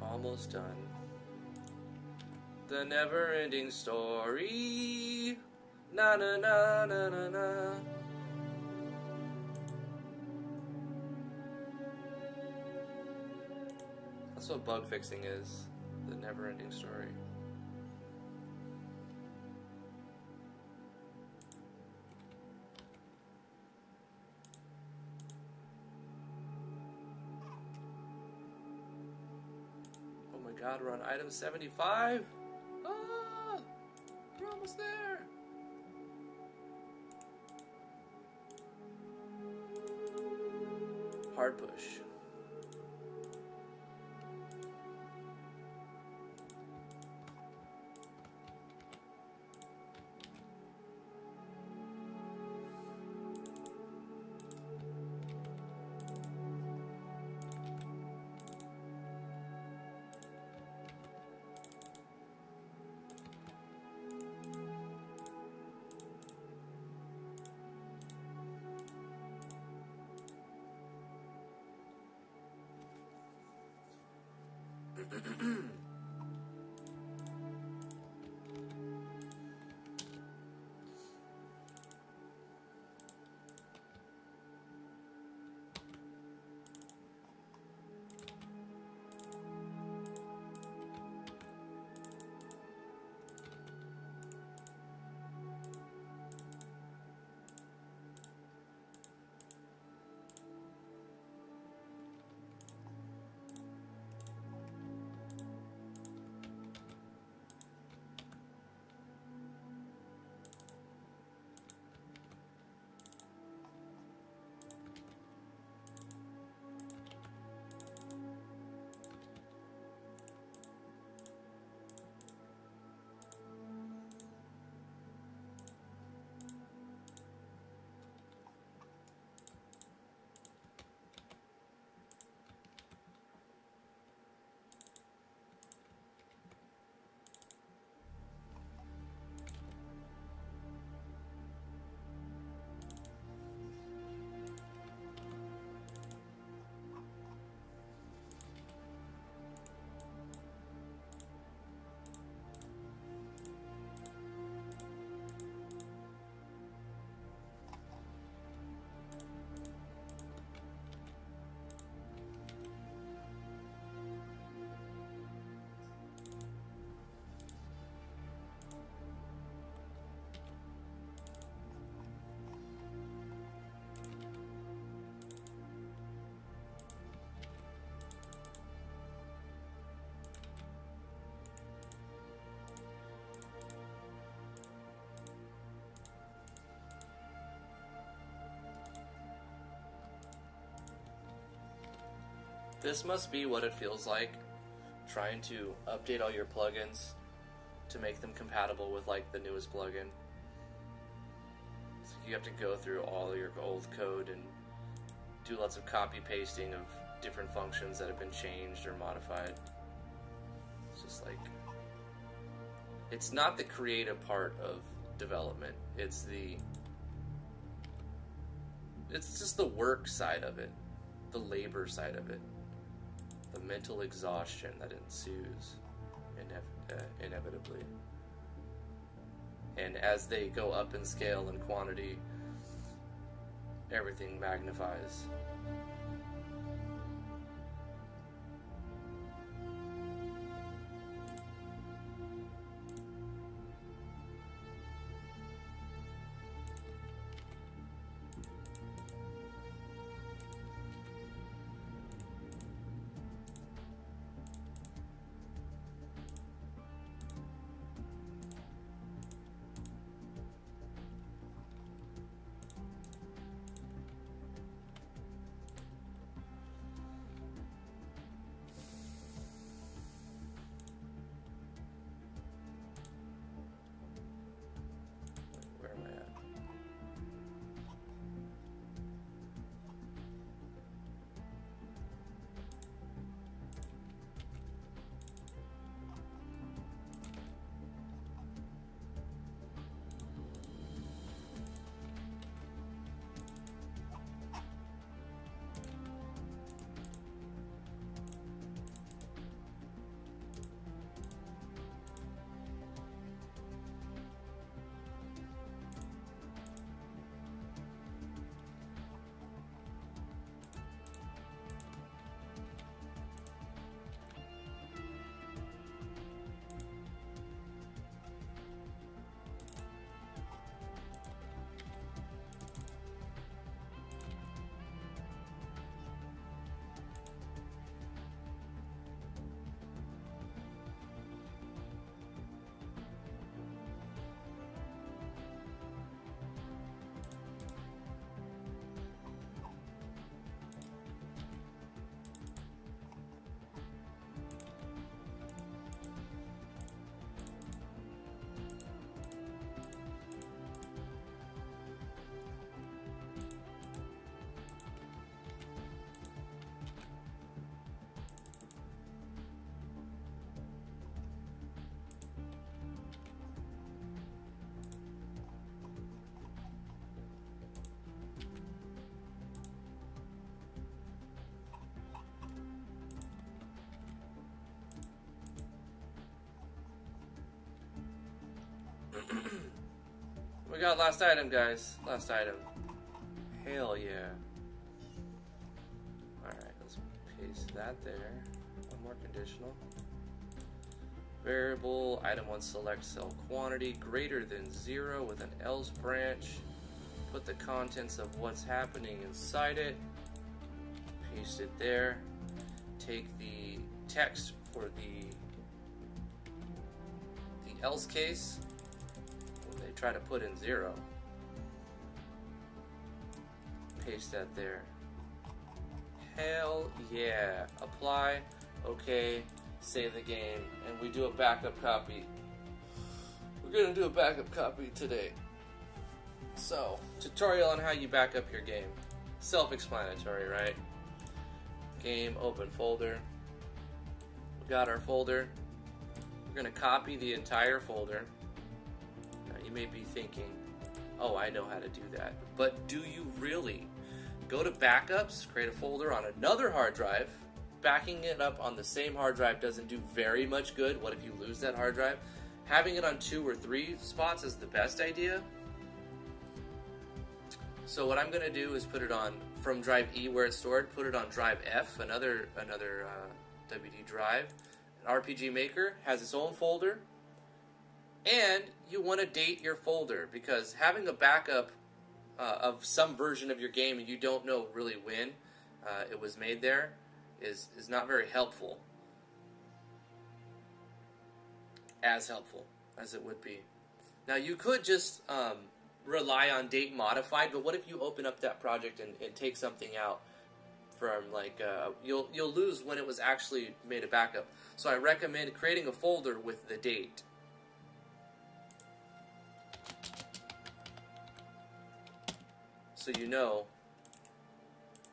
Almost done. The never-ending story. Na na na na na na. That's what bug fixing is. The never-ending story. God, we're on item 75. Ah, we're almost there. Hard push. This must be what it feels like trying to update all your plugins to make them compatible with like the newest plugin. So you have to go through all your old code and do lots of copy pasting of different functions that have been changed or modified. It's just like, it's not the creative part of development, it's just the work side of it, the labor side of it, the mental exhaustion that ensues inevitably. And as they go up in scale and quantity, everything magnifies. We got last item, guys. Last item. Hell yeah. Alright, let's paste that there. One more conditional. Variable, item 1 select cell quantity greater than 0 with an else branch. Put the contents of what's happening inside it. Paste it there. Take the text for the else case. When they try to put in 0. Paste that there. Hell yeah. Apply. Okay. Save the game. And we do a backup copy. We're going to do a backup copy today. So, tutorial on how you back up your game. Self-explanatory, right? Game, open folder. We got our folder. We're going to copy the entire folder. Now, you may be thinking, oh, I know how to do that. But do you really? Go to backups, create a folder on another hard drive. Backing it up on the same hard drive doesn't do very much good. What if you lose that hard drive? Having it on 2 or 3 spots is the best idea. So what I'm going to do is put it on from drive E where it's stored, put it on drive F, another WD drive. An RPG Maker has its own folder, and you want to date your folder because having a backup of some version of your game and you don't know really when it was made there is not very helpful. As helpful as it would be. Now you could just rely on date modified, but what if you open up that project and take something out from like you'll lose when it was actually made a backup. So I recommend creating a folder with the date. So you know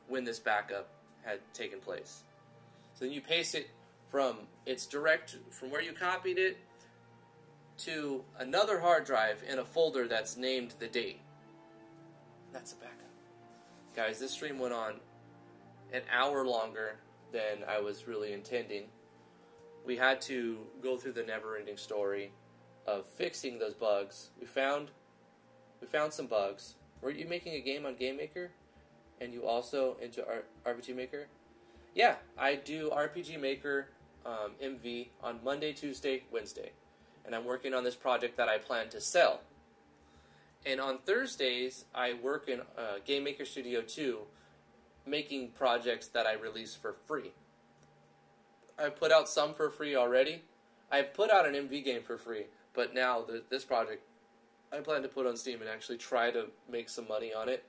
when this backup had taken place. So then you paste it from its direct from where you copied it to another hard drive in a folder that's named the date. That's a backup. Guys, this stream went on an hour longer than I was really intending. We had to go through the never-ending story of fixing those bugs. We found some bugs. Were you making a game on GameMaker? And you also into RPG Maker? Yeah, I do RPG Maker MV on Monday, Tuesday, Wednesday. And I'm working on this project that I plan to sell. And on Thursdays, I work in GameMaker Studio 2, making projects that I release for free. I've put out some for free already. I've put out an MV game for free, but now this project, I plan to put on Steam and actually try to make some money on it.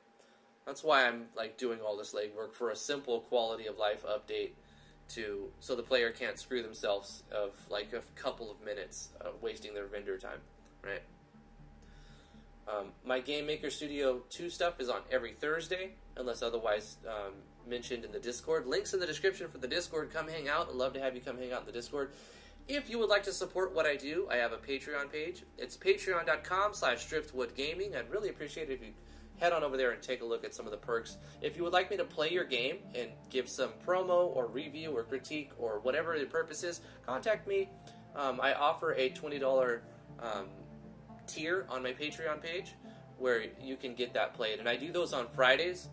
That's why I'm like doing all this legwork for a simple quality of life update so the player can't screw themselves of like a couple of minutes wasting their vendor time, right? My GameMaker Studio 2 stuff is on every Thursday, unless otherwise mentioned in the Discord. Links in the description for the Discord. Come hang out. I'd love to have you come hang out in the Discord. If you would like to support what I do, I have a Patreon page. It's patreon.com/driftwoodgaming. I'd really appreciate it if you head on over there and take a look at some of the perks. If you would like me to play your game and give some promo or review or critique or whatever the purpose is, contact me. I offer a $20 tier on my Patreon page where you can get that played, and I do those on Fridays.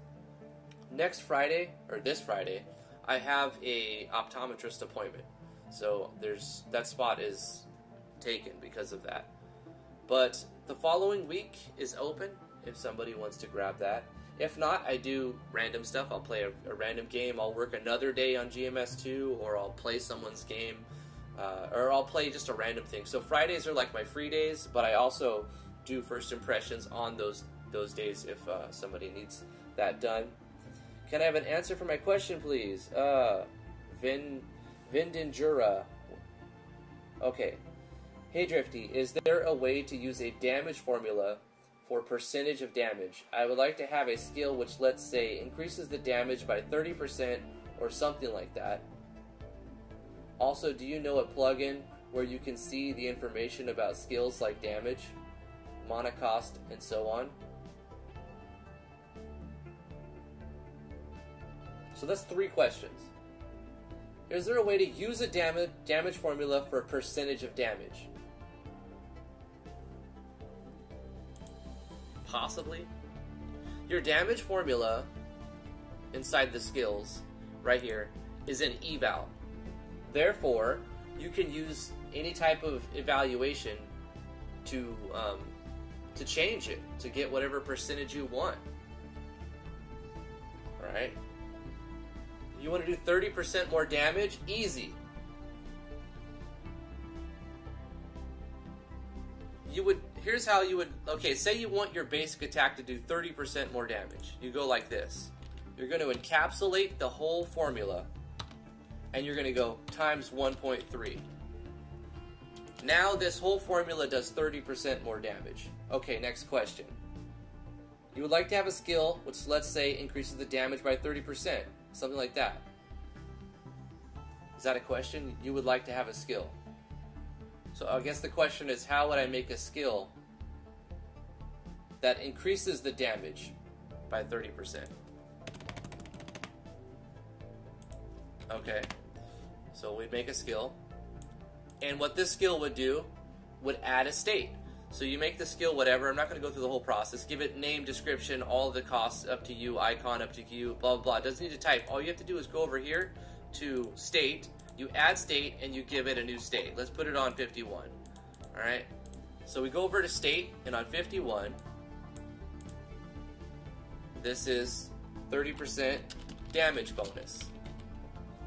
Next Friday, or this Friday, I have a optometrist appointment, so that spot is taken because of that. But the following week is open if somebody wants to grab that. If not, I do random stuff. I'll play a random game. I'll work another day on GMS2, or I'll play someone's game. Or I'll play just a random thing. So Fridays are like my free days, but I also do first impressions on those days if somebody needs that done. Can I have an answer for my question, please? Vindinjura. Okay. Hey Drifty, is there a way to use a damage formula for percentage of damage? I would like to have a skill which, let's say, increases the damage by 30% or something like that. Also, do you know a plugin where you can see the information about skills like damage, mana cost, and so on? So that's 3 questions. Is there a way to use a damage formula for a percentage of damage? Possibly. Your damage formula inside the skills, right here, is an eval. Therefore, you can use any type of evaluation to change it, to get whatever percentage you want. Alright? You want to do 30% more damage? Easy. Here's how you would, okay, say you want your basic attack to do 30% more damage. You go like this. You're going to encapsulate the whole formula, and you're going to go times 1.3. Now this whole formula does 30% more damage. Okay, next question. You would like to have a skill which, let's say, increases the damage by 30%. Something like that. Is that a question? You would like to have a skill. So I guess the question is, how would I make a skill that increases the damage by 30%? Okay. So we'd make a skill. And what this skill would do would add a state. So you make the skill whatever. I'm not going to go through the whole process. Give it name, description, all of the costs up to you, icon up to you, blah, blah, blah. It doesn't need to type. All you have to do is go over here to state. You add state, and you give it a new state. Let's put it on 51. All right? So we go over to state, and on 51, this is 30% damage bonus.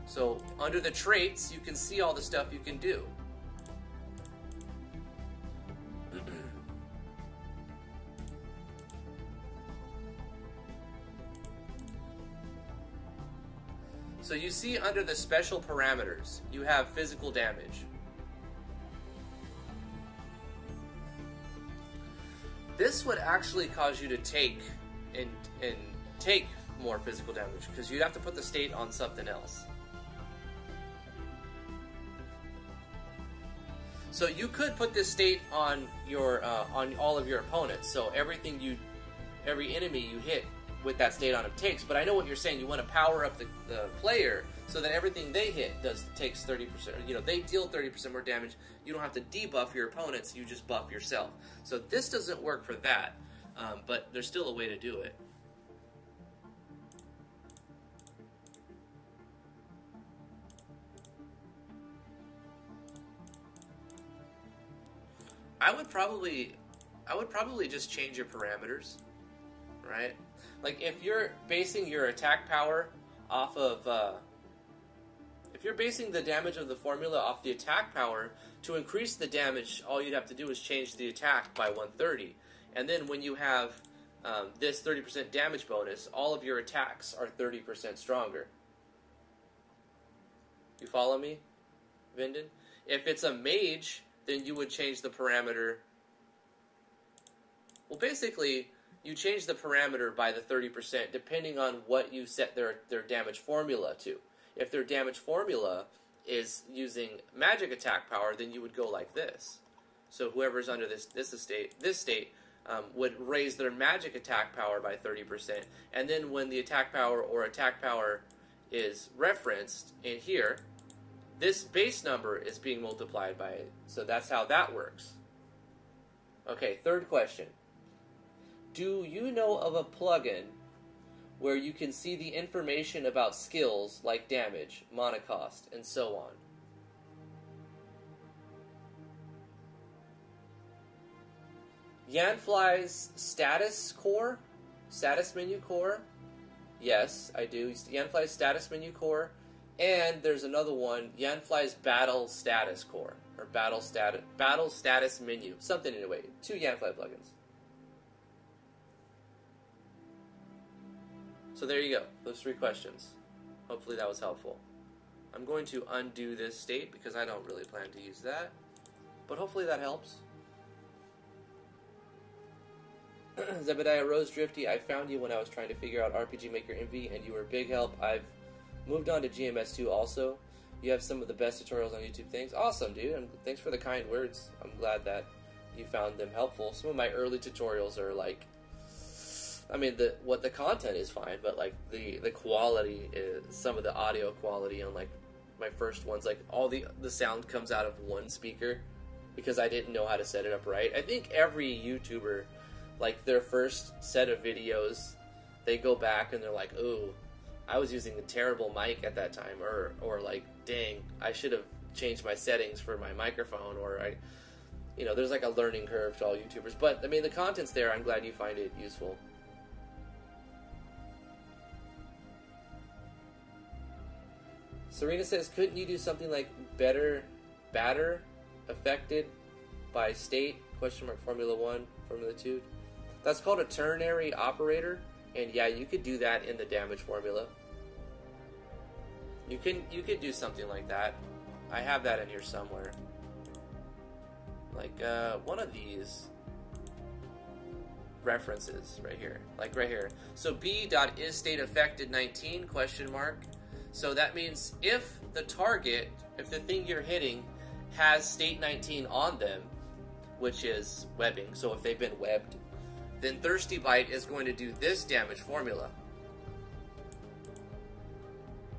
So under the traits, you can see all the stuff you can do. So you see under the special parameters, you have physical damage. This would actually cause you to take and take more physical damage because you'd have to put the state on something else. So you could put this state on your on all of your opponents. So every enemy you hit with that state on him takes. But I know what you're saying. You want to power up the player so that everything they hit takes 30%. You know, they deal 30% more damage. You don't have to debuff your opponents. You just buff yourself. So this doesn't work for that. But there's still a way to do it. I would probably just change your parameters, right? Like if you're basing your attack power off of, if you're basing the damage of the formula off the attack power, to increase the damage, all you'd have to do is change the attack by 130. And then when you have this 30% damage bonus, all of your attacks are 30% stronger. You follow me, Vinden? If it's a mage, then you would change the parameter. Well, basically, you change the parameter by the 30% depending on what you set their damage formula to. If their damage formula is using magic attack power, then you would go like this. So whoever's under this state would raise their magic attack power by 30%. And then when the attack power or attack power is referenced in here, this base number is being multiplied by it. So that's how that works. Okay, third question. Do you know of a plugin where you can see the information about skills like damage, mana cost, and so on? Yanfly's status menu core? Yes, I do. Yanfly's status menu core. And there's another one, Yanfly's battle status core, or battle status menu, something anyway. 2 Yanfly plugins. So there you go, those 3 questions. Hopefully that was helpful. I'm going to undo this state because I don't really plan to use that, but hopefully that helps. Zebediah Rose Drifty, I found you when I was trying to figure out RPG Maker Envy, and you were a big help. I've moved on to GMS2 also. You have some of the best tutorials on YouTube. Thanks. Awesome, dude. And thanks for the kind words. I'm glad that you found them helpful. Some of my early tutorials are like, I mean, the content is fine, but like the quality is, some of the audio quality on like my first ones, like all the sound comes out of one speaker because I didn't know how to set it up right. I think every YouTuber, like their first set of videos, they go back and they're like, ooh, I was using a terrible mic at that time, or like, dang, I should have changed my settings for my microphone, or there's like a learning curve to all YouTubers. But I mean, the content's there. I'm glad you find it useful. Serena says, couldn't you do something like batter affected by state, ? Formula 1, Formula 2? That's called a ternary operator, and yeah, you could do that in the damage formula. You could do something like that. I have that in here somewhere. Like one of these references right here, like right here. So b.isStateAffected19 ? So that means if the thing you're hitting has state 19 on them, which is webbing, so if they've been webbed, then Thirsty Bite is going to do this damage formula.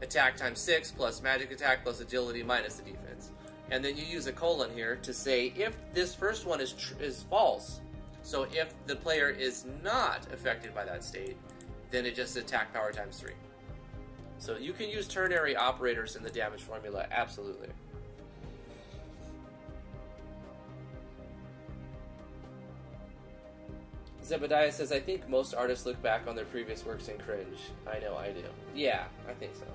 Attack times 6 plus magic attack plus agility minus the defense. And then you use a colon here to say if this first one is false. So if the player is not affected by that state, then it just attack power times 3. So you can use ternary operators in the damage formula, absolutely. Zebediah says, I think most artists look back on their previous works and cringe. I know I do. Yeah, I think so.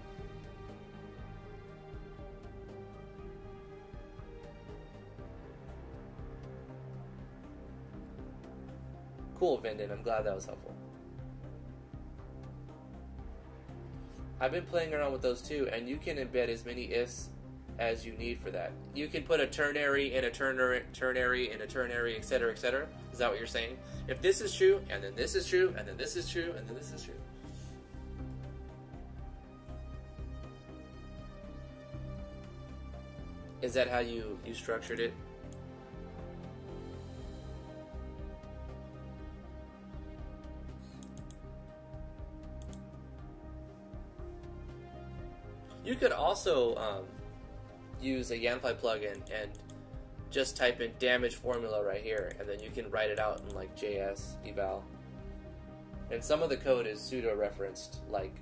Cool, Vinden. I'm glad that was helpful. I've been playing around with those too, and you can embed as many ifs as you need for that. You can put a ternary in a ternary in a ternary, etc., etc. Is that what you're saying? If this is true, and then this is true, and then this is true, and then this is true. Is that how you structured it? You could also use a Yanfly plugin and just type in damage formula right here, and then you can write it out in like JS eval. And some of the code is pseudo-referenced, like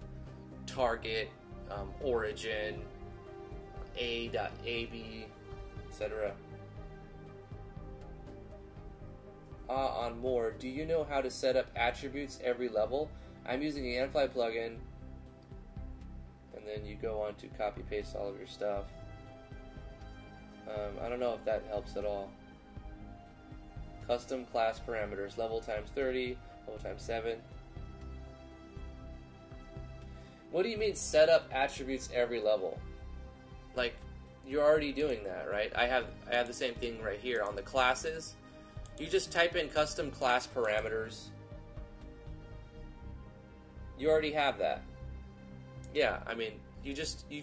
target, origin, a.ab, etc. On more, do you know how to set up attributes every level? I'm using the Yanfly plugin, and then you go on to copy paste all of your stuff. I don't know if that helps at all. Custom class parameters, level times 30, level times 7. What do you mean set up attributes every level? Like, you're already doing that, right? I have the same thing right here on the classes. You just type in custom class parameters. You already have that. Yeah, I mean, you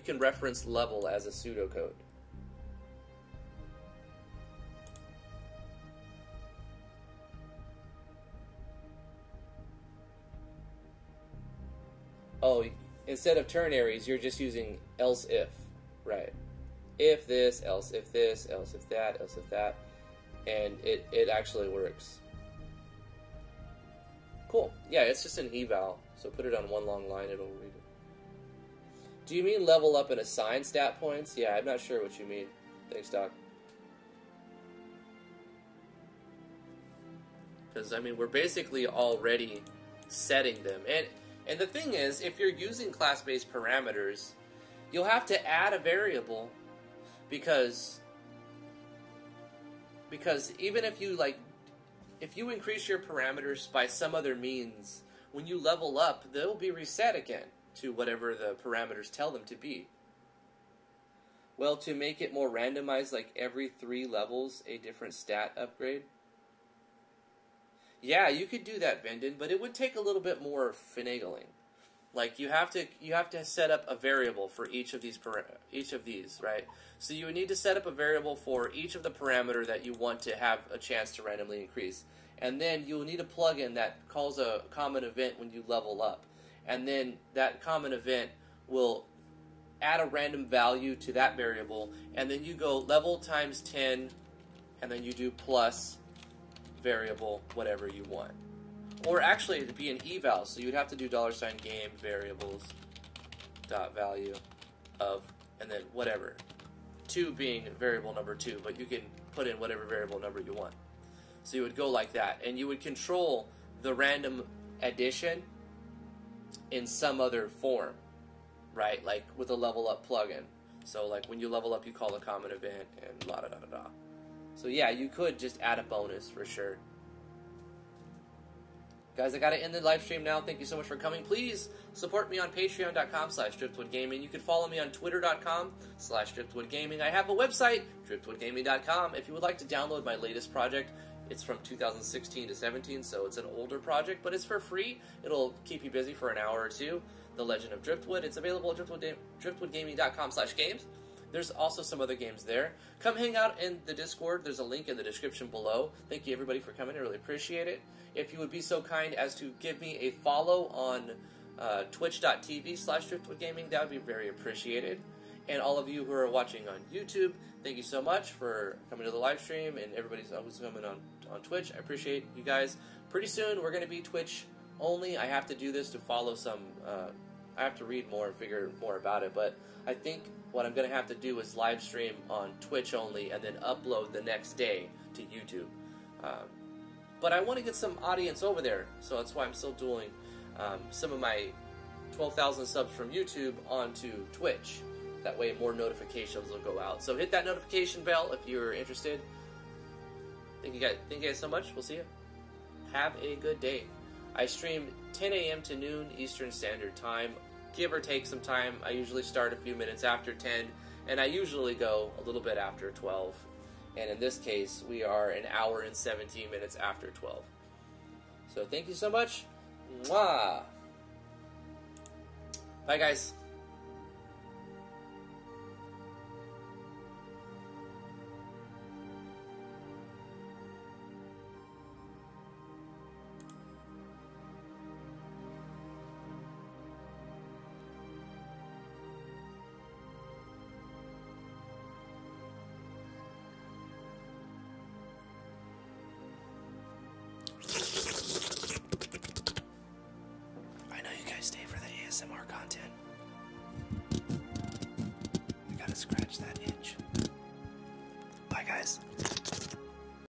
can reference level as a pseudocode. Oh, instead of ternaries, you're just using else if, right? If this, else if this, else if that, else if that, and it actually works. Cool. Yeah, it's just an eval, so put it on one long line, it'll read it. Do you mean level up and assign stat points? Yeah, I'm not sure what you mean. Thanks, Doc. Because, I mean, we're basically already setting them. And the thing is, if you're using class-based parameters, you'll have to add a variable because even if you increase your parameters by some other means, when you level up, they'll be reset again to whatever the parameters tell them to be. Well, to make it more randomized, like every 3 levels, a different stat upgrade. Yeah, you could do that, Venden, but it would take a little bit more finagling. Like you have to set up a variable for each of these, right? So you would need to set up a variable for each of the parameter that you want to have a chance to randomly increase, and then you'll need a plugin that calls a common event when you level up, and then that common event will add a random value to that variable, and then you go level times 10, and then you do plus variable, whatever you want. Or actually, it'd be an eval, so you'd have to do $game variables dot value of, and then whatever. 2 being variable number 2, but you can put in whatever variable number you want. So you would go like that, and you would control the random addition in some other form, right? Like with a level up plugin. So like when you level up, you call a common event and la da da da da. So yeah, you could just add a bonus for sure. Guys, I gotta end the live stream now. Thank you so much for coming. Please support me on patreon.com/driftwoodgaming. You can follow me on twitter.com/driftwoodgaming. I have a website, driftwoodgaming.com. If you would like to download my latest project, it's from 2016 to 17, so it's an older project, but it's for free. It'll keep you busy for an hour or two. The Legend of Driftwood. It's available at driftwoodgaming.com/games. There's also some other games there. Come hang out in the Discord. There's a link in the description below. Thank you, everybody, for coming. I really appreciate it. If you would be so kind as to give me a follow on twitch.tv/driftwoodgaming, that would be very appreciated. And all of you who are watching on YouTube, thank you so much for coming to the live stream, and everybody's who's coming on Twitch. I appreciate you guys. Pretty soon, we're going to be Twitch only. I have to do this to follow some... I have to read more and figure more about it, but I think what I'm going to have to do is live stream on Twitch only and then upload the next day to YouTube. But I want to get some audience over there, so that's why I'm still doing some of my 12,000 subs from YouTube onto Twitch. That way more notifications will go out. So hit that notification bell if you're interested. Thank you guys so much. We'll see you. Have a good day. I stream 10 a.m. to noon Eastern Standard Time give or take some time. I usually start a few minutes after 10, and I usually go a little bit after 12. And in this case, we are an hour and 17 minutes after 12. So thank you so much. Mwah! Bye, guys. Stay for the ASMR content. I gotta scratch that itch. Bye, guys.